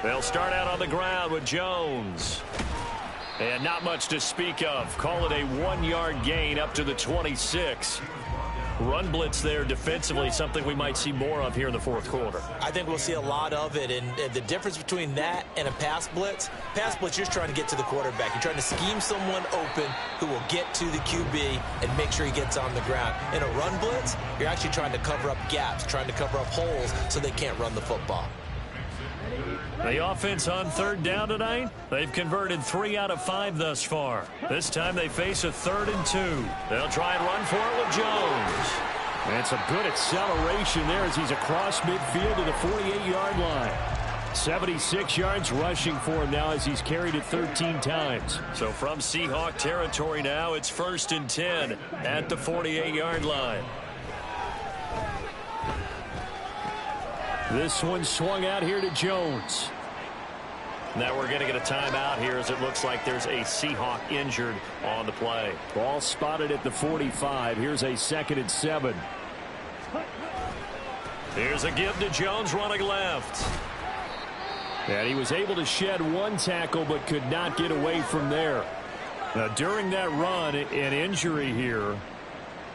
They'll start out on the ground with Jones. And not much to speak of. Call it a 1-yard gain up to the 26. Run blitz there defensively, something we might see more of here in the fourth quarter. I think we'll see a lot of it, and the difference between that and a pass blitz, you're just trying to get to the quarterback. You're trying to scheme someone open who will get to the QB and make sure he gets on the ground. In a run blitz, you're actually trying to cover up gaps, trying to cover up holes so they can't run the football. The offense on third down tonight, they've converted 3 out of 5 thus far. This time they face a 3rd and 2. They'll try and run for it with Jones. And some good acceleration there as he's across midfield to the 48-yard line. 76 yards rushing for him now as he's carried it 13 times. So from Seahawk territory now, it's 1st and 10 at the 48-yard line. This one swung out here to Jones. Now we're going to get a timeout here as it looks like there's a Seahawk injured on the play. Ball spotted at the 45. Here's a 2nd and 7. Here's a give to Jones running left. And he was able to shed 1 tackle but could not get away from there. Now during that run, an injury here.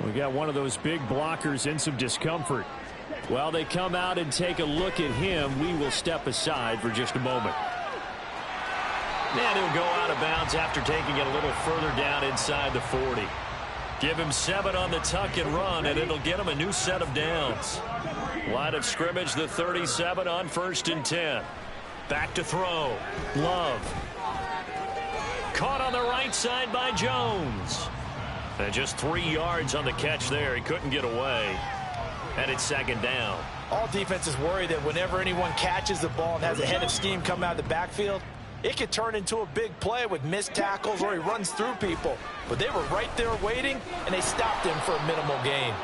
We got one of those big blockers in some discomfort. While they come out and take a look at him, we will step aside for just a moment. And he'll go out of bounds after taking it a little further down inside the 40. Give him 7 on the tuck and run, and it'll get him a new set of downs. Line of scrimmage, the 37 on 1st and 10. Back to throw. Love. Caught on the right side by Jones. And just 3 yards on the catch there. He couldn't get away. And it's 2nd down. All defenses worry that whenever anyone catches the ball and has a head of steam come out of the backfield, it could turn into a big play with missed tackles or he runs through people. But they were right there waiting, and they stopped him for a minimal gain.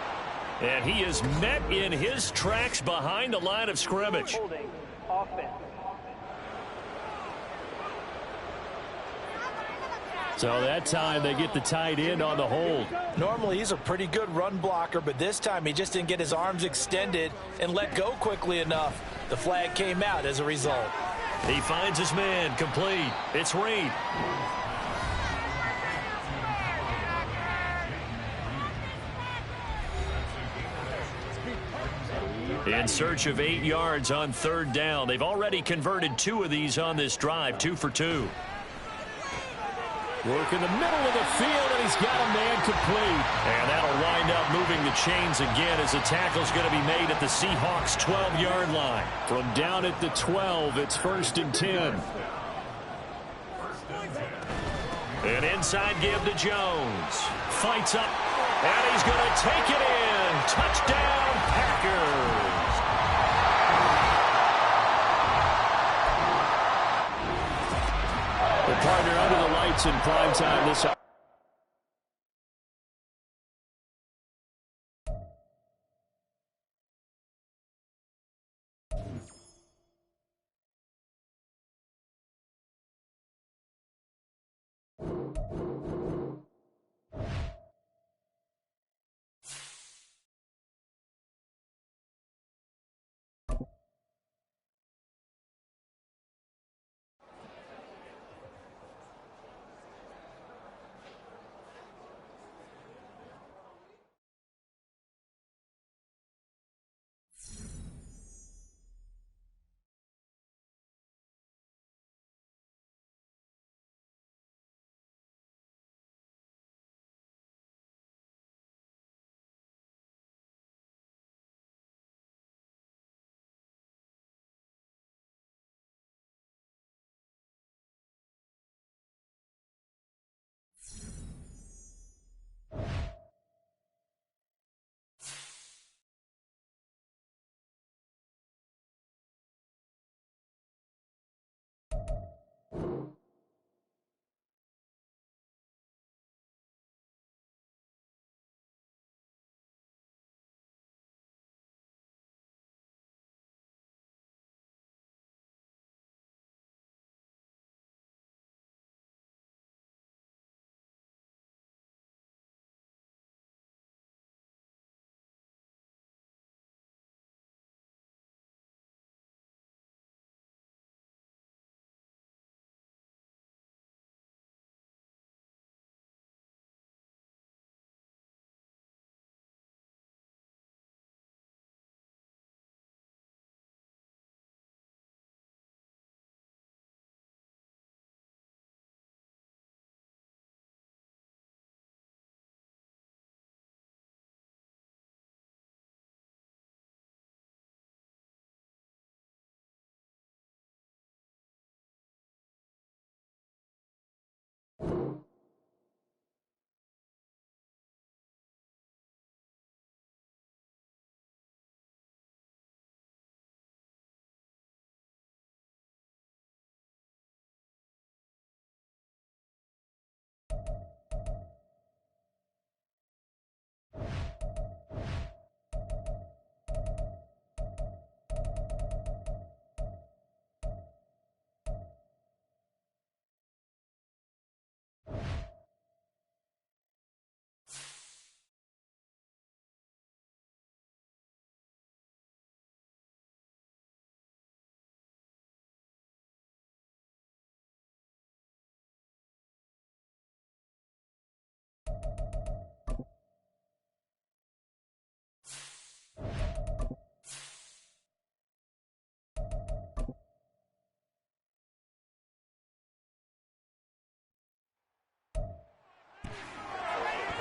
And he is met in his tracks behind the line of scrimmage. Holding offense. So that time they get the tight end on the hold. Normally he's a pretty good run blocker, but this time he just didn't get his arms extended and let go quickly enough. The flag came out as a result. He finds his man complete. It's Reed. In search of 8 yards on 3rd down. They've already converted 2 of these on this drive, 2 for 2. Work in the middle of the field, and he's got a man complete. And that'll wind up moving the chains again as the tackle's going to be made at the Seahawks' 12-yard line. From down at the 12, it's 1st and 10. An inside give to Jones. Fights up, and he's going to take it in. Touchdown, Packers. The partner under the lights in prime time this up.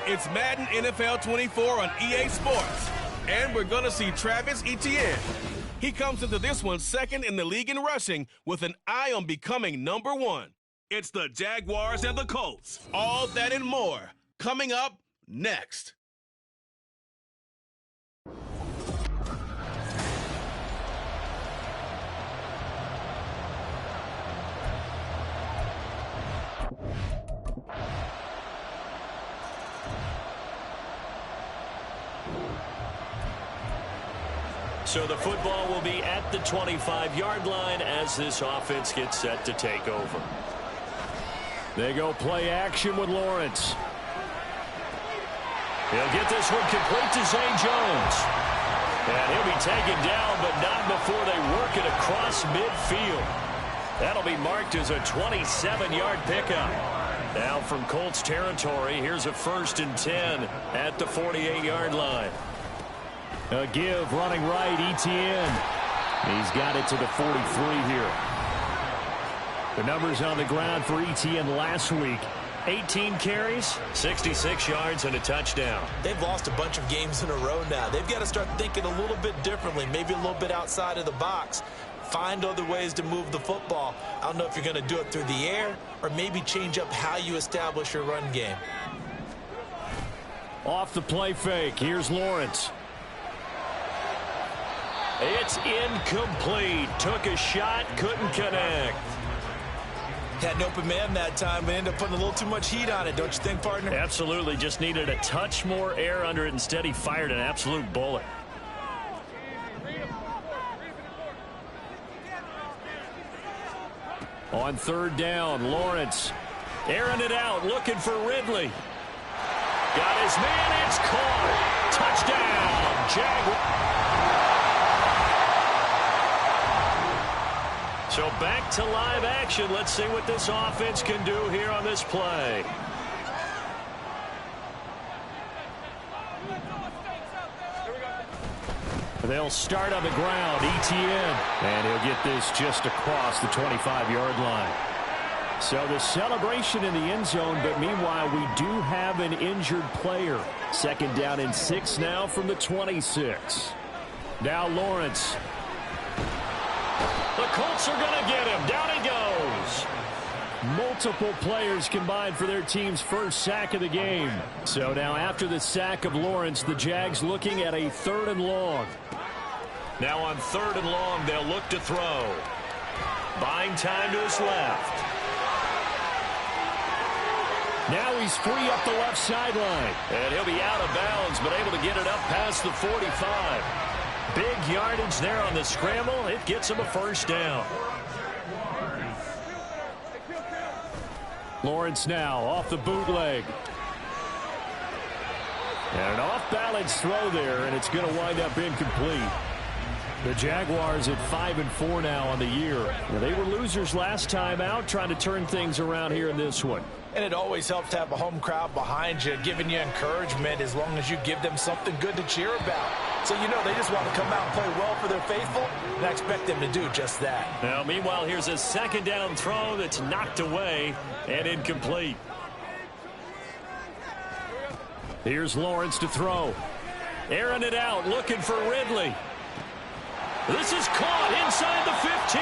It's Madden NFL 24 on EA Sports. And we're going to see Travis Etienne. He comes into this one second in the league in rushing with an eye on becoming #1. It's the Jaguars and the Colts. All that and more coming up next. So the football will be at the 25-yard line as this offense gets set to take over. They go play action with Lawrence. He'll get this one complete to Zay Jones. And he'll be taken down, but not before they work it across midfield. That'll be marked as a 27-yard pickup. Now from Colts territory, here's a 1st and 10 at the 48-yard line. A give running right, Etienne. He's got it to the 43 here. The numbers on the ground for Etienne last week. 18 carries, 66 yards, and a touchdown. They've lost a bunch of games in a row now. They've got to start thinking a little bit differently, maybe a little bit outside of the box. Find other ways to move the football. I don't know if you're going to do it through the air or maybe change up how you establish your run game. Off the play fake, here's Lawrence. It's incomplete. Took a shot, couldn't connect. Had an open man that time, but ended up putting a little too much heat on it, don't you think, partner? Absolutely. Just needed a touch more air under it. Instead, he fired an absolute bullet. On 3rd down, Lawrence. Airing it out, looking for Ridley. Got his man, it's caught. Touchdown, Jaguars. So back to live action. Let's see what this offense can do here on this play. They'll start on the ground, Etienne. And he'll get this just across the 25-yard line. So the celebration in the end zone, but meanwhile we do have an injured player. 2nd down and 6 now from the 26. Now Lawrence. The Colts are going to get him. Down he goes. Multiple players combined for their team's first sack of the game. So now after the sack of Lawrence, the Jags looking at a 3rd and long. Now on 3rd and long, they'll look to throw. Buying time to his left. Now he's free up the left sideline. And he'll be out of bounds, but able to get it up past the 45. Big yardage there on the scramble. It gets him a 1st down. Lawrence now off the bootleg. And an off-balance throw there, and it's going to wind up incomplete. The Jaguars at 5-4 now on the year. Well, they were losers last time out, trying to turn things around here in this one. And it always helps to have a home crowd behind you, giving you encouragement as long as you give them something good to cheer about. So, you know, they just want to come out and play well for their faithful, and I expect them to do just that. Now, meanwhile, here's a 2nd down throw that's knocked away and incomplete. Here's Lawrence to throw. Airing it out, looking for Ridley. This is caught inside the 15.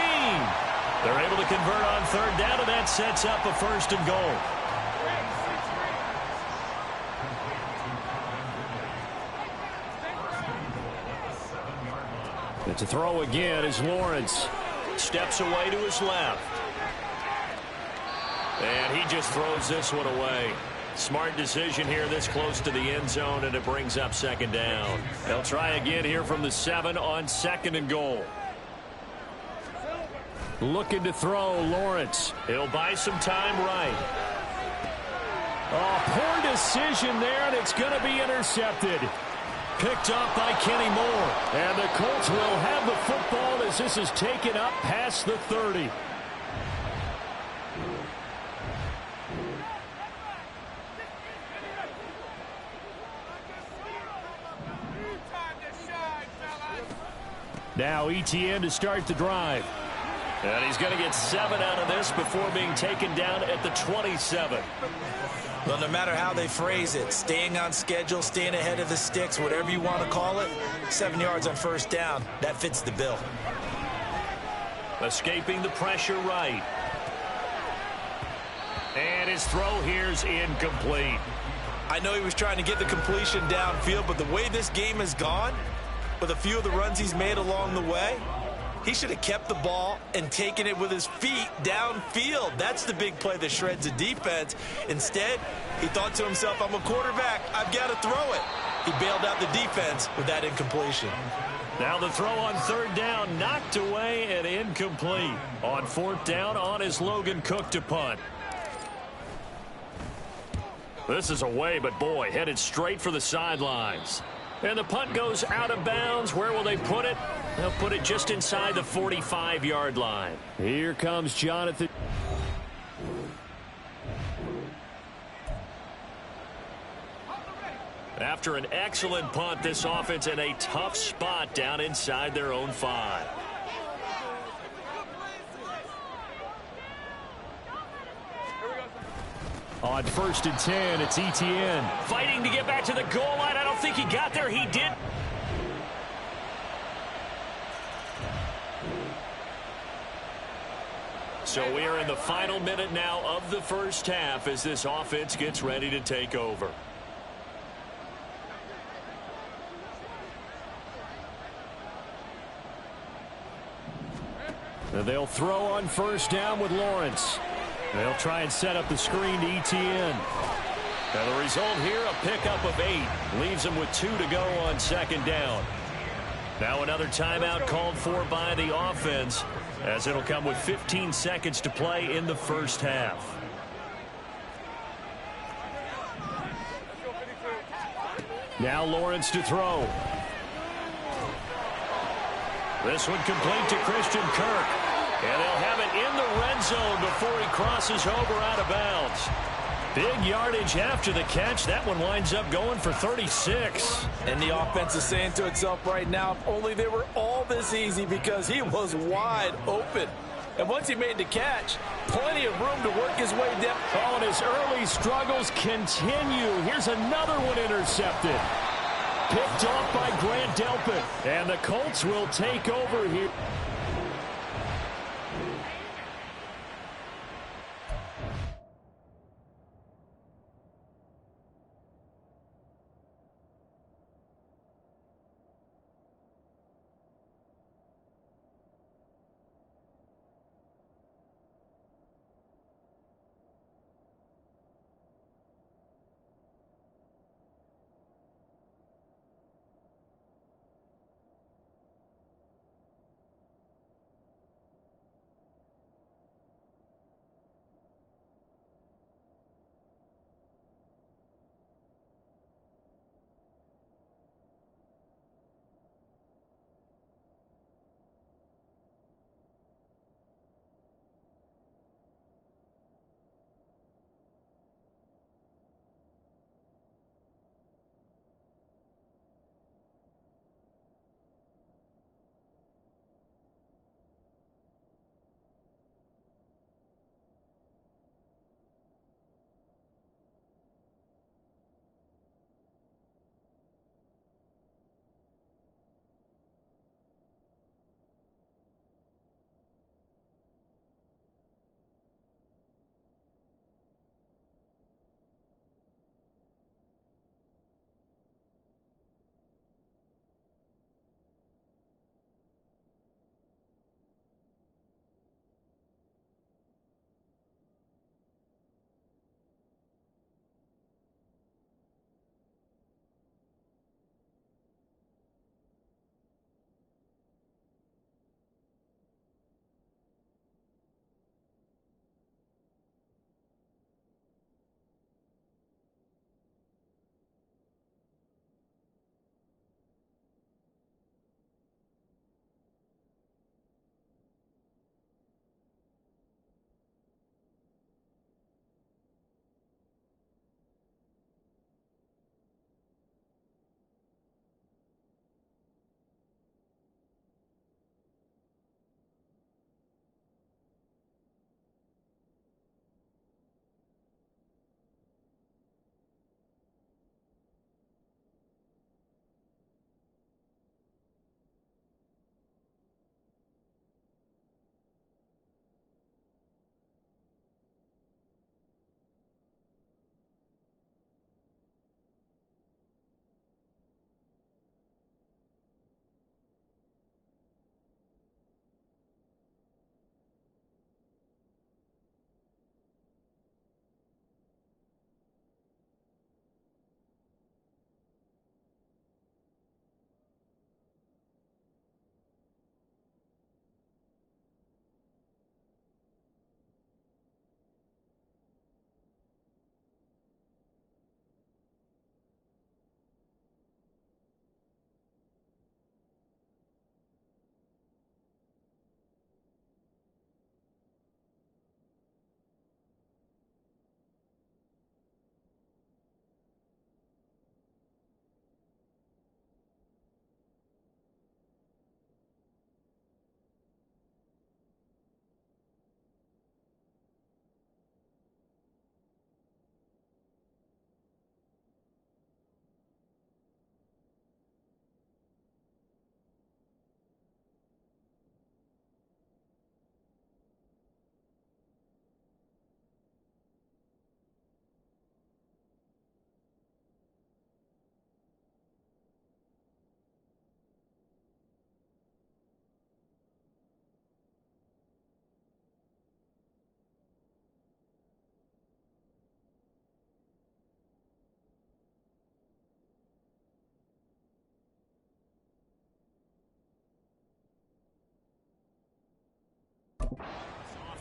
They're able to convert on 3rd down, and that sets up a 1st and goal. And to throw again is Lawrence. Steps away to his left. And he just throws this one away. Smart decision here this close to the end zone, and it brings up 2nd down. They'll try again here from the 7 on 2nd and goal. Looking to throw, Lawrence. He'll buy some time right. Oh, poor decision there, and it's going to be intercepted. Picked up by Kenny Moore. And the Colts will have the football as this is taken up past the 30. Now Etienne to start the drive. And he's going to get 7 out of this before being taken down at the 27. Well, no matter how they phrase it, staying on schedule, staying ahead of the sticks, whatever you want to call it, 7 yards on first down, that fits the bill. Escaping the pressure right. And his throw here's incomplete. I know he was trying to get the completion downfield, but the way this game has gone, with a few of the runs he's made along the way, he should have kept the ball and taken it with his feet downfield. That's the big play that shreds the defense. Instead, he thought to himself, I'm a quarterback, I've got to throw it. He bailed out the defense with that incompletion. Now the throw on third down, knocked away and incomplete. On fourth down, on is Logan Cook to punt. This is away, but boy, headed straight for the sidelines. And the punt goes out of bounds. Where will they put it? They'll put it just inside the 45-yard line. Here comes Jonathan. After an excellent punt, this offense in a tough spot down inside their own 5. On first and 10, it's ETN. Fighting to get back to the goal line. I don't think he got there. He did. So we are in the final minute now of the first half as this offense gets ready to take over. And they'll throw on first down with Lawrence. They'll try and set up the screen to ETN. Now the result here, a pickup of 8. Leaves them with 2 to go on second down. Now another timeout called for by the offense, as it'll come with 15 seconds to play in the first half. Now Lawrence to throw. This one complete to Christian Kirk. And they'll have it in the red zone before he crosses over out of bounds. Big yardage after the catch. That one winds up going for 36. And the offense is saying to itself right now, if only they were all this easy, because he was wide open. And once he made the catch, plenty of room to work his way down. Oh, and his early struggles continue. Here's another one intercepted. Picked off by Grant Delpit. And the Colts will take over here.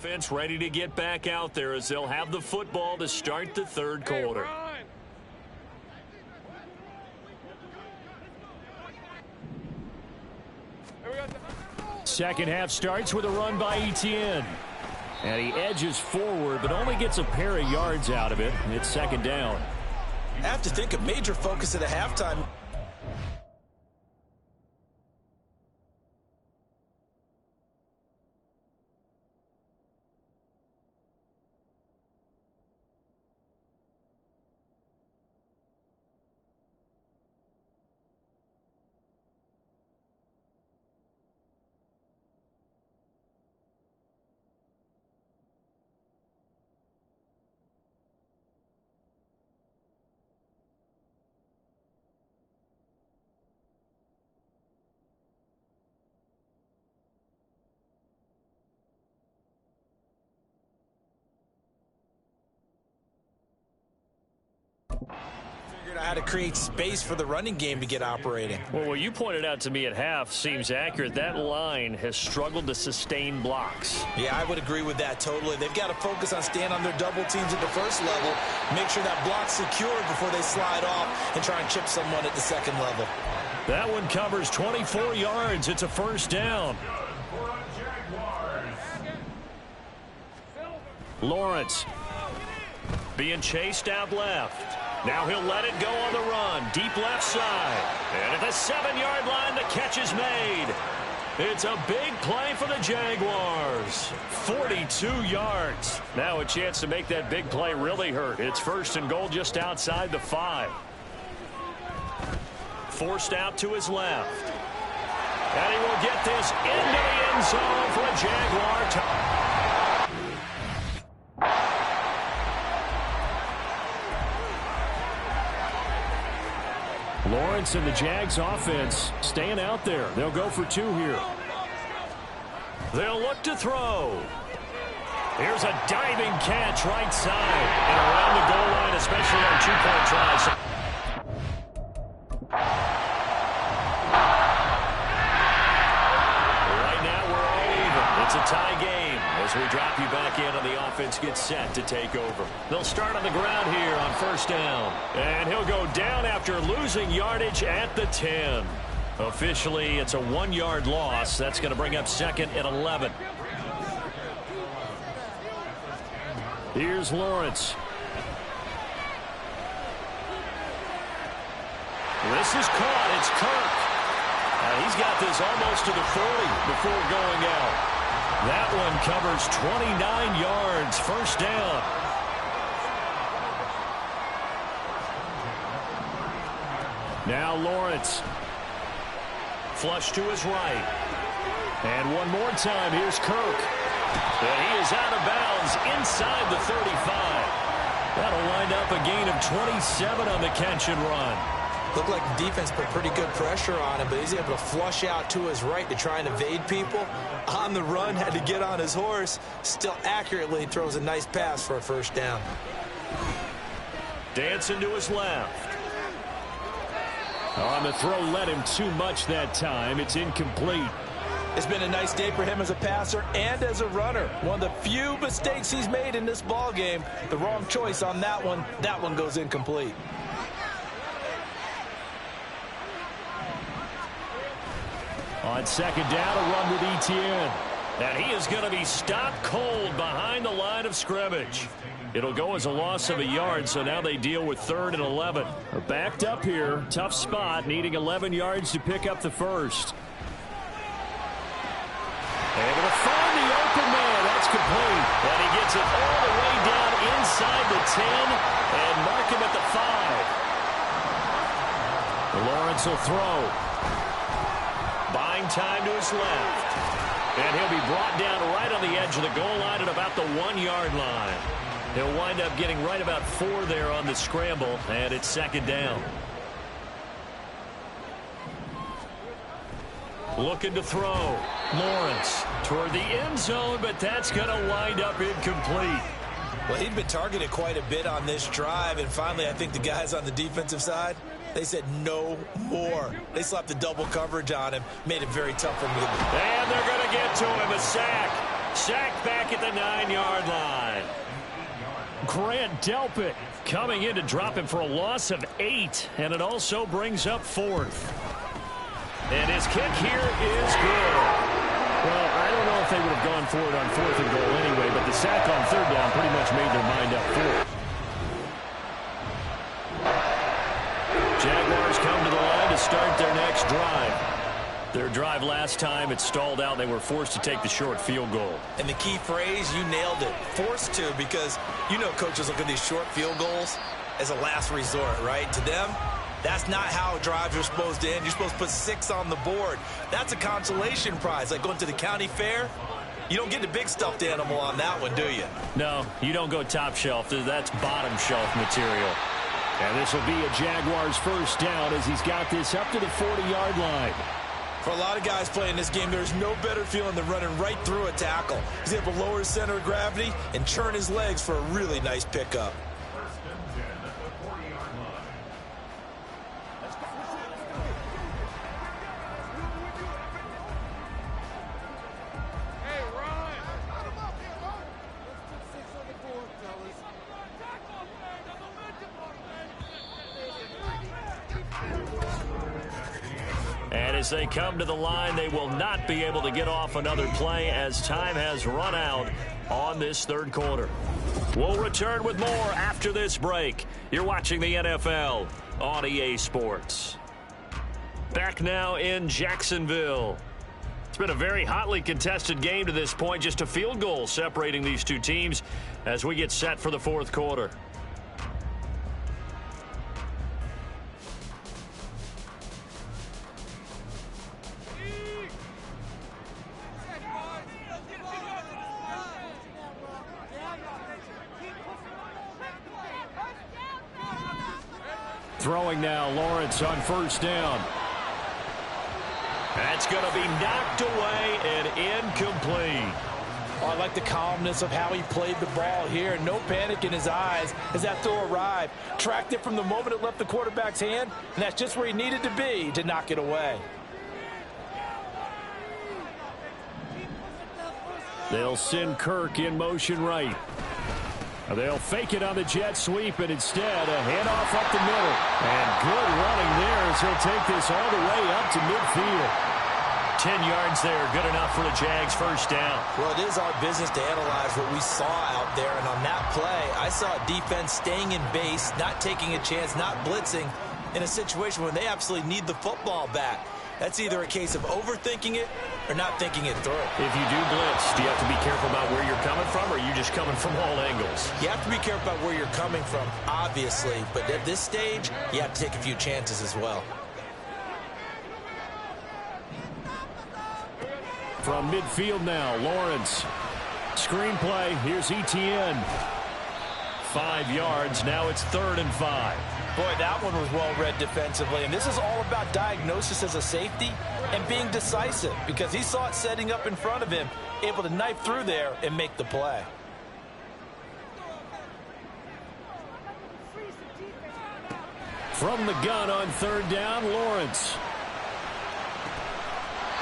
offense ready to get back out there as they'll have the football to start the third quarter. Second half starts with a run by Etienne. And he edges forward, but only gets a pair of yards out of it. It's second down. I have to think a major focus at the halftime. Figured out how to create space for the running game to get operating. Well, what you pointed out to me at half seems accurate. That line has struggled to sustain blocks. Yeah, I would agree with that totally. They've got to focus on staying on their double teams at the first level, make sure that block's secure before they slide off and try and chip someone at the second level. That one covers 24 yards. It's a first down. Lawrence being chased out left. Now he'll let it go on the run. Deep left side. And at the 7-yard line, the catch is made. It's a big play for the Jaguars. 42 yards. Now a chance to make that big play really hurt. It's first and goal just outside the 5. Forced out to his left. And he will get this into the end zone for a Jaguar touchdown. Lawrence and the Jags offense staying out there. They'll go for 2 here. They'll look to throw. Here's a diving catch right side. And around the goal line, especially on 2-point tries. Right now, we're all even. It's a tie game as we drop you back in and the offense gets set to take over. They'll start on the ground here on first down. And he'll go down after losing yardage at the 10. Officially, it's a 1-yard loss. That's going to bring up second and 11. Here's Lawrence. This is caught. It's Kirk. And he's got this almost to the 40 before going out. That one covers 29 yards. First down. Now Lawrence. Flush to his right. And one more time, here's Kirk. And he is out of bounds inside the 35. That'll wind up a gain of 27 on the catch and run. Looked like the defense put pretty good pressure on him, but he's able to flush out to his right to try and evade people. On the run, had to get on his horse. Still accurately throws a nice pass for a first down. Dancing to his left. On the throw, led him too much that time. It's incomplete. It's been a nice day for him as a passer and as a runner. One of the few mistakes he's made in this ball game. The wrong choice on that one. That one goes incomplete. On second down, a run with Etienne. And he is going to be stopped cold behind the line of scrimmage. It'll go as a loss of a yard, so now they deal with 3rd and 11. They're backed up here. Tough spot, needing 11 yards to pick up the first. Able to find the open man. That's complete. And he gets it all the way down inside the 10 and mark him at the 5. Lawrence will throw. Buying time to his left. And he'll be brought down right on the edge of the goal line at about the 1-yard line. He'll wind up getting right about 4 there on the scramble, and it's second down. Looking to throw. Lawrence toward the end zone, but that's going to wind up incomplete. Well, he'd been targeted quite a bit on this drive, and finally I think the guys on the defensive side, they said no more. They slapped the double coverage on him, made it very tough for him to get. And they're going to get to him, a sack. Sacked back at the 9-yard line. Grant Delpit coming in to drop him for a loss of 8, and it also brings up 4th. And his kick here is good. Well, I don't know if they would have gone for it on 4th and goal anyway, but the sack on 3rd down pretty much made their mind up for it. Jaguars come to the line to start their next drive. Their drive last time, it stalled out. They were forced to take the short field goal. And the key phrase, you nailed it. Forced to, because you know coaches look at these short field goals as a last resort, right? To them, that's not how drives are supposed to end. You're supposed to put 6 on the board. That's a consolation prize. Like going to the county fair, you don't get the big stuffed animal on that one, do you? No, you don't go top shelf. That's bottom shelf material. And this will be a Jaguars first down as he's got this up to the 40-yard line. For a lot of guys playing this game, there's no better feeling than running right through a tackle. He's able to lower his center of gravity and churn his legs for a really nice pickup. And as they come to the line, they will not be able to get off another play as time has run out on this 3rd quarter. We'll return with more after this break. You're watching the NFL on EA Sports. Back now in Jacksonville. It's been a very hotly contested game to this point. Just a field goal separating these two teams as we get set for the 4th quarter. Throwing now, Lawrence on 1st down. That's going to be knocked away and incomplete. Oh, I like the calmness of how he played the ball here. No panic in his eyes as that throw arrived. Tracked it from the moment it left the quarterback's hand, and that's just where he needed to be to knock it away. They'll send Kirk in motion right. They'll fake it on the jet sweep, and instead a handoff up the middle. And good running there as he'll take this all the way up to midfield. 10 yards there, good enough for the Jags' first down. Well, it is our business to analyze what we saw out there, and on that play, I saw a defense staying in base, not taking a chance, not blitzing in a situation where they absolutely need the football back. That's either a case of overthinking it or not thinking it through. If you do blitz, do you have to be careful about where you're coming from, or are you just coming from all angles? You have to be careful about where you're coming from, obviously, but at this stage, you have to take a few chances as well. From midfield now, Lawrence. Screenplay, here's Etienne. 5 yards, now it's 3rd and 5. Boy, that one was well read defensively, and this is all about diagnosis as a safety and being decisive because he saw it setting up in front of him, able to knife through there and make the play. From the gun on 3rd down, Lawrence.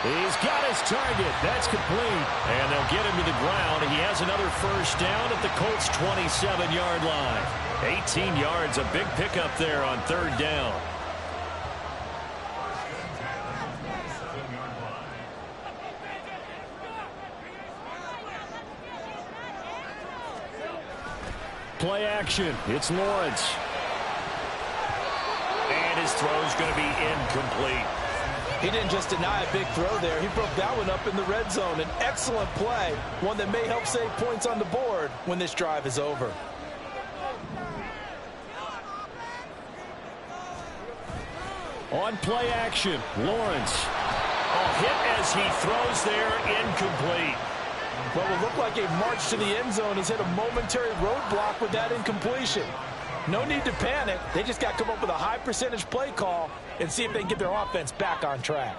He's got his target. That's complete. And they'll get him to the ground. He has another first down at the Colts' 27-yard line. 18 yards, a big pickup there on 3rd down. Play action. It's Lawrence. And his throw's going to be incomplete. He didn't just deny a big throw there. He broke that one up in the red zone. An excellent play, one that may help save points on the board when this drive is over. On play action, Lawrence. Hit as he throws there, incomplete. What will look like a march to the end zone has hit a momentary roadblock with that incompletion. No need to panic. They just got to come up with a high percentage play call and see if they can get their offense back on track.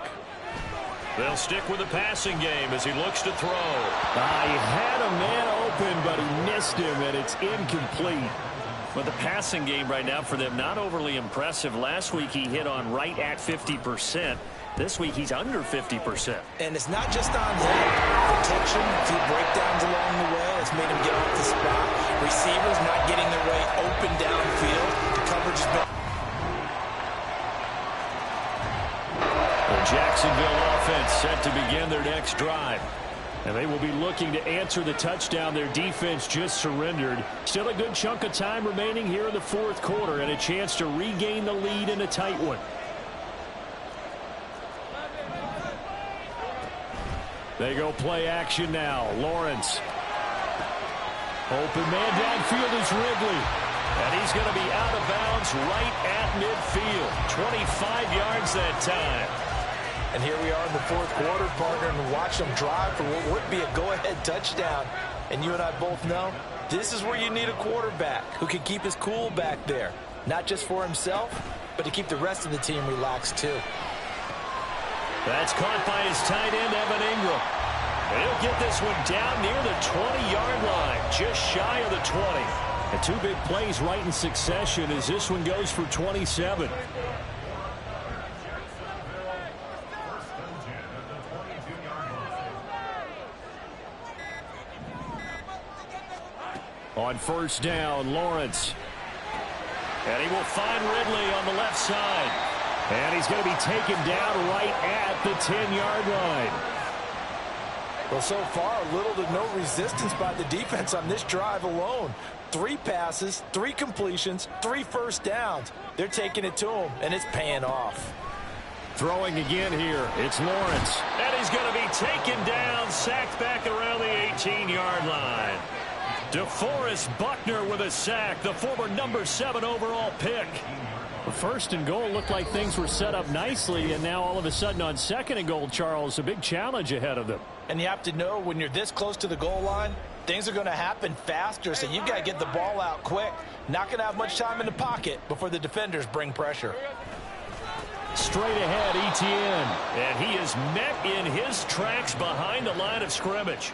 They'll stick with the passing game as he looks to throw. He had a man open, but he missed him, and it's incomplete. But the passing game right now for them, not overly impressive. Last week he hit on right at 50%. This week he's under 50%. And it's not just on him. Protection, a few breakdowns along the way has made him get off the spot. Receivers not getting their way open downfield. The coverage has been... The Jacksonville offense set to begin their next drive. And they will be looking to answer the touchdown their defense just surrendered. Still a good chunk of time remaining here in the fourth quarter and a chance to regain the lead in a tight one. They go play action now. Lawrence. Open man downfield is Ridley. And he's going to be out of bounds right at midfield. 25 yards that time. And here we are in the fourth quarter, partner, and watch them drive for what would be a go-ahead touchdown. And you and I both know this is where you need a quarterback who can keep his cool back there. Not just for himself, but to keep the rest of the team relaxed too. That's caught by his tight end, Evan Ingram. And he'll get this one down near the 20-yard line, just shy of the 20. And two big plays right in succession as this one goes for 27. On first down, Lawrence. And he will find Ridley on the left side. And he's going to be taken down right at the 10-yard line. Well, so far, little to no resistance by the defense on this drive alone. 3 passes, 3 completions, 3 first downs. They're taking it to him, and it's paying off. Throwing again here, it's Lawrence. And he's going to be taken down, sacked back around the 18-yard line. DeForest Buckner with a sack, the former number 7 overall pick. First and goal looked like things were set up nicely, and now all of a sudden on second and goal, Charles, a big challenge ahead of them. And you have to know when you're this close to the goal line, things are going to happen faster, so you've got to get the ball out quick. Not going to have much time in the pocket before the defenders bring pressure. Straight ahead, Etienne. And he is met in his tracks behind the line of scrimmage.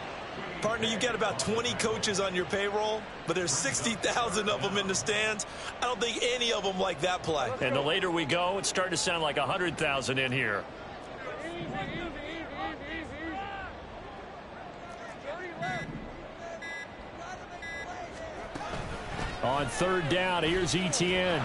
Partner, you've got about 20 coaches on your payroll, but there's 60,000 of them in the stands. I don't think any of them like that play. And the later we go, it's starting to sound like 100,000 in here. On third down, here's Etienne.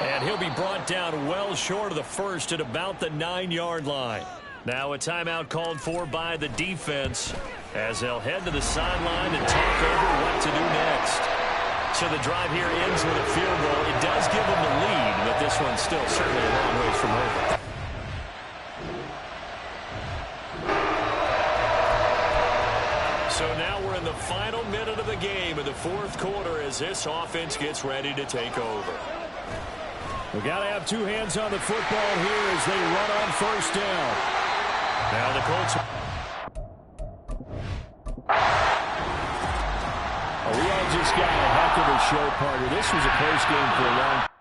And he'll be brought down well short of the first at about the 9-yard line. Now a timeout called for by the defense as they'll head to the sideline and talk over what to do next. So the drive here ends with a field goal. It does give them the lead, but this one's still certainly a long ways from over. So now we're in the final minute of the game in the fourth quarter as this offense gets ready to take over. We've got to have 2 hands on the football here as they run on first down. Now the Colts. We all just got a heck of a show, partner. This was a close game for a long time.